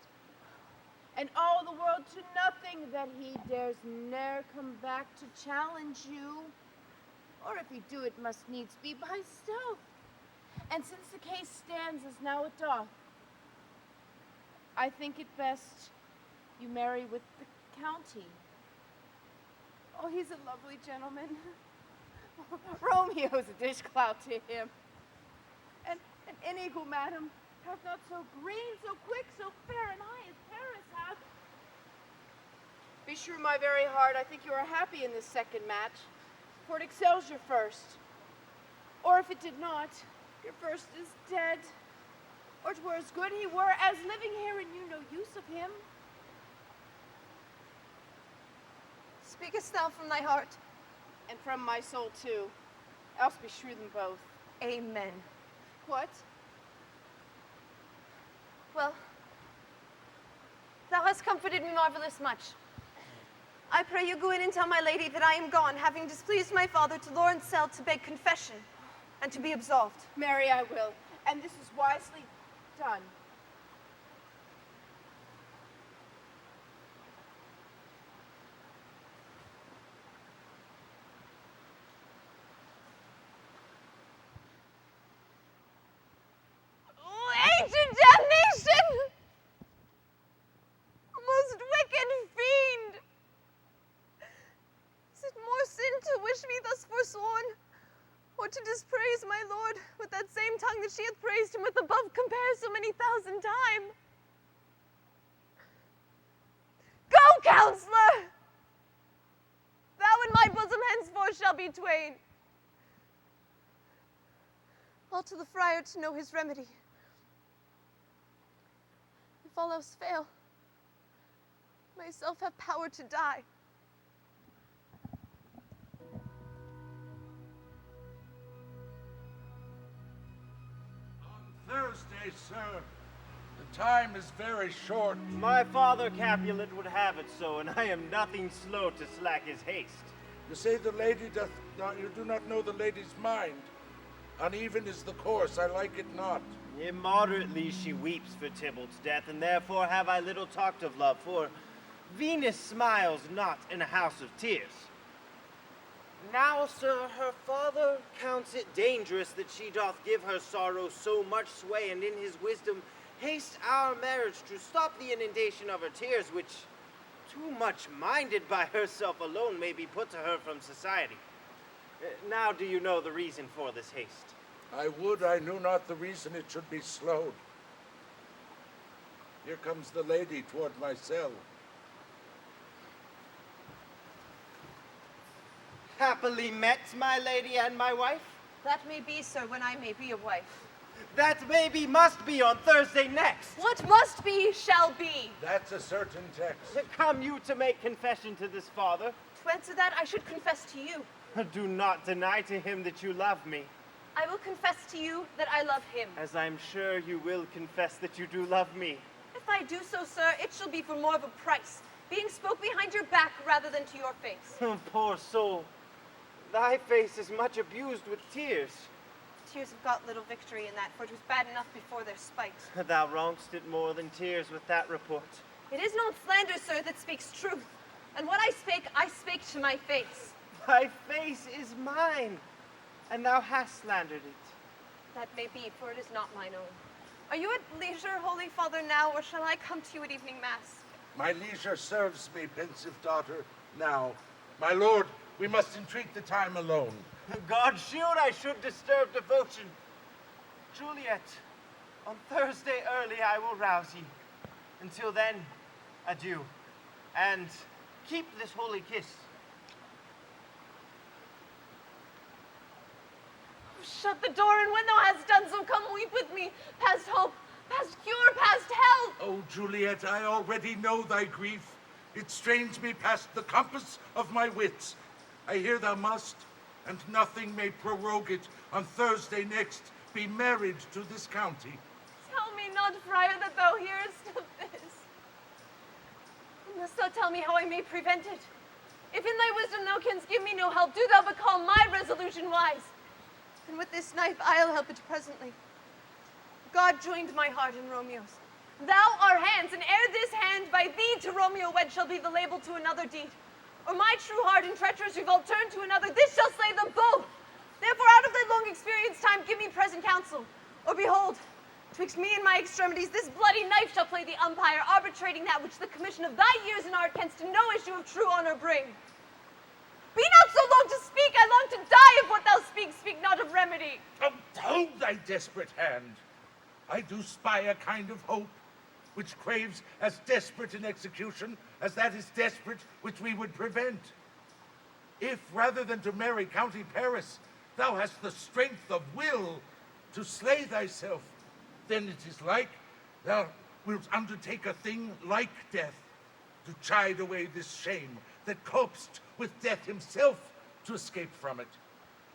and all the world to nothing, that he dares ne'er come back to challenge you. Or if he do, it must needs be by stealth. And since the case stands as now it doth, I think it best you marry with the county. Oh, he's a lovely gentleman. Romeo's a dishclout to him. And any who, madam, hath not so green, so quick, so fair an eye as Paris hath. Be sure, my very heart, I think you are happy in this second match, for it excels your first. Or if it did not, your first is dead. Or 'twere as good he were as living here and you no use of him. Speakest thou from thy heart? And from my soul too, else beshrew them both. Amen. What? Well, thou hast comforted me marvelous much. I pray you go in and tell my lady that I am gone, having displeased my father to Lawrence cell to beg confession and to be absolved. Marry, I will, and this is wisely done. Ancient damnation! Most wicked fiend! Is it more sin to wish me thus forsworn, or to dispraise my lord with that same tongue that she hath praised him with above compare so many thousand times? Go, counselor! Thou and my bosom henceforth shall be twain. All to the friar to know his remedy. If all else fail, myself have power to die. Thursday, sir. The time is very short. My father Capulet would have it so, and I am nothing slow to slack his haste. You say the lady doth not, you do not know the lady's mind. Uneven is the course, I like it not. Immoderately she weeps for Tybalt's death, and therefore have I little talked of love, for Venus smiles not in a house of tears. Now, sir, her father counts it dangerous that she doth give her sorrow so much sway, and in his wisdom haste our marriage to stop the inundation of her tears, which, too much minded by herself alone, may be put to her from society. Now do you know the reason for this haste? I would I knew not the reason it should be slowed. Here comes the lady toward my cell. Happily met, my lady and my wife? That may be, sir, when I may be a wife. That maybe must be on Thursday next. What must be, shall be. That's a certain text. Come you to make confession to this father? To answer that, I should confess to you. Do not deny to him that you love me. I will confess to you that I love him. As I'm sure you will confess that you do love me. If I do so, sir, it shall be for more of a price, being spoke behind your back rather than to your face. Poor soul. Thy face is much abused with tears. tears have got little victory in that, for it was bad enough before their spite. Thou wrong'st it more than tears with that report. It is not slander, sir, that speaks truth. And what I spake to my face. Thy face is mine, and thou hast slandered it. That may be, for it is not mine own. Are you at leisure, Holy Father, now, or shall I come to you at evening mass? My leisure serves me, pensive daughter, now. My lord, we must entreat the time alone. God shield I should disturb devotion. Juliet, on Thursday early I will rouse ye. Until then, adieu. And keep this holy kiss. Shut the door, and when thou hast done so, come weep with me, past hope, past cure, past help. Oh, Juliet, I already know thy grief. It strains me past the compass of my wits. I hear thou must, and nothing may prorogue it, on Thursday next be married to this county. Tell me not, friar, that thou hearest of this. Must thou tell me how I may prevent it? If in thy wisdom thou canst give me no help, do thou but call my resolution wise. And with this knife I'll help it presently. God joined my heart in Romeo's. Thou our hands, and ere this hand by thee to Romeo wed shall be the label to another deed. Or my true heart in treacherous revolt turn to another, this shall slay them both. Therefore out of thy long experience time give me present counsel. Or behold, twixt me and my extremities this bloody knife shall play the umpire, arbitrating that which the commission of thy years and art canst to no issue of true honor bring. Be not so long to speak, I long to die if what thou speak not of remedy. Oh, hold thy desperate hand. I do spy a kind of hope, which craves as desperate an execution as that is desperate which we would prevent. If, rather than to marry County Paris, thou hast the strength of will to slay thyself, then it is like thou wilt undertake a thing like death, to chide away this shame that copest with death himself to escape from it.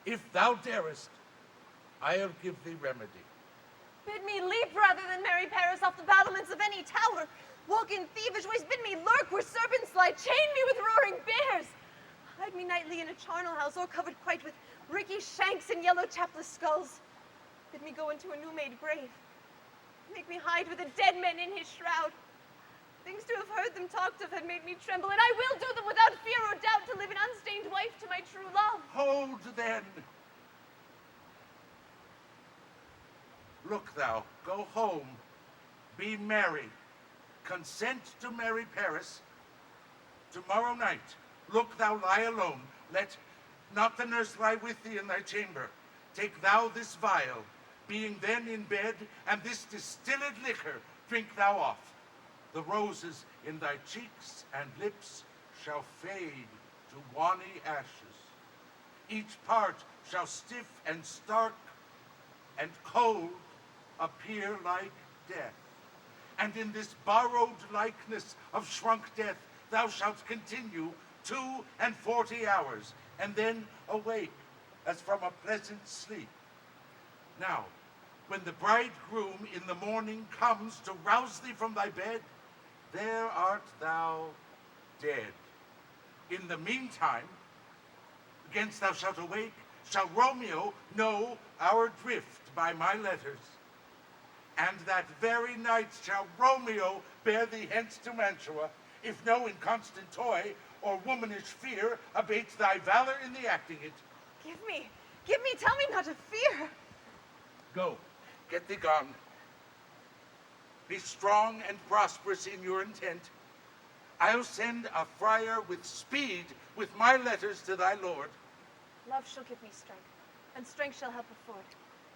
If thou darest, I'll give thee remedy. Bid me leap rather than marry Paris off the battlements of any tower. Walk in thievish ways, bid me lurk where serpents lie, chain me with roaring bears. Hide me nightly in a charnel house, or covered quite with ricky shanks and yellow chapless skulls. Bid me go into a new-made grave. Make me hide with a dead man in his shroud. Things to have heard them talked of had made me tremble, and I will do them without fear or doubt to live an unstained wife to my true love. Hold then. Look thou, go home, be merry, consent to marry Paris. Tomorrow night, look thou lie alone, let not the nurse lie with thee in thy chamber. Take thou this vial, being then in bed, and this distilled liquor drink thou off. The roses in thy cheeks and lips shall fade to wanny ashes. Each part shall stiff and stark and cold appear like death. And in this borrowed likeness of shrunk death thou shalt continue 42 hours, and then awake as from a pleasant sleep. Now, when the bridegroom in the morning comes to rouse thee from thy bed, there art thou dead. In the meantime, against thou shalt awake, shall Romeo know our drift by my letters. And that very night shall Romeo bear thee hence to Mantua, if no inconstant toy or womanish fear abates thy valor in the acting it. Give me, tell me not to fear. Go, get thee gone. Be strong and prosperous in your intent. I'll send a friar with speed with my letters to thy lord. Love shall give me strength, and strength shall help afford.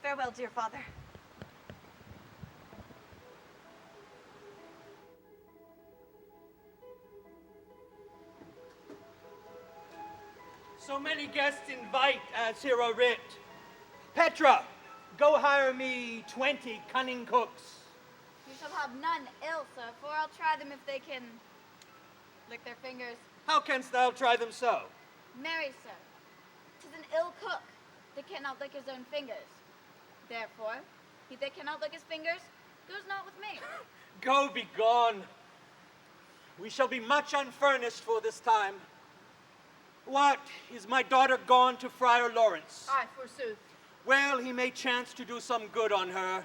Farewell, dear father. So many guests invite, as hero writ. Petra, go hire me 20 cunning cooks. You shall have none ill, sir, for I'll try them if they can lick their fingers. How canst thou try them so? Marry, sir, 'tis an ill cook that cannot lick his own fingers. Therefore, he that cannot lick his fingers goes not with me. Go, be gone. We shall be much unfurnished for this time. What, is my daughter gone to Friar Lawrence? Aye, forsooth. Well, he may chance to do some good on her.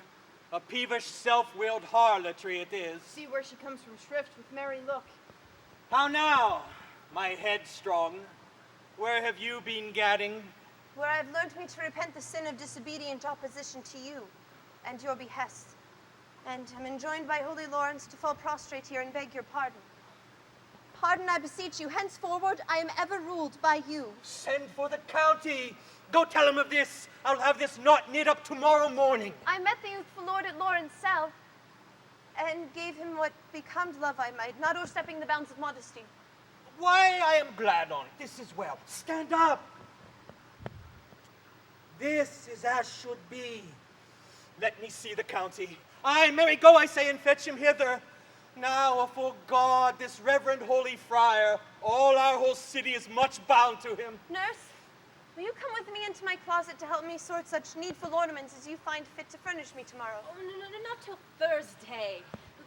A peevish, self-willed harlotry it is. See where she comes from shrift with merry look. How now, my headstrong? Where have you been gadding? Where I've learned me to repent the sin of disobedient opposition to you and your behest, and am enjoined by Holy Lawrence to fall prostrate here and beg your pardon. Pardon, I beseech you. Henceforward, I am ever ruled by you. Send for the county. Go tell him of this. I'll have this knot knit up tomorrow morning. I met the youthful lord at Lawrence South, and gave him what becomed love I might, not o'erstepping the bounds of modesty. Why, I am glad on't. This is well. Stand up. This is as should be. Let me see the county. Aye, Mary, go, I say, and fetch him hither. Now, afore God, this reverend holy friar, all our whole city is much bound to him. Nurse, will you come with me into my closet to help me sort such needful ornaments as you find fit to furnish me tomorrow? Oh, no, not till Thursday.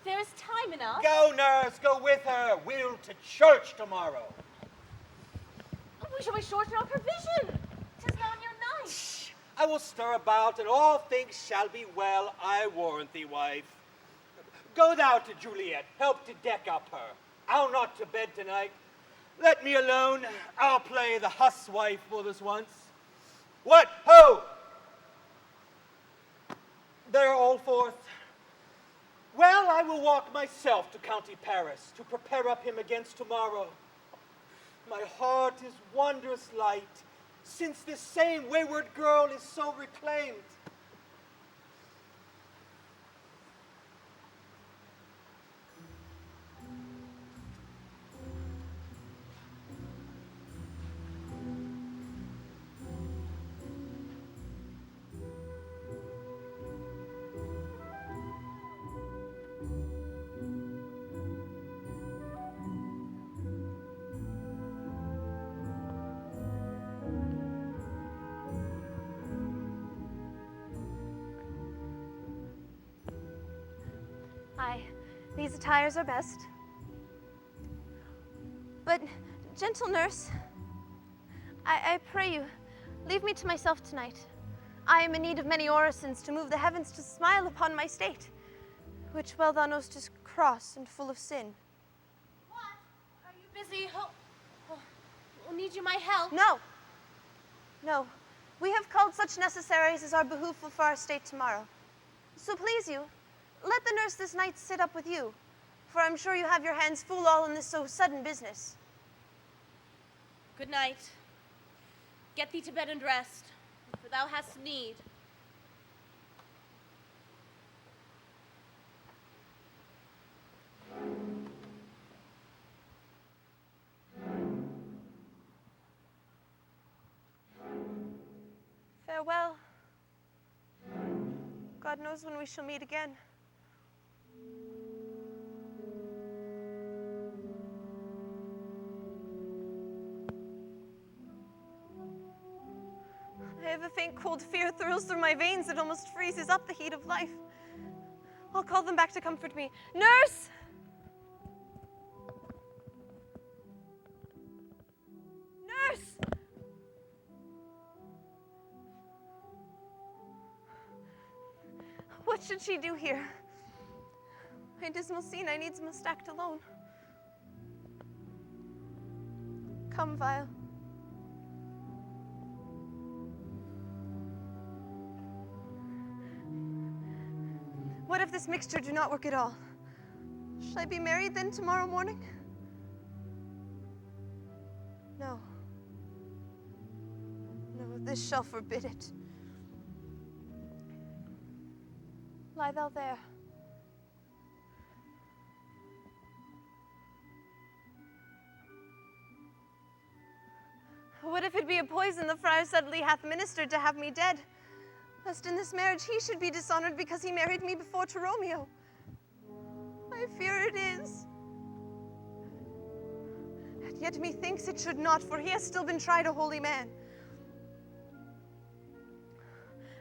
There's time enough. Go, nurse, go with her. We'll to church tomorrow. Oh, we shall be short in our provision. 'Tis now near night. I will stir about, and all things shall be well, I warrant thee, wife. Go thou to Juliet, help to deck up her. I'll not to bed tonight. Let me alone. I'll play the huswife for this once. What? Ho! They're all forth. Well, I will walk myself to County Paris to prepare up him against tomorrow. My heart is wondrous light, since this same wayward girl is so reclaimed. Aye, these attires are best. But, gentle nurse, I pray you, leave me to myself tonight. I am in need of many orisons to move the heavens to smile upon my state, which well thou knowst is cross and full of sin. What? Are you busy? Will need you my help? No. No. We have called such necessaries as are behooful for our state tomorrow. So please you, let the nurse this night sit up with you, for I'm sure you have your hands full all in this so sudden business. Good night. Get thee to bed and rest, for thou hast need. Farewell. God knows when we shall meet again. I have a faint cold fear thrills through my veins that almost freezes up the heat of life. I'll call them back to comfort me. Nurse! Nurse! What should she do here? My dismal scene I needs must act alone. Come, Vile. What if this mixture do not work at all? Shall I be married then tomorrow morning? No. No, this shall forbid it. Lie thou there. What if it be a poison the friar subtly hath ministered to have me dead? Lest in this marriage he should be dishonored because he married me before to Romeo. I fear it is. And yet methinks it should not, for he has still been tried a holy man.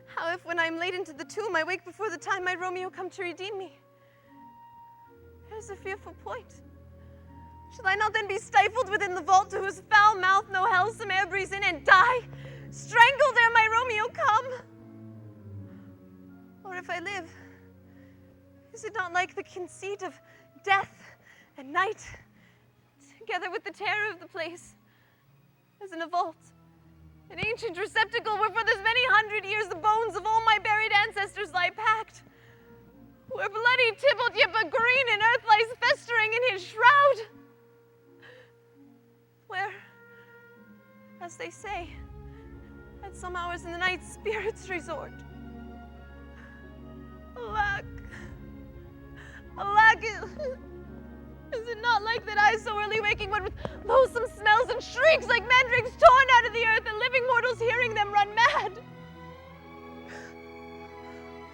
How if when I am laid into the tomb, I wake before the time my Romeo come to redeem me? There's a fearful point. Shall I not then be stifled within the vault to whose foul mouth no hellsome air breathes in and die? Strangled ere my Romeo come? Or if I live, is it not like the conceit of death and night, together with the terror of the place, as in a vault, an ancient receptacle where for this many 100 years the bones of all my buried ancestors lie packed, where bloody Tybalt yet but green in earth lies festering in his shroud, where, as they say, at some hours in the night spirits resort. Alack, alack, is it not like that I so early waking would with loathsome smells and shrieks like mandrakes torn out of the earth and living mortals hearing them run mad?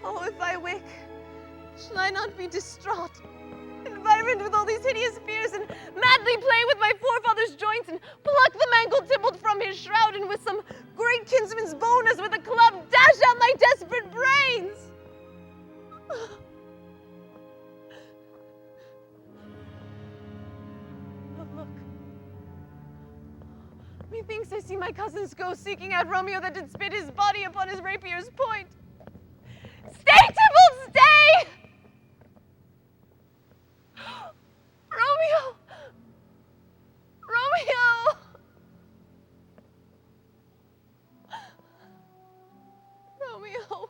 Oh, if I wake, shall I not be distraught, environed with all these hideous fears, and madly play with my forefathers' joints, and pluck the mangled Tybalt from his shroud, and with some great kinsman's bone as with a club dash out my desperate brains? Oh, look. Methinks I see my cousin's ghost seeking out Romeo that did spit his body upon his rapier's point. Stay, Tybalt, stay! Romeo! Romeo! Romeo.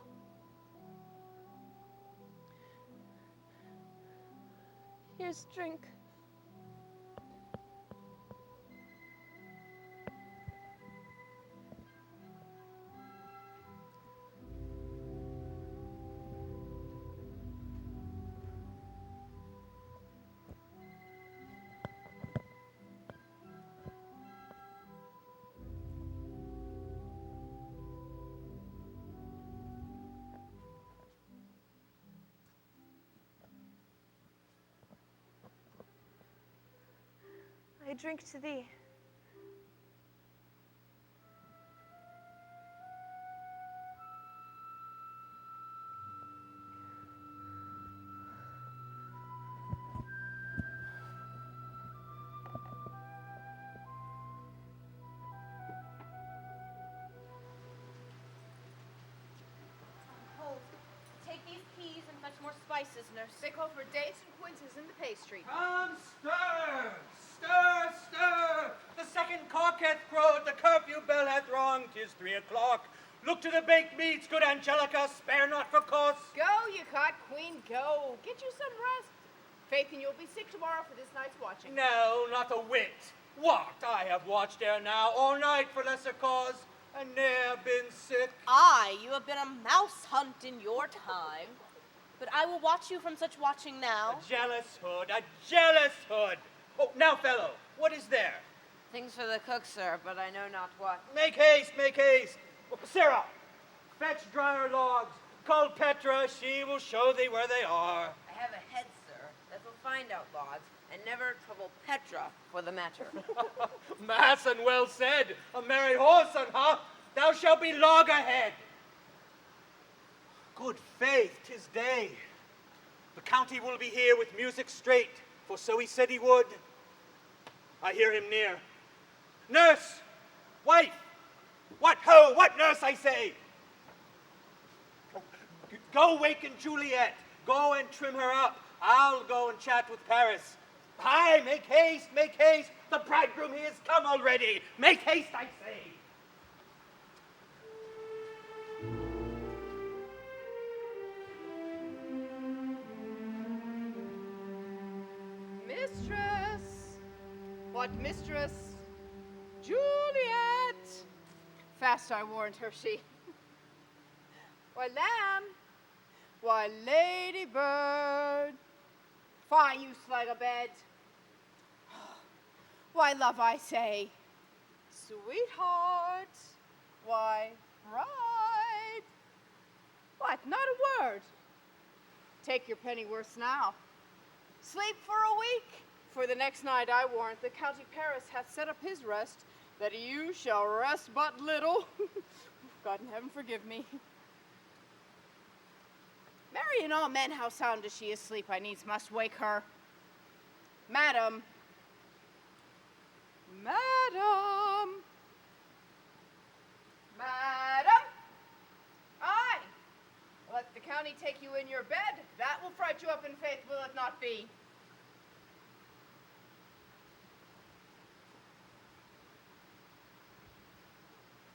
Here's drink. I drink to thee. Hold. Take these peas and fetch more spices, nurse. They call for dates and quinces in the pastry. Come, stir! Stir, stir! The second cock hath crowed, the curfew bell hath rung, 'tis 3 o'clock. Look to the baked meats, good Angelica, spare not for cost. Go, you caught queen, go. Get you some rest. Faith, and you'll be sick tomorrow for this night's watching. No, not a whit. What? I have watched ere now all night for lesser cause, and ne'er been sick. Aye, you have been a mouse hunt in your time. But I will watch you from such watching now. A jealous hood, a jealous hood. Oh, now, fellow, what is there? Things for the cook, sir, but I know not what. Make haste, make haste. Sarah, fetch drier logs. Call Petra, she will show thee where they are. I have a head, sir, that will find out logs, and never trouble Petra for the matter. Mass and well said. A merry whoreson, huh? Thou shalt be loggerhead. Good faith, 'tis day. The county will be here with music straight, for so he said he would. I hear him near. Nurse! Wife! What ho! What nurse, I say? Go waken Juliet. Go and trim her up. I'll go and chat with Paris. Aye, make haste, make haste. The bridegroom, he is come already. Make haste, I say. Mistress! What mistress? Juliet! Fast I warned her she. Why, lamb! Why, lady bird! Fie, you slag a bed! Why, love, I say! Sweetheart! Why, bride! What, not a word? Take your pennyworth now. Sleep for a week, for the next night I warrant the county Paris hath set up his rest, that you shall rest but little. God in heaven forgive me. Marry in all men, how sound is she asleep? I needs must wake her. Madam. Madam. Madam. Aye. Let the county take you in your bed. That will fright you up in faith, will it not be?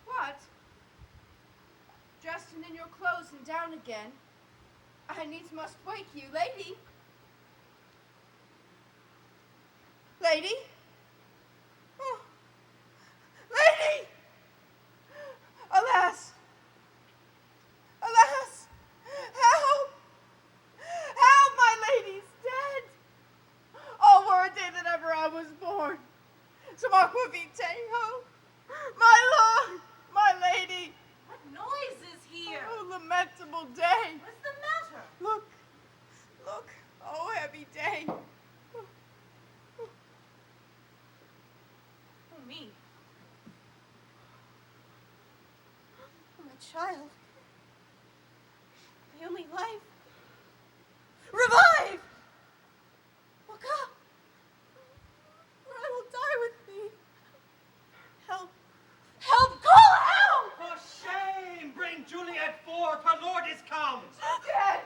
What? Dressed and in your clothes and down again? I needs must wake you, lady. Lady? Oh. Lady! Alas! Alas! Help! Help, my lady's dead! Oh, were a day that ever I was born. Some aqua vitae, oh! My lord! My lady! What noise is here? Oh, lamentable day! What's the matter? Look! Look! Oh, heavy day! Oh, me. Oh, my child. My only life. Revive! Look up! Or I will die with thee. Help! Help! Call help! For shame! Bring Juliet forth. Her lord is come. Dead!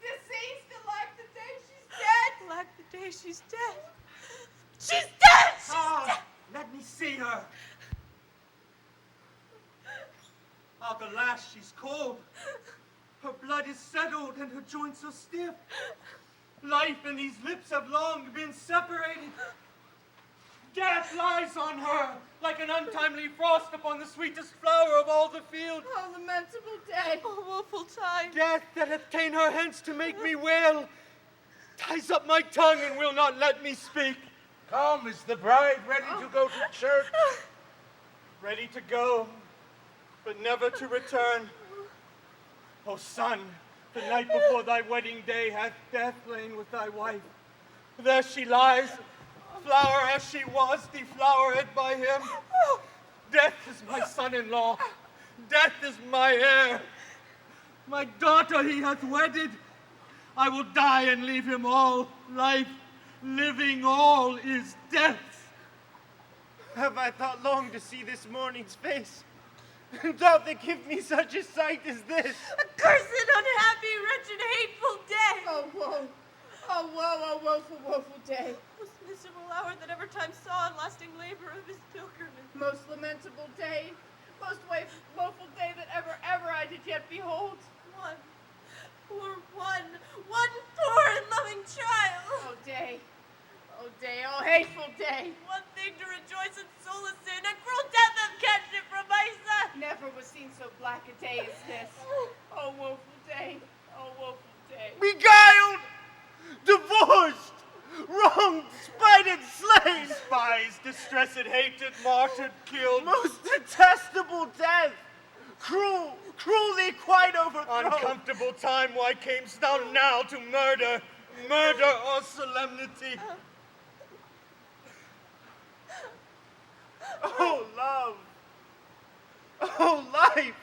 Deceased, alack the day she's dead! Alack the day she's dead. She's dead! She's Ah, dead! let me see her. Ah, alas, she's cold. Her blood is settled and her joints are stiff. Life and these lips have long been separated. Death lies on her like an untimely frost upon the sweetest flower of all the field. Oh, lamentable day! Oh, woeful time! Death that hath ta'en her hence to make me wail ties up my tongue and will not let me speak. Come, is the bride ready to go to church? Ready to go, but never to return. O son, the night before thy wedding day hath death lain with thy wife. There she lies, flower as she was, deflowered by him. Death is my son-in-law. Death is my heir. My daughter he hath wedded. I will die and leave him all. Life, living, all is death. Have I thought long to see this morning's face? Doth it give me such a sight as this? Accursed, unhappy, wretched, hateful day! Oh, woe! Oh, woe, oh, woeful, woeful day! Most miserable hour that ever time saw and lasting labor of his pilgrimage. Most lamentable day! Most woeful day that ever I did yet behold! One, poor poor and loving child! Oh, day! Oh, day! Oh, hateful day! One thing to rejoice and solace in, a cruel death of catship from my son! Never was seen so black a day as this. Oh, woeful day! Oh, woeful day! Beguiled! Divorced! Wronged! Spited! Slain! Despised, distressed, hated, martyred, killed. Most detestable death! Cruelly quite overthrown! Uncomfortable time, why camest thou now to murder? Murder or solemnity? Oh, love! Oh, life!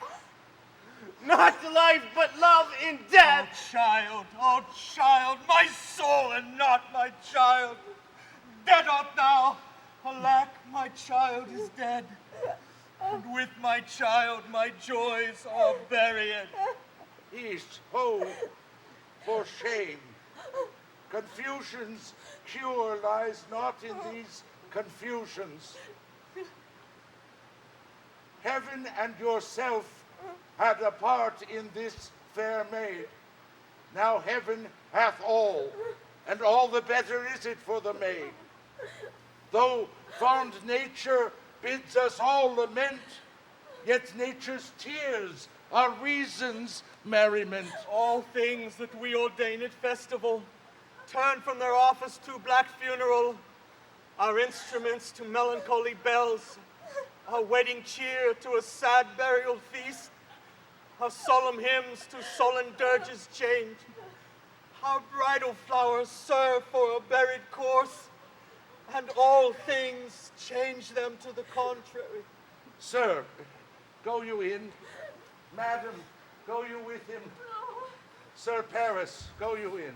Not life, but love in death! Oh, child, my soul and not my child. Dead art thou. Alack, my child is dead. And with my child, my joys are buried. East, ho, for shame. Confusion's cure lies not in these confusions. Heaven and yourself had a part in this fair maid. Now heaven hath all, and all the better is it for the maid. Though fond nature bids us all lament, yet nature's tears are reason's merriment. All things that we ordain at festival turn from their office to black funeral, our instruments to melancholy bells, our wedding cheer to a sad burial feast, our solemn hymns to sullen dirges change, our bridal flowers serve for a buried corse, and all things change them to the contrary. Sir, go you in. Madam, go you with him. Sir Paris, go you in.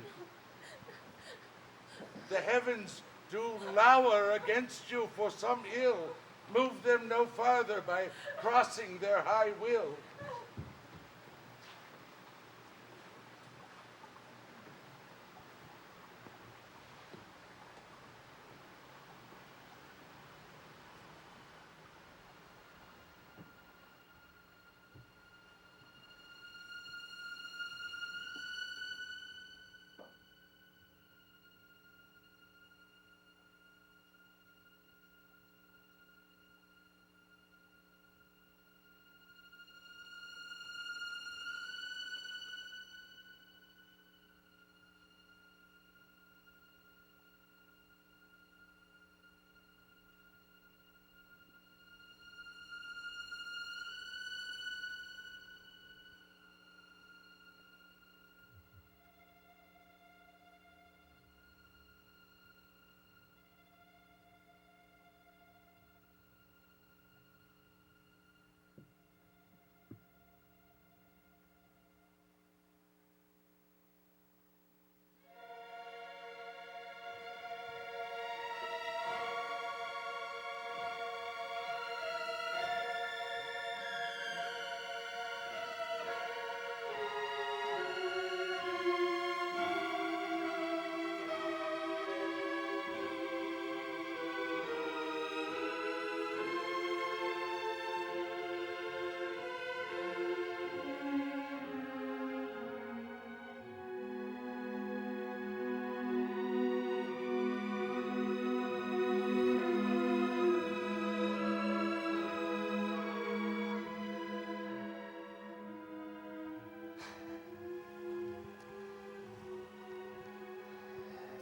The heavens do lower against you for some ill. Move them no farther by crossing their high will.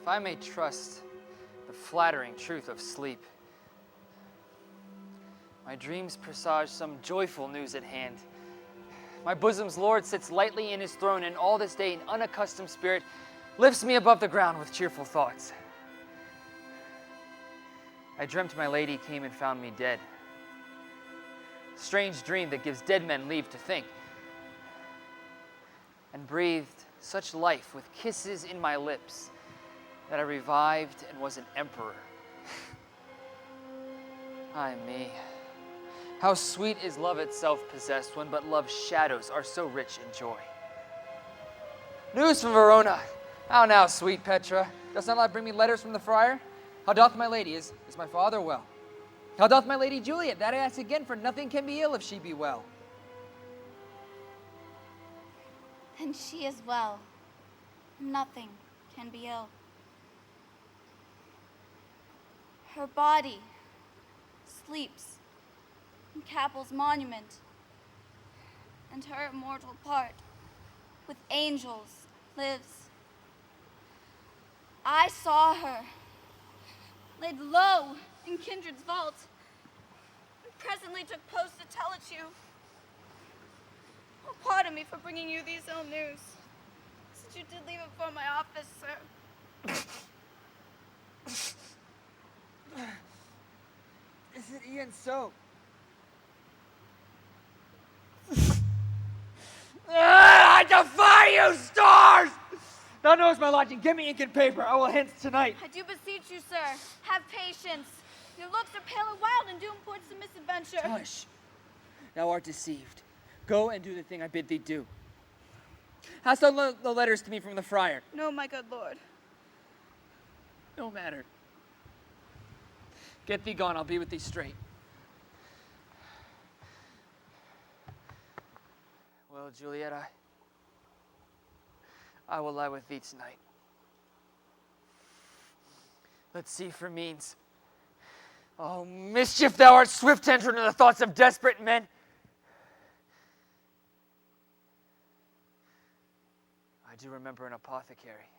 If I may trust the flattering truth of sleep, my dreams presage some joyful news at hand. My bosom's Lord sits lightly in his throne, and all this day an unaccustomed spirit lifts me above the ground with cheerful thoughts. I dreamt my lady came and found me dead. Strange dream that gives dead men leave to think, and breathed such life with kisses in my lips that I revived and was an emperor. Ay me, how sweet is love itself possessed when but love's shadows are so rich in joy. News from Verona. How now, sweet Petra? Dost not bring me letters from the friar? How doth my lady? Is my father well? How doth my lady Juliet? That I ask again, for nothing can be ill if she be well. And she is well. Nothing can be ill. Her body sleeps in Capel's monument, and her immortal part with angels lives. I saw her laid low in kindred's vault, and presently took post to tell it you. Oh, pardon me for bringing you these ill news, since you did leave it for my office, sir. Is it e'en so? I defy you, stars! Thou knowest my lodging. Give me ink and paper. I will hence tonight. I do beseech you, sir, have patience. Your looks are pale and wild, and doomed towards the misadventure. Hush. Thou art deceived. Go and do the thing I bid thee do. Hast thou the letters to me from the friar? No, my good lord. No matter. Get thee gone. I'll be with thee straight. Well, Juliet, I will lie with thee tonight. Let's see for means. Oh, mischief, thou art swift to enter into the thoughts of desperate men. I do remember an apothecary,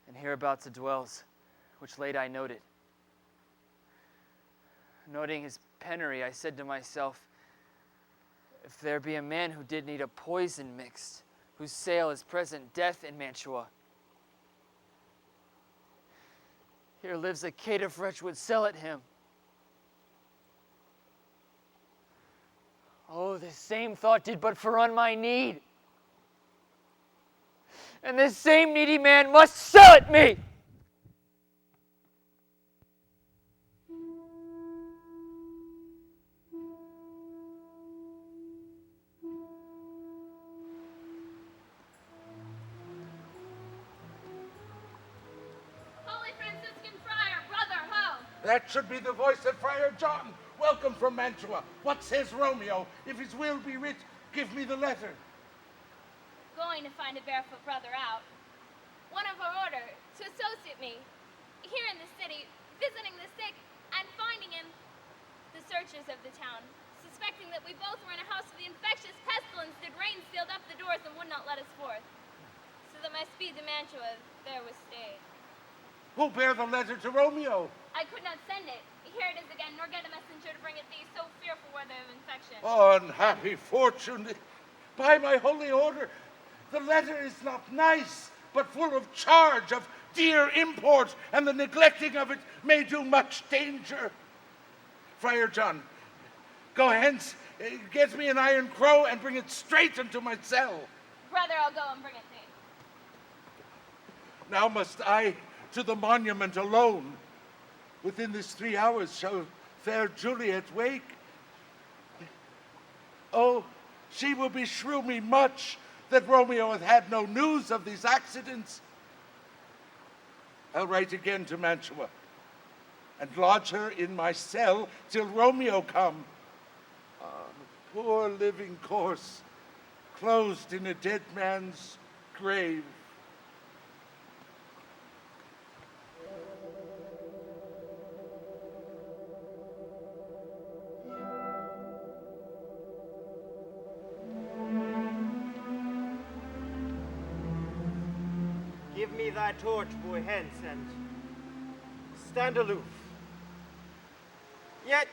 and hereabouts it dwells, which late I noted. Noting his penury, I said to myself, if there be a man who did need a poison mixed, whose sale is present death in Mantua, here lives a caitiff wretch would sell it him. Oh, this same thought did but forerun my need. And this same needy man must sell it me. That should be the voice of Friar John. Welcome from Mantua. What says Romeo? If his will be writ, give me the letter. Going to find a barefoot brother out. One of our order to associate me here in the city, visiting the sick and finding him. The searchers of the town, suspecting that we both were in a house of the infectious pestilence, did rain sealed up the doors and would not let us forth. So that my speed to Mantua there was stayed. Who bear the letter to Romeo? I could not send it. Here it is again, nor get a messenger to bring it thee, so fearful were they of infection. Oh, unhappy fortune. By my holy order, the letter is not nice, but full of charge, of dear import, and the neglecting of it may do much danger. Friar John, go hence, get me an iron crow, and bring it straight into my cell. Brother, I'll go and bring it thee. Now must I to the monument alone. Within this 3 hours shall fair Juliet wake. Oh, she will beshrew me much that Romeo hath had no news of these accidents. I'll write again to Mantua, and lodge her in my cell till Romeo come. Ah, poor living corse, closed in a dead man's grave. thy torch, boy, hence, and stand aloof. Yet,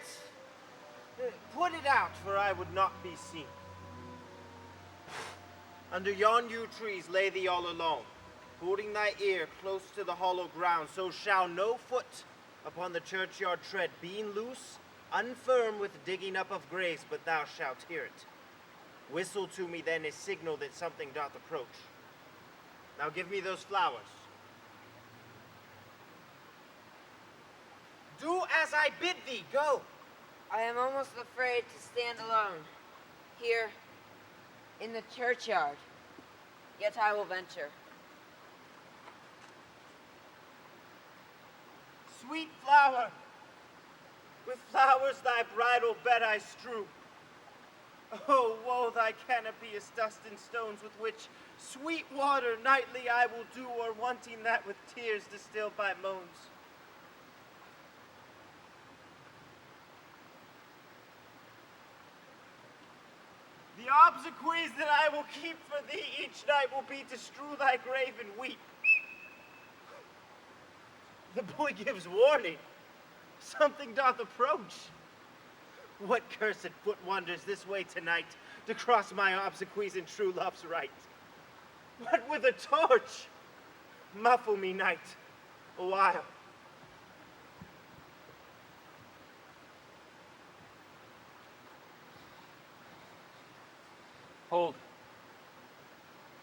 put it out, for I would not be seen. Under yon yew trees lay thee all alone, holding thy ear close to the hollow ground, so shall no foot upon the churchyard tread, being loose, unfirm with digging up of graves, but thou shalt hear it. Whistle to me then a signal that something doth approach. Now give me those flowers. Do as I bid thee, go. I am almost afraid to stand alone, here in the churchyard, yet I will venture. Sweet flower, with flowers thy bridal bed I strew. Oh, woe thy canopy is dust and stones, with which sweet water nightly I will do, or wanting that with tears distilled by moans. The obsequies that I will keep for thee each night will be to strew thy grave and weep. The boy gives warning. Something doth approach. What cursed foot wanders this way tonight to cross my obsequies in true love's right? What with a torch? Muffle me, night, a while. Hold.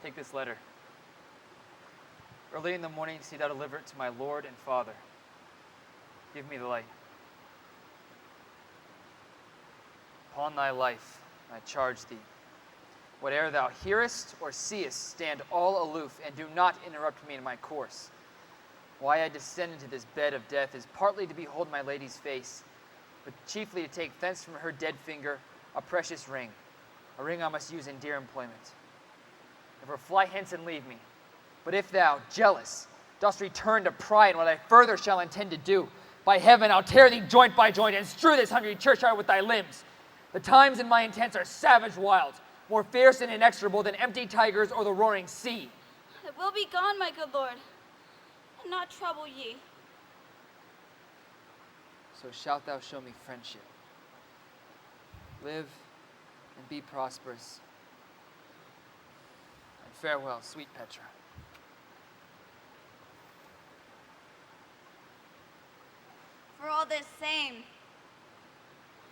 Take this letter. Early in the morning, see thou deliver it to my lord and father. Give me the light. Upon thy life, I charge thee, whate'er thou hearest or seest, stand all aloof, and do not interrupt me in my course. Why I descend into this bed of death is partly to behold my lady's face, but chiefly to take thence from her dead finger a precious ring, a ring I must use in dear employment. Therefore fly hence and leave me. But if thou, jealous, dost return to pry in what I further shall intend to do, by heaven I'll tear thee joint by joint, and strew this hungry churchyard with thy limbs. The times and my intents are savage wild, more fierce and inexorable than empty tigers or the roaring sea. I will be gone, my good lord, and not trouble ye. So shalt thou show me friendship. Live and be prosperous. And farewell, sweet Petra. For all this same,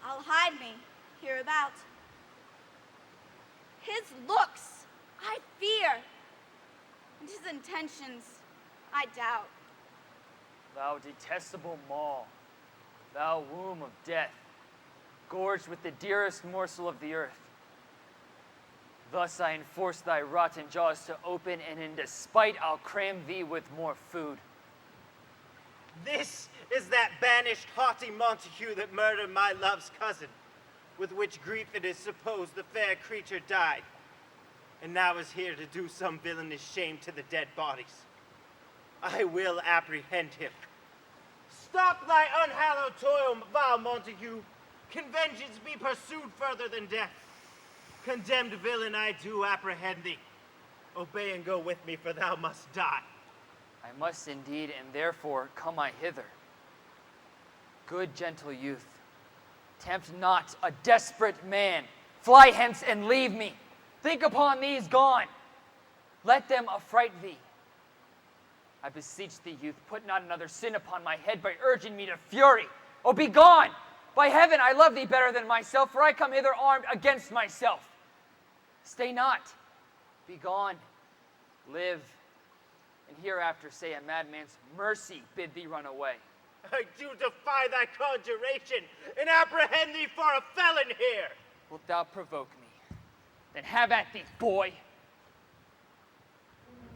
I'll hide me hereabout. His looks I fear, and his intentions I doubt. Thou detestable maw, thou womb of death, gorged with the dearest morsel of the earth. Thus I enforce thy rotten jaws to open, and in despite I'll cram thee with more food. This is that banished haughty Montague that murdered my love's cousin, with which grief it is supposed the fair creature died, and now is here to do some villainous shame to the dead bodies. I will apprehend him. Stop thy unhallowed toil, vile Montague. Can vengeance be pursued further than death? Condemned villain, I do apprehend thee. Obey and go with me, for thou must die. I must indeed, and therefore come I hither. Good gentle youth, tempt not a desperate man. Fly hence and leave me. Think upon these gone. Let them affright thee. I beseech thee, youth, put not another sin upon my head by urging me to fury. Oh, be gone! By heaven, I love thee better than myself, for I come hither armed against myself. Stay not. Be gone. Live. And hereafter say a madman's mercy bid thee run away. I do defy thy conjuration, and apprehend thee for a felon here. Wilt thou provoke me? Then have at thee, boy.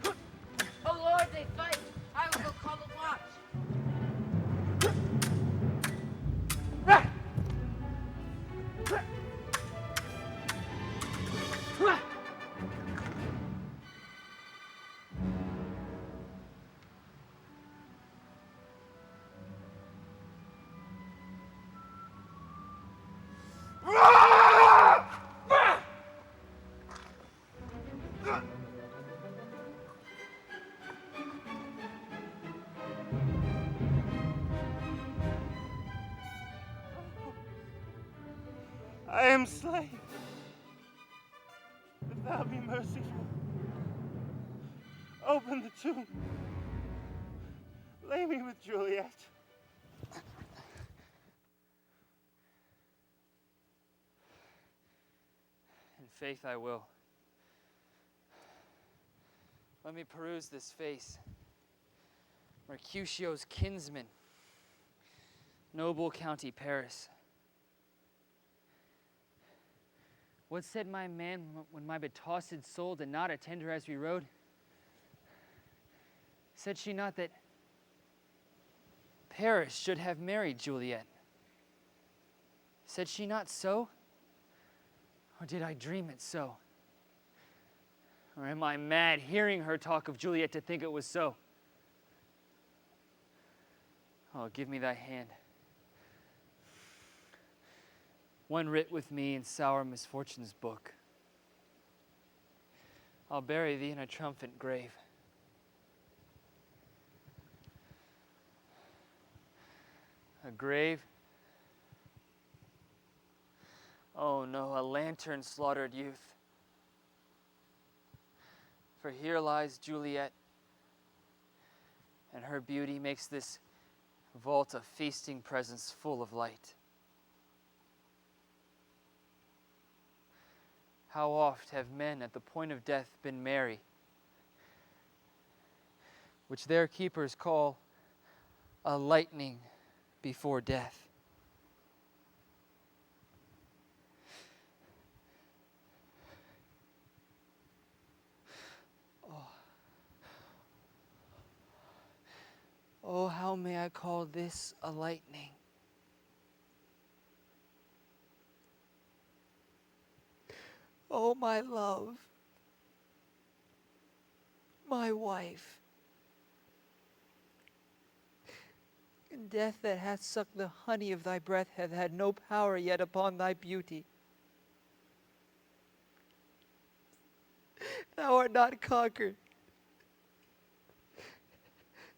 Oh Lord, they fight. I will go call the watch. I am slain. If thou be merciful, open the tomb. Lay me with Juliet. In faith I will. Let me peruse this face. Mercutio's kinsman, noble County Paris. What said my man when my betossed soul did not attend her as we rode? Said she not that Paris should have married Juliet? Said she not so? Or did I dream it so? Or am I mad hearing her talk of Juliet to think it was so? Oh, give me thy hand. One writ with me in sour misfortune's book. I'll bury thee in a triumphant grave. A grave? Oh no, a lantern slaughtered youth. For here lies Juliet, and her beauty makes this vault a feasting presence full of light. How oft have men at the point of death been merry, which their keepers call a lightning before death. Oh, how may I call this a lightning? Oh, my love, my wife, and death that hath sucked the honey of thy breath hath had no power yet upon thy beauty. Thou art not conquered.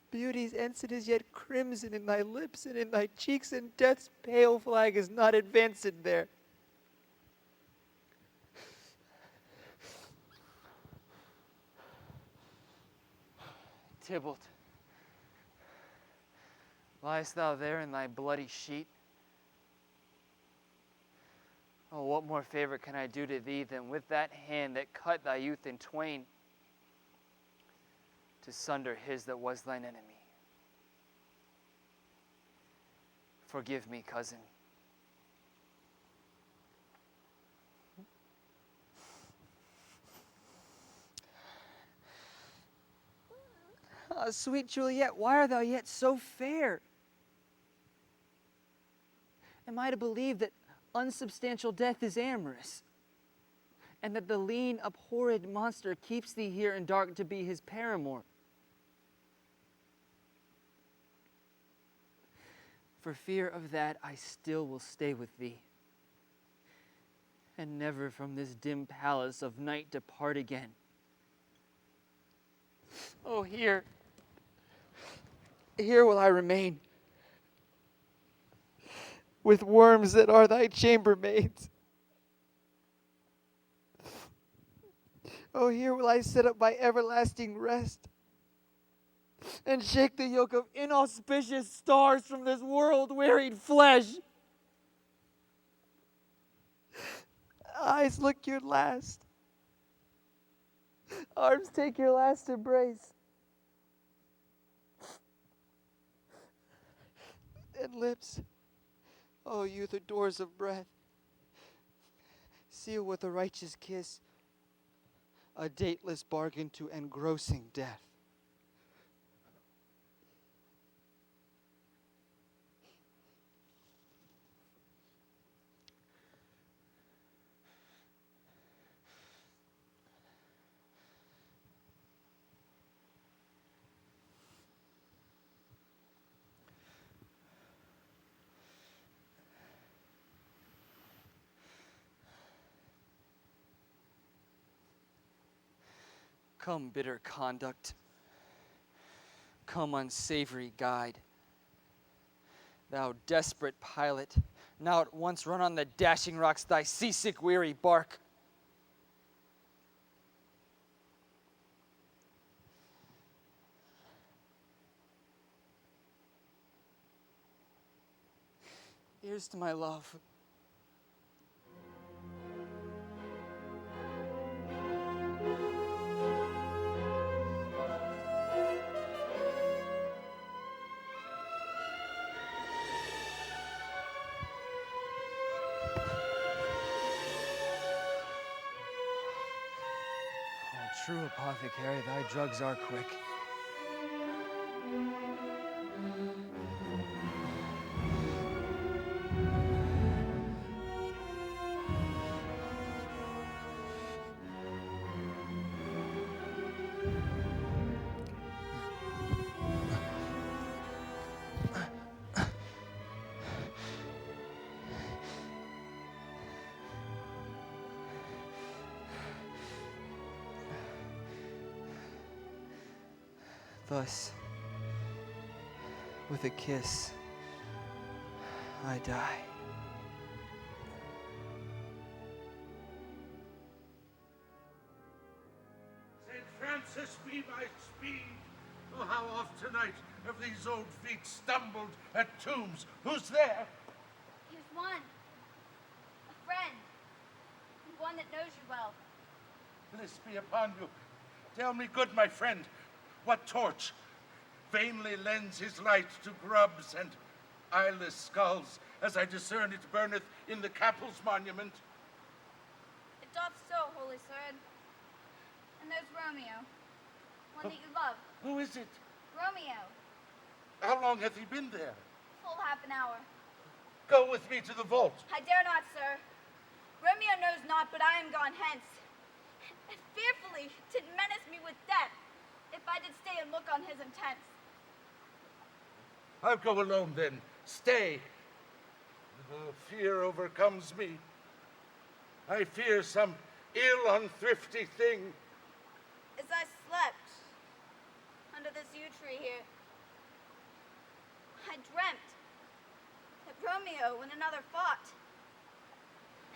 Beauty's ensign is yet crimson in thy lips and in thy cheeks, and death's pale flag is not advanced there. Tybalt, liest thou there in thy bloody sheet? Oh, what more favor can I do to thee than with that hand that cut thy youth in twain, to sunder his that was thine enemy? Forgive me, cousin. Ah, sweet Juliet, why art thou yet so fair? Am I to believe that unsubstantial death is amorous, and that the lean, abhorred monster keeps thee here in dark to be his paramour? For fear of that, I still will stay with thee, and never from this dim palace of night depart again. Oh, here will I remain, with worms that are thy chambermaids. Oh, here will I set up my everlasting rest, and shake the yoke of inauspicious stars from this world-wearied flesh. Eyes, look your last. Arms, take your last embrace. And lips, oh, you the doors of breath, seal with a righteous kiss a dateless bargain to engrossing death. Come, bitter conduct. come, unsavory guide. Thou desperate pilot, now at once run on the dashing rocks thy seasick weary bark. Here's to my love. True apothecary, thy drugs are quick. Thus, with a kiss, I die. St. Francis be my speed. Oh, how oft tonight have these old feet stumbled at tombs. Who's there? Here's one. A friend. And one that knows you well. Bliss be upon you. Tell me, good my friend, what torch vainly lends his light to grubs and eyeless skulls, as I discern it burneth in the Capel's monument? It doth so, holy sir. And there's Romeo, one that you love. Who is it? Romeo. How long hath he been there? Full half an hour. Go with me to the vault. I dare not, sir. Romeo knows not, but I am gone hence. And fearfully did menace me with death, if I did stay and look on his intents. I'll go alone then. Stay. Fear overcomes me. I fear some ill unthrifty thing. As I slept under this yew tree here, I dreamt that Romeo and another fought.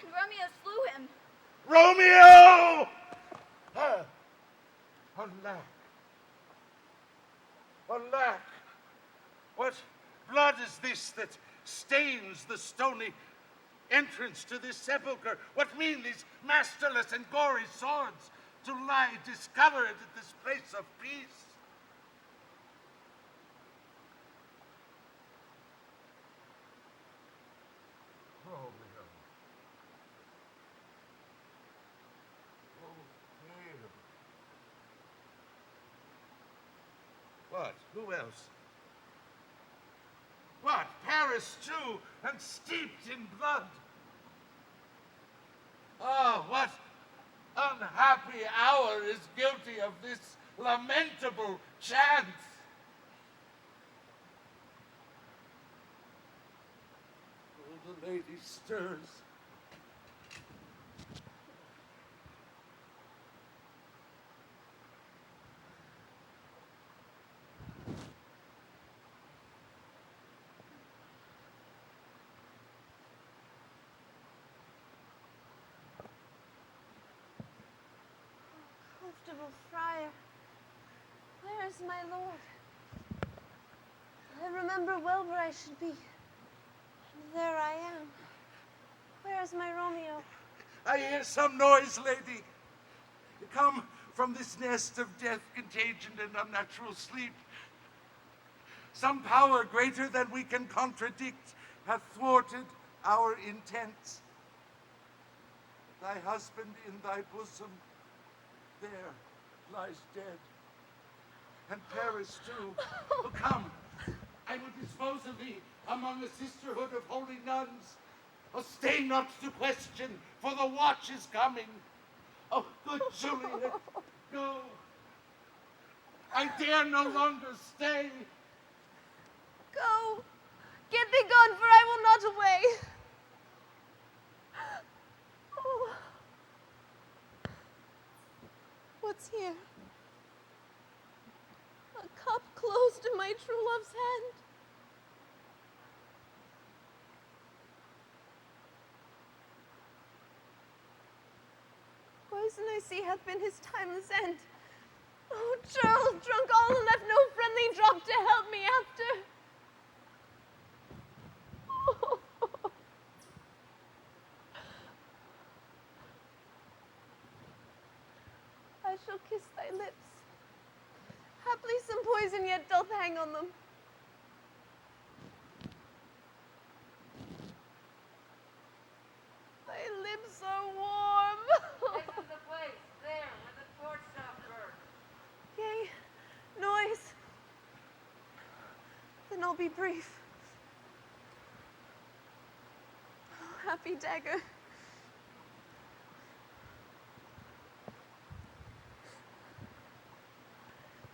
And Romeo slew him. Romeo! Alack. Alack. What blood is this that stains the stony entrance to this sepulchre? What mean these masterless and gory swords to lie discovered at this place of peace? Romeo. What? Who else? What? Paris too, and steeped in blood. Ah, what unhappy hour is guilty of this lamentable chance? Oh, the lady stirs. Comfortable friar, where is my lord? I remember well where I should be. And there I am. Where is my Romeo? I hear some noise, lady. Come from this nest of death, contagion, and unnatural sleep. Some power greater than we can contradict hath thwarted our intents. Thy husband in thy bosom there lies dead. And Paris too. Oh, come, I will dispose of thee among a sisterhood of holy nuns. Oh, stay not to question, for the watch is coming. Oh, good Juliet, go. I dare no longer stay. Go! Get thee gone, for I will not away. Oh. What's here? A cup closed in my true love's hand. Poison I see hath been his timeless end. Oh, Charles, drunk all and left no friendly drop to help me after. I shall kiss thy lips. Haply some poison yet doth hang on them. Thy lips are warm. This is the place, there, where the torch doth burn. Yea, noise. Then I'll be brief. Oh, happy dagger.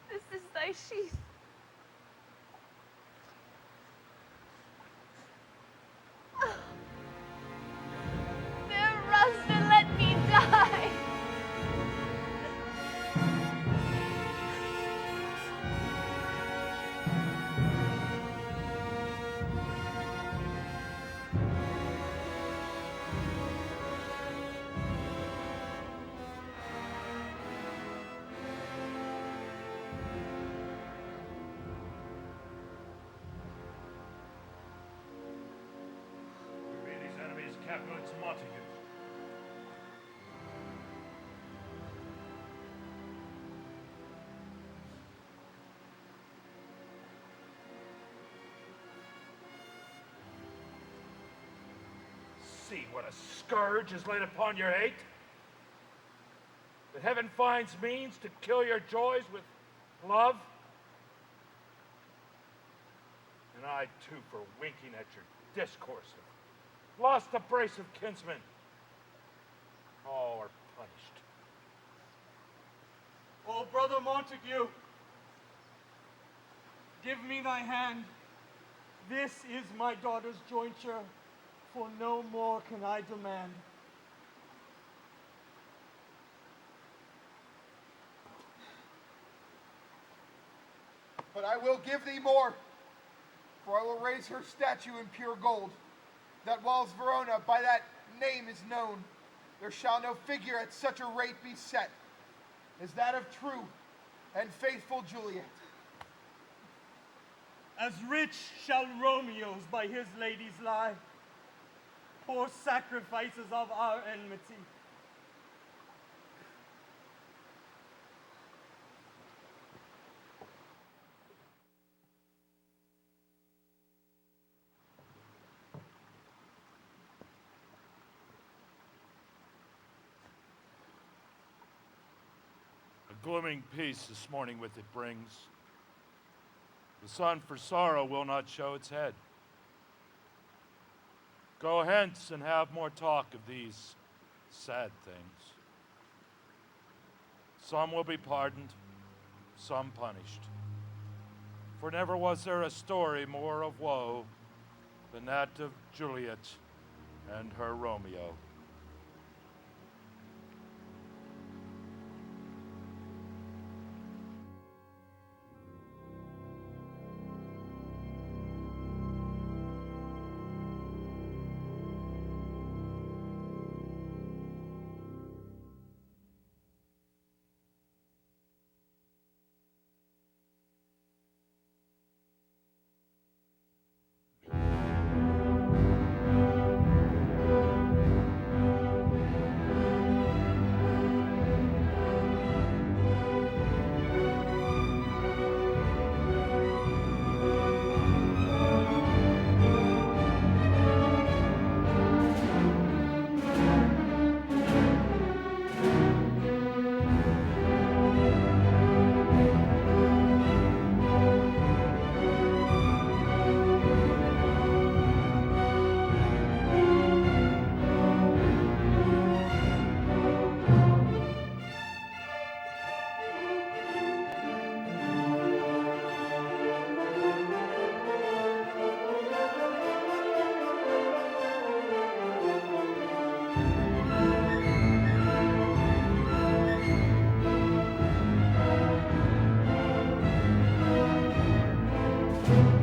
This is thy sheath. There, rust and let me die. We read these enemies, Capulets and Montagues. See what a scourge is laid upon your hate. That heaven finds means to kill your joys with love. And I, too, for winking at your discourse, have lost a brace of kinsmen. All are punished. Oh, brother Montague, give me thy hand. This is my daughter's jointure, for no more can I demand. But I will give thee more, for I will raise her statue in pure gold, that whiles Verona by that name is known, there shall no figure at such a rate be set as that of true and faithful Juliet. As rich shall Romeo's by his ladies lie, poor sacrifices of our enmity. A glooming peace this morning with it brings. The sun for sorrow will not show its head. Go hence and have more talk of these sad things. Some will be pardoned, some punished. For never was there a story more of woe than that of Juliet and her Romeo. Thank you.